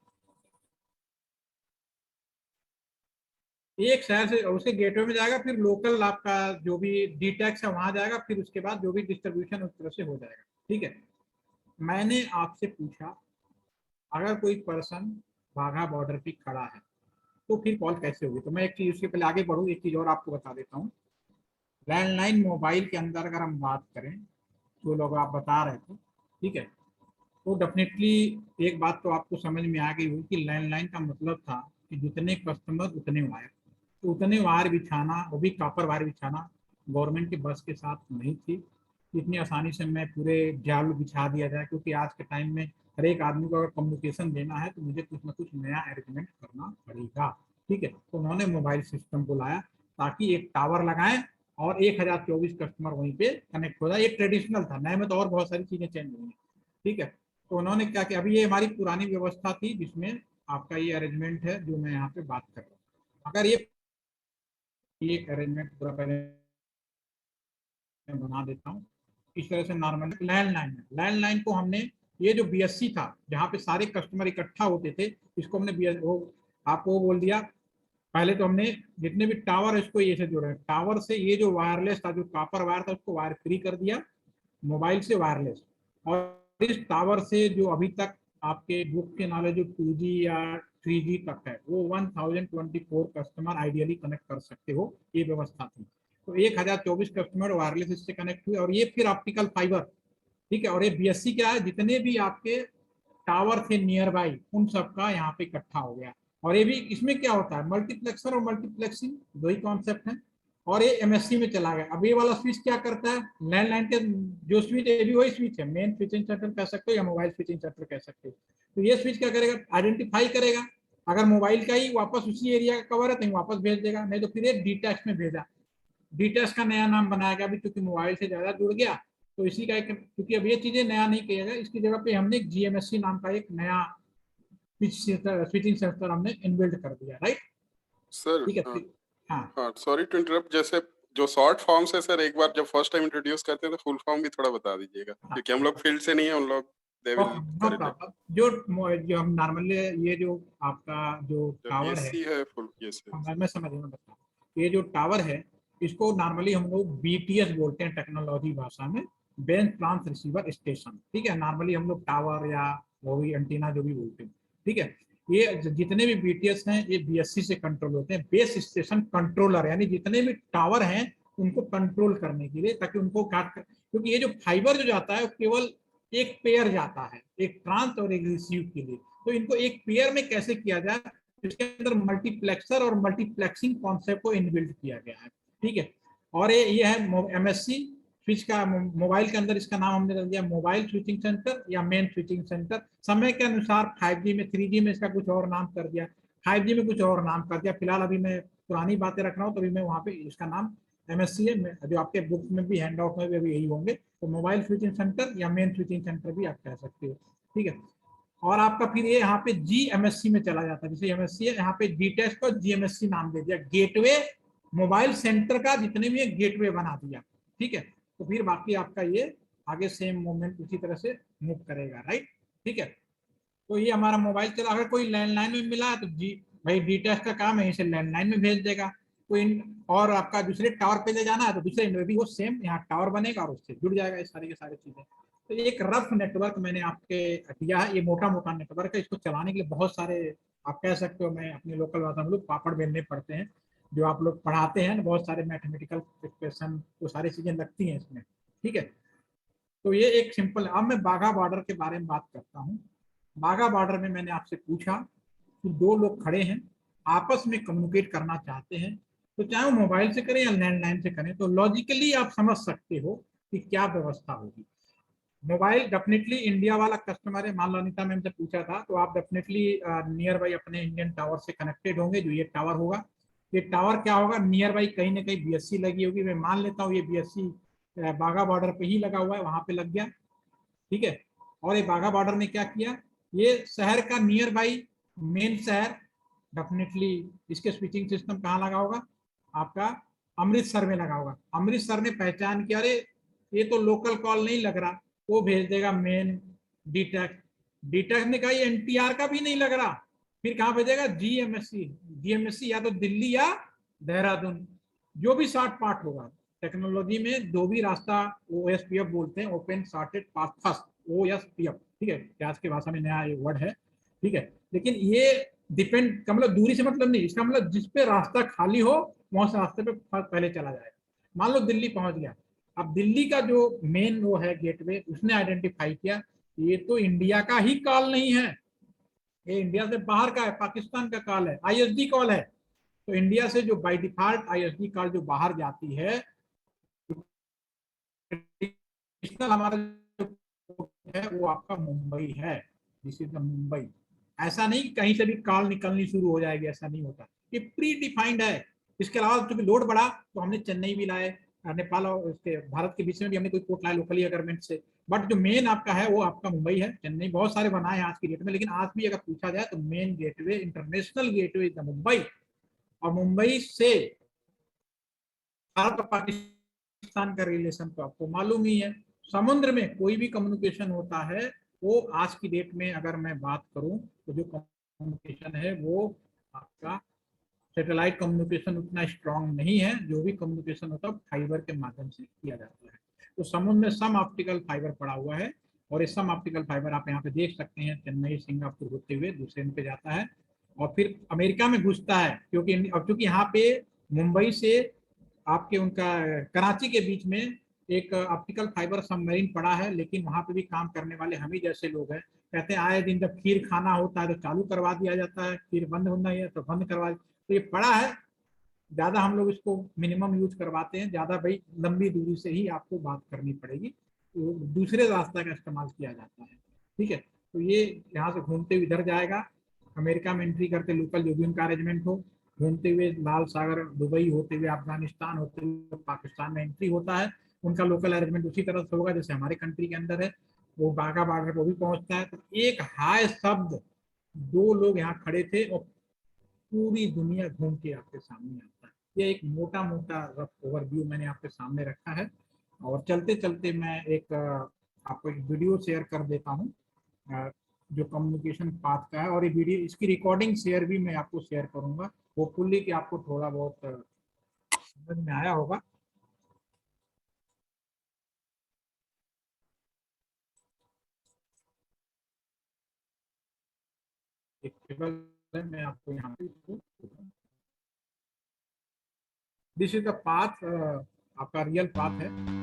एक शहर से उसके गेटवे में जाएगा, फिर लोकल आपका जो भी डीटैक्स है वहां जाएगा, फिर उसके बाद जो भी डिस्ट्रीब्यूशन उस तरह से हो जाएगा। ठीक है, मैंने आपसे पूछा अगर कोई पर्सन वाघा बॉर्डर पे खड़ा है तो फिर कॉल कैसे होगी, तो मैं एक चीज उसके पहले आगे बढ़ूँ, एक चीज और आपको बता देता हूँ। लैंडलाइन मोबाइल के अंदर अगर हम बात करें, जो लोग आप बता रहे थे, ठीक है, तो डेफिनेटली एक बात तो आपको समझ में आ गई होगी कि लैंडलाइन का मतलब था कि जितने कस्टमर उतने वायर, तो उतने वायर बिछाना, वो भी कॉपर वायर बिछाना गवर्नमेंट के बस के साथ नहीं थी। इतनी आसानी से मैं पूरे जाल बिछा दिया जाए, क्योंकि आज के टाइम में हर एक आदमी को अगर कम्युनिकेशन देना है तो मुझे कुछ ना कुछ नया अरेंजमेंट करना पड़ेगा। ठीक है, तो उन्होंने मोबाइल सिस्टम को लाया ताकि एक टावर लगाएं और 1024 कस्टमर वहीं पे कनेक्ट हो जाए। ये ट्रेडिशनल था, नए में तो और बहुत सारी चीजें चेंज हुई हैं। ठीक है, तो उन्होंने क्या किया, अभी ये हमारी पुरानी व्यवस्था थी जिसमें आपका ये अरेंजमेंट है जो मैं यहाँ पे बात कर रहा हूँ। अगर ये अरेंजमेंट पूरा पहले मैं बना देता हूँ इस तरह से। नॉर्मल लैंडलाइन को हमने, ये जो BSC था जहाँ पे सारे कस्टमर इकट्ठा होते थे, इसको हमने आपको बोल दिया। पहले तो हमने जितने भी टावर है इसको ये से जोड़े, टावर से ये जो वायरलेस था, जो कॉपर वायर था, उसको वायर फ्री कर दिया, मोबाइल से वायरलेस। और इस टावर से जो अभी तक आपके बुक के नॉलेज जो 2G या 3G तक है, वो 1024 कस्टमर आइडियली कनेक्ट कर सकते हो, ये व्यवस्था थी। तो 1024 कस्टमर वायरलेस इससे कनेक्ट हुए, और ये फिर ऑप्टिकल फाइबर, ठीक है। और ये BSC क्या है, जितने भी आपके टावर थे नियर बाई उन सबका यहाँ पे इकट्ठा हो गया। और ये भी, इसमें क्या होता है, मल्टीप्लेक्सर और मल्टीप्लेक्सिंग दो ही कॉन्सेप्ट हैं। और ये MSC में चला गया। अब ये वाला स्विच क्या करता है, लैंडलाइन के जो स्विच है, ये भी वही स्विच है, मेन स्विचिंग सेंटर कह सकते हो या मोबाइल स्विचिंग सेंटर कह सकते हो। तो ये स्विच क्या करेगा, आइडेंटिफाई करेगा, अगर मोबाइल का ही वापस उसी एरिया का कवर है तो वापस भेज देगा, नहीं तो फिर ये डीटैच में भेजा, डीटैच का नया नाम बनाएगा अभी, क्योंकि मोबाइल से ज्यादा जुड़ गया तो इसी का एक, क्योंकि अब ये चीजें नया नहीं किया गया, इसकी जगह पे हमने GMSC नाम का एक नया स्विचिंग सेंटर हमने इनबिल्ड कर दिया, राइट सर? ठीक है। हाँ, सॉरी टू इंटरप्ट, जैसे जो शॉर्ट फॉर्म्स है सर, एक बार जब फर्स्ट टाइम इंट्रोड्यूस करते हैं तो फुल फॉर्म भी थोड़ा बता दीजिएगा, क्योंकि हम लोग फील्ड से नहीं है, उन लोग दे विल करेक्ट। जो हम नॉर्मली ये जो आपका जो टावर है फुल, यस मैं समझ रहा हूँ, ये जो टावर है इसको नॉर्मली हम लोग BTS बोलते हैं टेक्नोलॉजी भाषा में, बेस ट्रांस रिसीवर स्टेशन, ठीक है। नॉर्मली हम लोग टावर या वो भी एंटीना जो भी बोलते हैं, ठीक है। ये जितने भी BTS हैं ये BSC से कंट्रोल होते हैं, बेस स्टेशन कंट्रोलर, यानी जितने भी टावर हैं उनको कंट्रोल करने के लिए, ताकि उनको क्योंकि ये जो फाइबर जो जाता है वो केवल एक पेयर जाता है, एक ट्रांस और एक रिसीव के लिए। तो इनको एक पेयर में कैसे किया जाए, इसके अंदर मल्टीप्लेक्सर और मल्टीप्लेक्सिंग कॉन्सेप्ट को इनबिल्ट किया गया है, ठीक है। और ये है MSC स्विच का, मोबाइल के अंदर इसका नाम हमने रख दिया मोबाइल स्विचिंग सेंटर या मेन स्विचिंग सेंटर। समय के अनुसार 5G में, 3G में इसका कुछ और नाम कर दिया, 5G में कुछ और नाम कर दिया। फिलहाल अभी मैं पुरानी बातें रख रहा हूँ, तो अभी मैं वहाँ पे इसका नाम MSC है, जो आपके बुक्स में भी हैंड आउट में भी यही होंगे। तो मोबाइल स्विचिंग सेंटर या मेन स्विचिंग सेंटर भी आप कह सकते हो, ठीक है। और आपका फिर ये यहाँ पे GMSC में चला जाता है, जैसे MSC है यहाँ पे डीटैच को GMSC नाम दे दिया, गेटवे मोबाइल सेंटर का जितने भी गेटवे बना दिया, ठीक है। तो फिर बाकी आपका ये आगे सेम मूवमेंट उसी तरह से मूव करेगा, राइट, ठीक है। तो ये हमारा मोबाइल चला, अगर कोई लैंडलाइन में मिला तो भाई डीटैच का काम है, इसे लैंडलाइन में भेज देगा। कोई और आपका दूसरे टावर पे ले जाना है तो दूसरे में भी वो सेम यहाँ टावर बनेगा और उससे जुड़ जाएगा, ये सारी की सारी चीजें। तो एक रफ नेटवर्क मैंने आपके दिया है, ये मोटा मोटा नेटवर्क है, इसको चलाने के लिए बहुत सारे आप कह सकते हो, मैं अपनी लोकल भाषा में लोग पापड़ बेलने पड़ते हैं, जो आप लोग पढ़ाते हैं, बहुत सारे मैथमेटिकल इक्वेशन, वो सारी चीजें लगती हैं इसमें, ठीक है। तो ये एक सिंपल। अब मैं बाघा बॉर्डर के बारे में बात करता हूँ। बाघा बॉर्डर में मैंने आपसे पूछा कि दो लोग खड़े हैं, आपस में कम्युनिकेट करना चाहते हैं, तो चाहे वो मोबाइल से करें या लैंडलाइन से करें, तो लॉजिकली आप समझ सकते हो कि क्या व्यवस्था होगी। मोबाइल डेफिनेटली इंडिया वाला कस्टमर है, मान लो अनिता मैम से पूछा था, तो आप डेफिनेटली नियर बाई अपने इंडियन टावर से कनेक्टेड होंगे, जो ये टावर होगा। ये टावर क्या होगा, नियर बाई कहीं ना कहीं BSC लगी होगी, मैं मान लेता हूँ ये BSC बाघा बॉर्डर पे ही लगा हुआ है, वहां पे लग गया, ठीक है। और ये बाघा बॉर्डर ने क्या किया, ये शहर का नियर बाई मेन शहर, डेफिनेटली इसके स्विचिंग सिस्टम कहाँ लगा होगा, आपका अमृतसर में लगा होगा। अमृतसर ने पहचान किया, अरे ये तो लोकल कॉल नहीं लग रहा, वो भेज देगा मेन डीटैक ने कहा ये NTR का भी नहीं लग रहा, फिर कहाँ भेजेगा, GMSC या तो दिल्ली या देहरादून, जो भी शॉर्ट पार्ट होगा। टेक्नोलॉजी में दो भी रास्ता OSPF बोलते हैं, open shorted path first, OSPF, ठीक है, आज की भाषा में नया ये वर्ड है, ठीक है। लेकिन ये डिपेंड का मतलब दूरी से मतलब नहीं, इसका मतलब जिस पे रास्ता खाली हो वहां से रास्ते पे पहले चला जाएगा। मान लो दिल्ली पहुंच गया, अब दिल्ली का जो मेन वो है गेटवे, उसने आइडेंटिफाई किया ये तो इंडिया का ही कॉल नहीं है, ये इंडिया से बाहर का है, पाकिस्तान का कॉल है, ISD कॉल है। तो इंडिया से जो बाय डिफॉल्ट ISD कॉल जो बाहर जाती है, हमारा है वो आपका मुंबई है, दिस इज द मुंबई। ऐसा नहीं कहीं से भी कॉल निकलनी शुरू हो जाएगी, ऐसा नहीं होता, ये प्री डिफाइंड है। इसके अलावा चूंकि लोड बढ़ा तो हमने चेन्नई भी लाए, नेपाल और इसके भारत के बीच में भी हमने कोई पोर्ट लाया लोकली गवर्नमेंट से, बट जो मेन आपका है वो आपका मुंबई है। चेन्नई बहुत सारे बनाए हैं आज की डेट में, लेकिन आज भी अगर पूछा जाए तो main gateway, international gateway is the Mumbai. और मुंबई से भारत और पाकिस्तान का रिलेशन तो आपको मालूम ही है। समुद्र में कोई भी कम्युनिकेशन होता है वो आज की डेट में अगर मैं बात करूं तो जो कम्युनिकेशन है वो आपका सैटेलाइट कम्युनिकेशन उतना स्ट्रांग नहीं है। जो भी कम्युनिकेशन होता है फाइबर के माध्यम से किया जाता है। तो समुद्र में सम ऑप्टिकल फाइबर पड़ा हुआ है और इस सम ऑप्टिकल फाइबर आप यहाँ पे देख सकते हैं, चेन्नई सिंगापुर होते हुए दूसरे पे जाता है और फिर अमेरिका में घुसता है। क्योंकि यहाँ पे मुंबई से आपके उनका कराची के बीच में एक ऑप्टिकल फाइबर सबमरीन पड़ा है, लेकिन वहां पे भी काम करने वाले हम ही जैसे लोग हैं। कहते हैं आए दिन जब खीर खाना होता है तो चालू करवा दिया जाता है, खीर बंद होना है तो बंद करवा। तो ये पड़ा है, ज्यादा हम लोग इसको मिनिमम यूज करवाते हैं। ज्यादा भाई लंबी दूरी से ही आपको बात करनी पड़ेगी, तो दूसरे रास्ता का इस्तेमाल किया जाता है। ठीक है, तो ये यहाँ से घूमते हुए इधर जाएगा, अमेरिका में एंट्री करते लोकल जो भी उनका अरेंजमेंट हो, घूमते हुए लाल सागर दुबई होते हुए अफगानिस्तान होते हुए पाकिस्तान में एंट्री होता है। उनका लोकल अरेंजमेंट उसी तरह से होगा जैसे हमारे कंट्री के अंदर है, वो बाघा बॉर्डर पर भी पहुंचता है। तो एक हाय शब्द, दो लोग यहाँ खड़े थे और पूरी दुनिया घूम के आपके सामने आता है। ये एक मोटा मोटा रफ ओवरव्यू मैंने आपके सामने रखा है। और चलते चलते मैं एक आपको एक वीडियो शेयर कर देता हूँ जो कम्युनिकेशन पाथ का है, और ये वीडियो इसकी रिकॉर्डिंग शेयर भी मैं आपको शेयर करूंगा। होपफुली कि आपको थोड़ा बहुत समझ में आया होगा। एक टेबल है, मैं आपको यहाँ पे दिस इज द पाथ, आपका रियल पाथ है।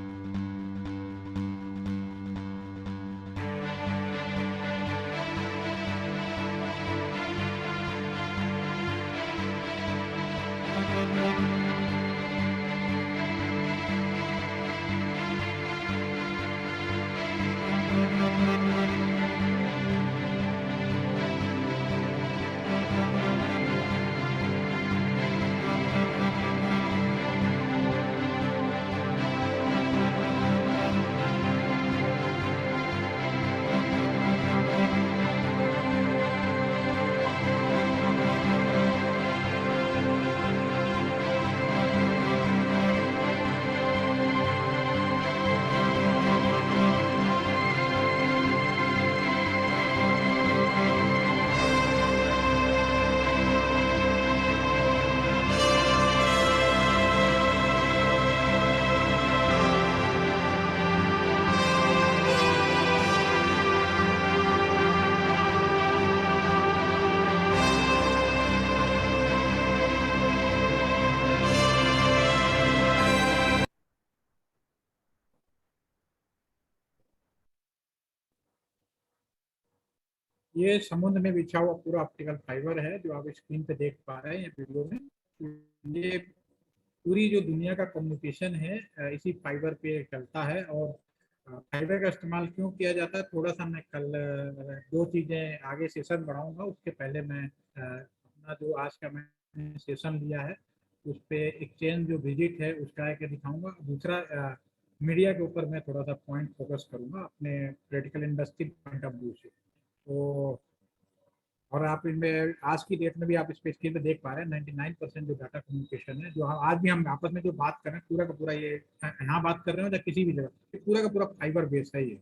ये समुद्र में बिछा हुआ पूरा ऑप्टिकल फाइबर है जो आप स्क्रीन पे देख पा रहे हैं ये वीडियो में। ये पूरी जो दुनिया का कम्युनिकेशन है इसी फाइबर पे चलता है। और फाइबर का इस्तेमाल क्यों किया जाता है, थोड़ा सा मैं कल दो चीज़ें आगे सेशन बढ़ाऊंगा। उसके पहले मैं अपना जो आज का मैंने सेशन लिया है उस पर एक्सचेंज जो विजिट है उसका एक दिखाऊंगा। दूसरा मीडिया के ऊपर मैं थोड़ा सा पॉइंट फोकस करूंगा अपने critical industry point of view से। तो और आप इनमें आज की डेट में भी आप इस पे स्क्रीन पे देख पा रहे हैं 99% जो डाटा कम्युनिकेशन है, जो आज भी हम आपस में जो बात कर रहे हैं पूरा का पूरा ये यहाँ बात कर रहे हो या किसी भी जगह, पूरा का पूरा फाइबर बेस है ये।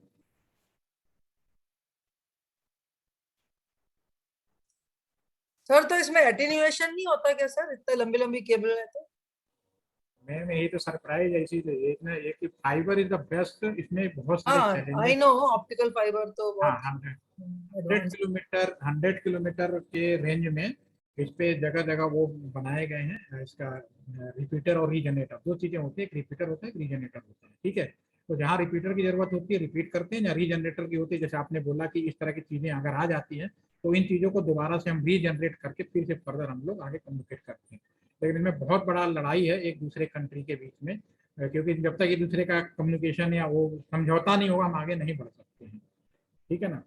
सर तो इसमें एटेन्यूएशन नहीं होता क्या सर, इतने लंबी लंबी केबल है तो? मैं यही तो सरप्राइज है इसीलिए ये कि फाइबर इज द बेस्ट। इसमें बहुत सारे हाँ आई नो, ऑप्टिकल फाइबर तो बहुत 100 किलोमीटर के रेंज में इस पे जगह जगह वो बनाए गए हैं। इसका रिपीटर और रीजनरेटर दो चीजें होती है, एक रिपीटर होता है एक रीजनरेटर होता है। ठीक है, तो जहाँ रिपीटर की जरूरत होती है रिपीट करते हैं, जहाँ रीजनरेटर की होती है जैसे आपने बोला कि इस तरह की चीजें अगर आ जाती हैं तो इन चीजों को दोबारा से हम रीजनरेट करके फिर से फर्दर हम लोग आगे कम्युनिकेट करते हैं। लेकिन इनमें बहुत बड़ा लड़ाई है एक दूसरे कंट्री के बीच में, क्योंकि जब तक एक दूसरे का कम्युनिकेशन या वो समझौता नहीं होगा हम आगे नहीं बढ़ सकते हैं। ठीक है ना,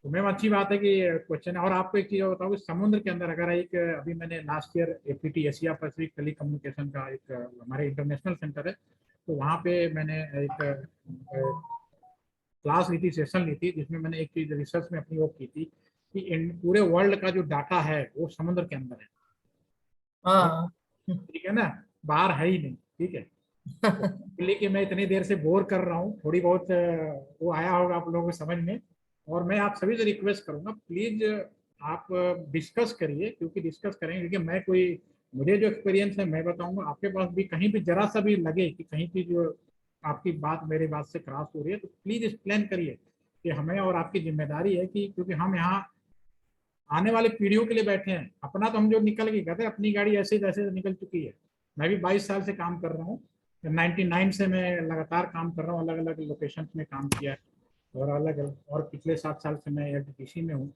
तो मैम अच्छी बात है कि क्वेश्चन। और आपको एक चीज़ बताऊँ, समुद्र के अंदर अगर एक अभी मैंने last year APT Asia Pacific telecommunication का एक हमारे इंटरनेशनल सेंटर है, तो वहाँ पे मैंने एक क्लास ली थी, सेशन ली थी, जिसमें मैंने एक चीज रिसर्च में अपनी वो की थी कि पूरे वर्ल्ड का जो डाटा है वो समुद्र के अंदर है। हाँ ठीक है ना, बाहर है ही नहीं। ठीक है, इसलिए कि मैं इतनी देर से बोर कर रहा हूँ, थोड़ी बहुत वो आया होगा आप लोगों को समझ में। और मैं आप सभी से रिक्वेस्ट करूंगा, प्लीज आप डिस्कस करिए, क्योंकि डिस्कस करेंगे, क्योंकि मैं कोई, मुझे जो एक्सपीरियंस है मैं बताऊंगा, आपके पास भी कहीं भी जरा सा भी लगे कि कहीं की जो आपकी बात मेरी बात से क्रॉस हो रही है, तो प्लीज एक्सप्लेन करिए कि हमें, और आपकी जिम्मेदारी है कि क्योंकि हम यहाँ आने वाले पीढ़ियों के लिए बैठे हैं। अपना तो हम जो निकल के कहते हैं, अपनी गाड़ी ऐसे तैसे निकल चुकी है। मैं भी 22 साल से काम कर रहा हूँ, 99 से मैं लगातार काम कर रहा हूँ, अलग अलग लोकेशन में काम किया है, और अलग और पिछले 7 साल से मैं एलटीपीसी में हूँ।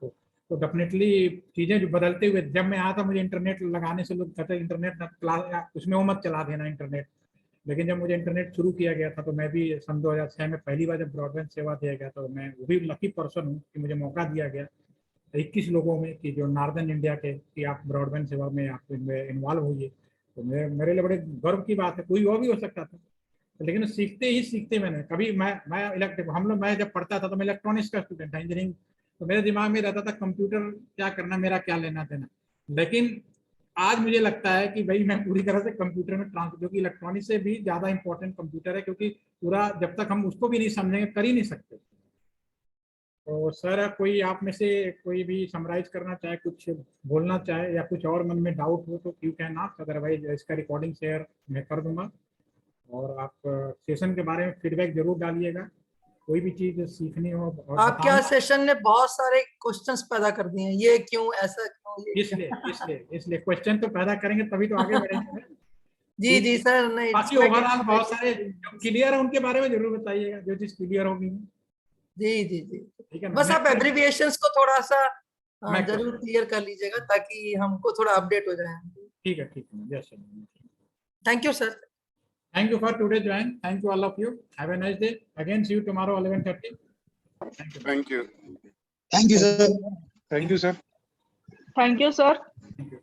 तो डेफिनेटली चीज़ें जो बदलते हुए, जब मैं आया था मुझे इंटरनेट लगाने से लोग कहते इंटरनेट क्लास उसमें वो मत चला देना इंटरनेट, लेकिन जब मुझे इंटरनेट शुरू किया गया था तो मैं भी सन 2006 में पहली बार जब ब्रॉडबैंड सेवा दिया गया, तो मैं वो भी लकी पर्सन हूँ कि मुझे मौका दिया गया 21 लोगों में कि जो नॉर्दर्न इंडिया के, कि आप ब्रॉडबैंड सेवा में आप इन्वॉल्व होइए। तो मेरे लिए बड़े गर्व की बात है, कोई और भी हो सकता था, लेकिन सीखते ही सीखते मैंने कभी मैं इलेक्ट्रिक, हम लोग, मैं जब पढ़ता था तो मैं इलेक्ट्रॉनिक्स का स्टूडेंट था, इंजीनियरिंग, तो मेरे दिमाग में रहता था कंप्यूटर क्या करना, मेरा क्या लेना देना। लेकिन आज मुझे लगता है कि भाई मैं पूरी तरह से कंप्यूटर में ट्रांसफर, क्योंकि इलेक्ट्रॉनिक्स से भी ज्यादा इंपॉर्टेंट कंप्यूटर है, क्योंकि पूरा जब तक हम उसको भी नहीं समझेंगे कर ही नहीं सकते। तो सर, कोई आप में से कोई भी समराइज करना चाहे, कुछ बोलना चाहे, या कुछ और मन में डाउट हो तो यू कैन आस्क, अदरवाइज इसका रिकॉर्डिंग शेयर मैं कर दूंगा। और आप सेशन के बारे में फीडबैक जरूर डालिएगा, कोई भी चीज सीखनी हो। और आपके यहाँ सेशन ने बहुत सारे क्वेश्चंस पैदा कर दिए हैं, ये क्यों, ऐसा क्यों, ये इसलिए क्वेश्चन तो पैदा करेंगे तभी तो आगे बढ़ेंगे। जी जी सर, नहीं बाकी ओवरऑल बहुत सारे क्लियर है, उनके बारे में जरूर बताइएगा जो चीज क्लियर होगी। जी जी जी, ठीक है ना, बस आप एब्रिविएशंस को थोड़ा सा मैं जरूर क्लियर कर लीजिएगा ताकि हमको थोड़ा अपडेट हो जाए। ठीक है, ठीक है, yes sir. Thank you sir. Thank you for today's join. Thank you all of you. Have a nice day. Again, see you tomorrow 11:30. Thank you. Thank you, sir. Thank you, sir. Thank you, sir. Thank you.